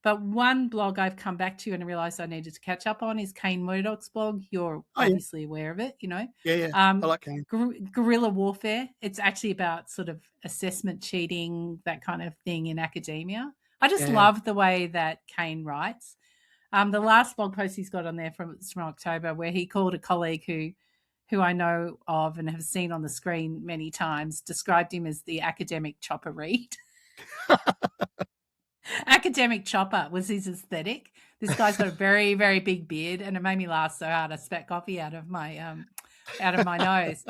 But one blog I've come back to and realised I needed to catch up on is Kane Murdoch's blog. You're obviously aware of it, Yeah. I like Kane. Guerrilla warfare. It's actually about sort of assessment cheating, that kind of thing in academia. I just love the way that Kane writes. The last blog post he's got on there from October, where he called a colleague who I know of and have seen on the screen many times, described him as the academic chopper read. Academic chopper was his aesthetic. This guy's got a very, very big beard, and it made me laugh so hard I spat coffee out of my out of my nose.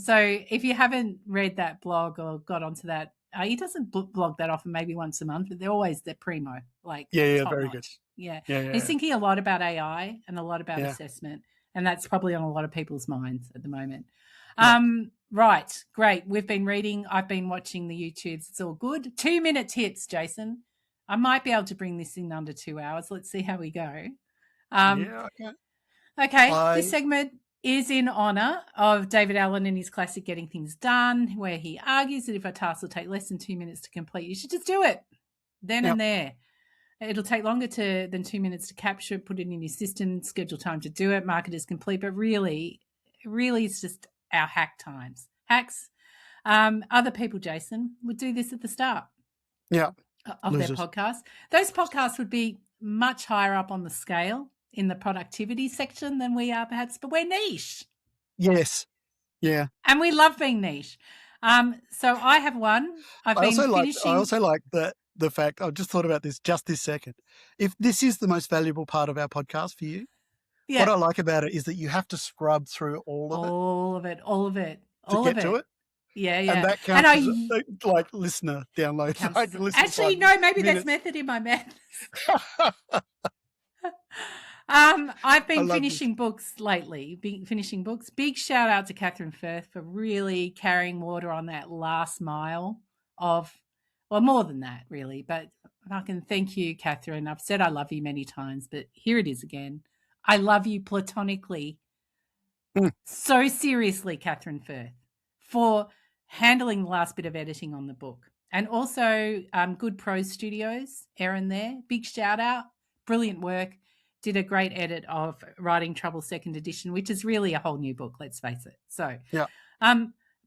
So if you haven't read that blog or got onto that, he doesn't blog that often, maybe once a month, but they're primo, like Yeah, top very notch. good. Yeah. Yeah. He's thinking a lot about AI and a lot about Yeah. assessment, and that's probably on a lot of people's minds at the moment. Yeah. Right, great. We've been reading. I've been watching the YouTubes. It's all good. 2-minute tips, Jason. I might be able to bring this in under 2 hours. Let's see how we go. Yeah, okay. Okay, this segment is in honour of David Allen and his classic Getting Things Done, where he argues that if a task will take less than 2 minutes to complete, you should just do it then and there. It'll take longer than 2 minutes to capture it, put it in your system, schedule time to do it, mark it as complete. But really it's just our hacks. Other people, Jason, would do this at the start of their podcast. Those podcasts would be much higher up on the scale in the productivity section than we are perhaps, but we're niche. Yes. Yeah. And we love being niche. So I have one. I also like the fact, I just thought about this just this second. If this is the most valuable part of our podcast for you, what I like about it is that you have to scrub through all of it to get to it. Yeah. And that counts as like listener downloads. Actually, no, maybe that's method in my madness. I've been finishing books lately. Big shout out to Catherine Firth for really carrying water on that last mile of, well, more than that, really. But I can thank you, Catherine. I've said I love you many times, but here it is again. I love you platonically. So seriously, Catherine Firth, for handling the last bit of editing on the book. And also Good Prose Studios, Erin there. Big shout out. Brilliant work. Did a great edit of Writing Trouble Second Edition, which is really a whole new book, let's face it. So,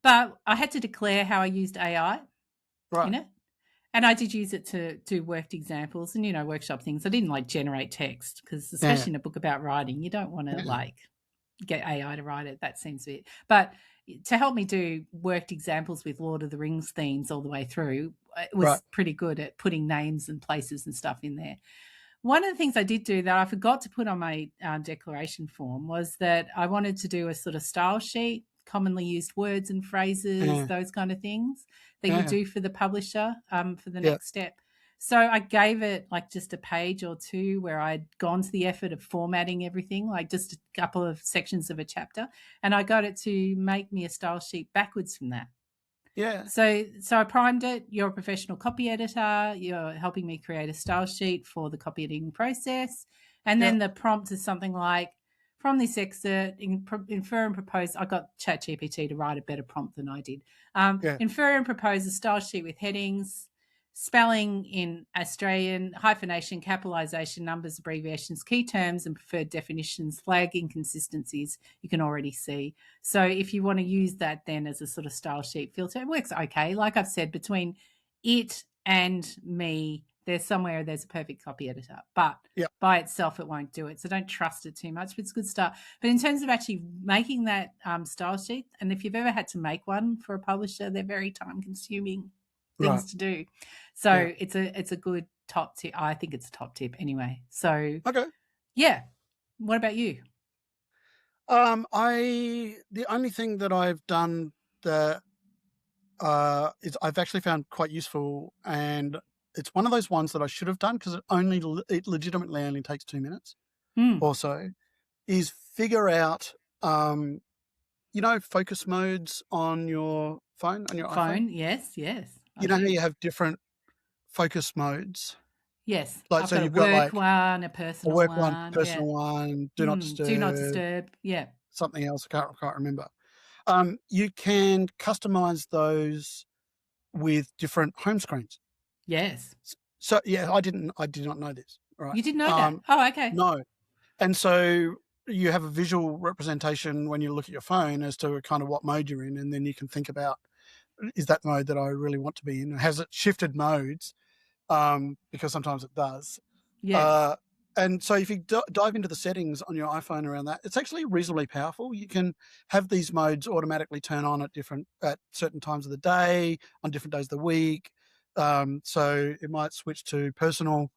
but I had to declare how I used AI in it. And I did use it to do worked examples and, workshop things. I didn't generate text because especially in a book about writing, you don't want to get AI to write it. That seems a bit. But to help me do worked examples with Lord of the Rings themes all the way through, it was pretty good at putting names and places and stuff in there. One of the things I did do that I forgot to put on my declaration form was that I wanted to do a sort of style sheet, commonly used words and phrases, those kind of things that you do for the publisher for the next step. So I gave it just a page or two where I'd gone to the effort of formatting everything, just a couple of sections of a chapter, and I got it to make me a style sheet backwards from that. Yeah. So I primed it. You're a professional copy editor. You're helping me create a style sheet for the copy editing process. And then the prompt is something like, from this excerpt, infer and propose. I got ChatGPT to write a better prompt than I did. Infer and propose a style sheet with headings, spelling in Australian, hyphenation, capitalisation, numbers, abbreviations, key terms and preferred definitions, flag inconsistencies you can already see. So if you want to use that then as a sort of style sheet filter, it works okay. Like I've said, between it and me, there's a perfect copy editor. But by itself, it won't do it. So don't trust it too much, but it's a good start. But in terms of actually making that style sheet, and if you've ever had to make one for a publisher, they're very time-consuming things to do. So it's a good top tip. I think it's a top tip anyway. So what about you? The only thing that I've done that is I've actually found quite useful, and it's one of those ones that I should have done because it legitimately only takes 2 minutes or so, is figure out focus modes on your phone, on your iPhone. Yes. You know how you have different focus modes? Yes. So you've got one, a personal one. A work one, personal one, do not disturb. Yeah. Something else, I can't remember. You can customize those with different home screens. Yes. So I did not know this. Right. You didn't know that? Oh, okay. No. And so you have a visual representation when you look at your phone as to kind of what mode you're in, and then you can think about, is that the mode that I really want to be in? Has it shifted modes? Because sometimes it does. Yeah. And so if you dive into the settings on your iPhone around that, it's actually reasonably powerful. You can have these modes automatically turn on at certain times of the day, on different days of the week. So it might switch to personal,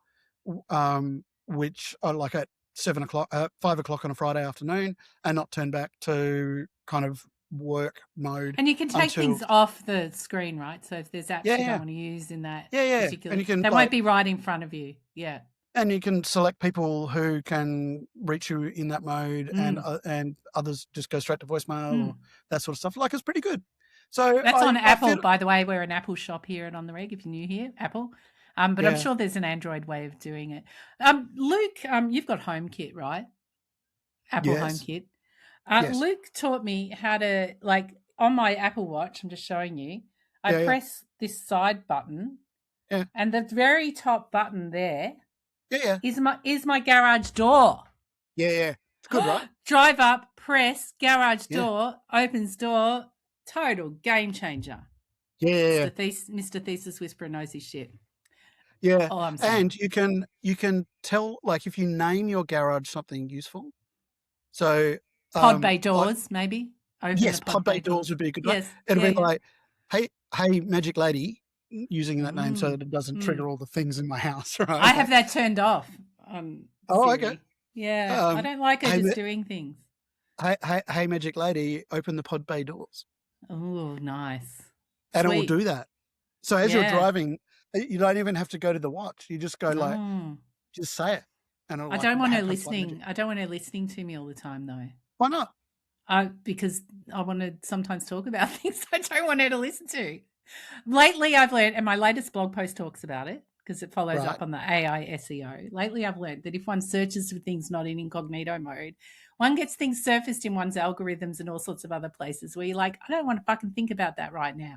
which I like at 5 o'clock on a Friday afternoon, and not turn back to kind of work mode. And you can take things off the screen, right? So if there's apps you don't want to use in that particular, and you can, they won't be right in front of you. Yeah. And you can select people who can reach you in that mode, and others just go straight to voicemail or that sort of stuff. Like, it's pretty good. So that's on Apple, by the way. We're an Apple shop here at On the Reg, if you're new here, Apple. But I'm sure there's an Android way of doing it. Luke, you've got HomeKit, right? Apple HomeKit. Yes. Luke taught me how to, like, on my Apple Watch, I'm just showing you, I press this side button, and the very top button there is my garage door. Yeah. It's good, right? Drive up, press, garage door, opens door, total game changer. Yeah. Mr. Thesis Whisperer knows his shit. Yeah. And you can tell, like, if you name your garage something useful. So pod bay doors, maybe. Pod bay doors would be a good one. Yes. It'll be like, hey, magic lady, using that name so that it doesn't trigger all the things in my house, right? I have that turned off. Okay. Yeah, I don't like her just doing things. Hey, magic lady, open the pod bay doors. Oh, nice. And it will do that. So as you're driving, you don't even have to go to the watch. You just go just say it. And I don't want her listening. I don't want her listening to me all the time, though. Why not? Because I want to sometimes talk about things I don't want her to listen to. Lately, I've learned, and my latest blog post talks about it because it follows up on the AI SEO. Lately, I've learned that if one searches for things not in incognito mode, one gets things surfaced in one's algorithms and all sorts of other places where you're like, I don't want to fucking think about that right now.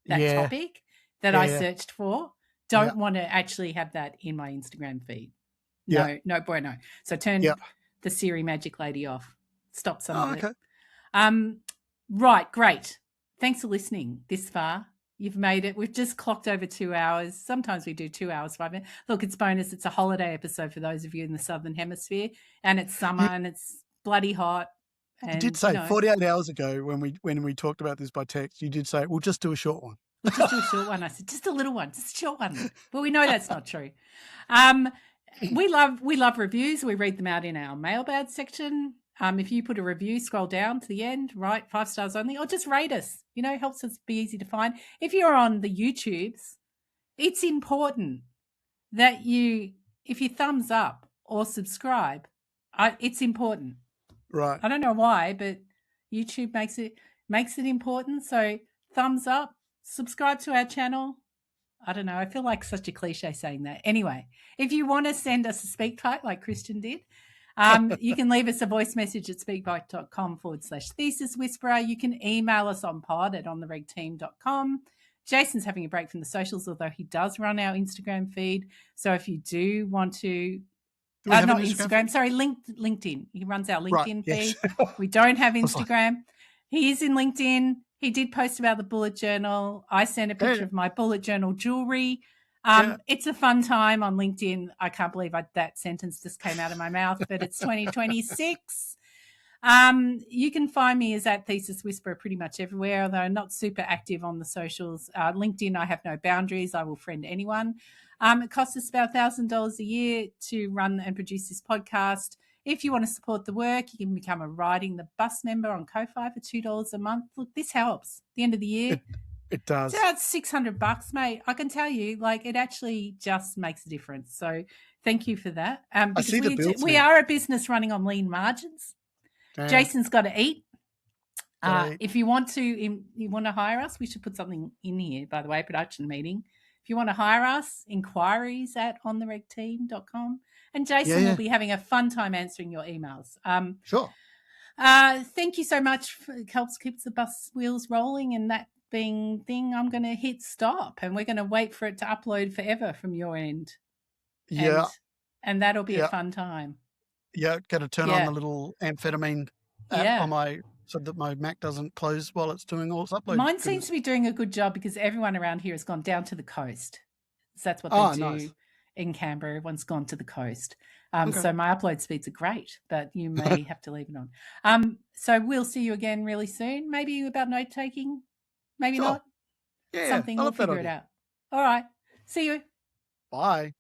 That topic that I searched for, don't want to actually have that in my Instagram feed. No bueno. So turn the Siri Magic Lady off. Stop some of it. Right, great. Thanks for listening this far. You've made it. We've just clocked over 2 hours. Sometimes we do 2 hours, 5 minutes. Look, it's bonus. It's a holiday episode for those of you in the Southern Hemisphere, and it's summer and it's bloody hot. And, you did say 48 hours ago when we talked about this by text, you did say, we'll just do a short one. We'll just do a short one. I said, just a little one, just a short one. But we know that's not true. We love reviews. We read them out in our mailbag section. If you put a review, scroll down to the end, right? 5 stars only, or just rate us. Helps us be easy to find. If you're on the YouTubes, it's important that if you thumbs up or subscribe, it's important. Right. I don't know why, but YouTube makes it important. So thumbs up, subscribe to our channel. I don't know. I feel like such a cliche saying that. Anyway, if you want to send us a speak pipe like Christian did, you can leave us a voice message at speakpipe.com/thesis whisperer. You can email us on pod@ontheregteam.com. Jason's having a break from the socials, although he does run our Instagram feed. So if you do want to, not Instagram, sorry, LinkedIn. He runs our LinkedIn feed. Yes. We don't have Instagram. He is in LinkedIn. He did post about the bullet journal. I sent a picture of my bullet journal jewelry. It's a fun time on LinkedIn. I can't believe that sentence just came out of my mouth, but it's 2026. You can find me as @Thesis Whisperer pretty much everywhere, although I'm not super active on the socials. LinkedIn, I have no boundaries. I will friend anyone. It costs us about $1,000 a year to run and produce this podcast. If you want to support the work, you can become a Riding the Bus member on Ko-Fi for $2 a month. Look, this helps. At the end of the year. It does. It's about $600, mate. I can tell you, it actually just makes a difference. So thank you for that. I see the bills. We are a business running on lean margins. Yeah. Jason's got to eat. If you want to hire us, we should put something in here, by the way, production meeting. If you want to hire us, inquiries @ontheregteam.com. And Jason will be having a fun time answering your emails. Sure. Thank you so much. It helps keeps the bus wheels rolling, and that being thing, I'm going to hit stop, and we're going to wait for it to upload forever from your end. And that'll be a fun time. Yeah, got to turn on the little amphetamine app on so that my Mac doesn't close while it's doing all its upload. Mine seems to be doing a good job because everyone around here has gone down to the coast. So that's what they do in Canberra. Everyone's gone to the coast. So my upload speeds are great, but you may have to leave it on. So we'll see you again really soon. Maybe about note taking. Maybe not. Yeah, something. We'll figure it out. All right. See you. Bye.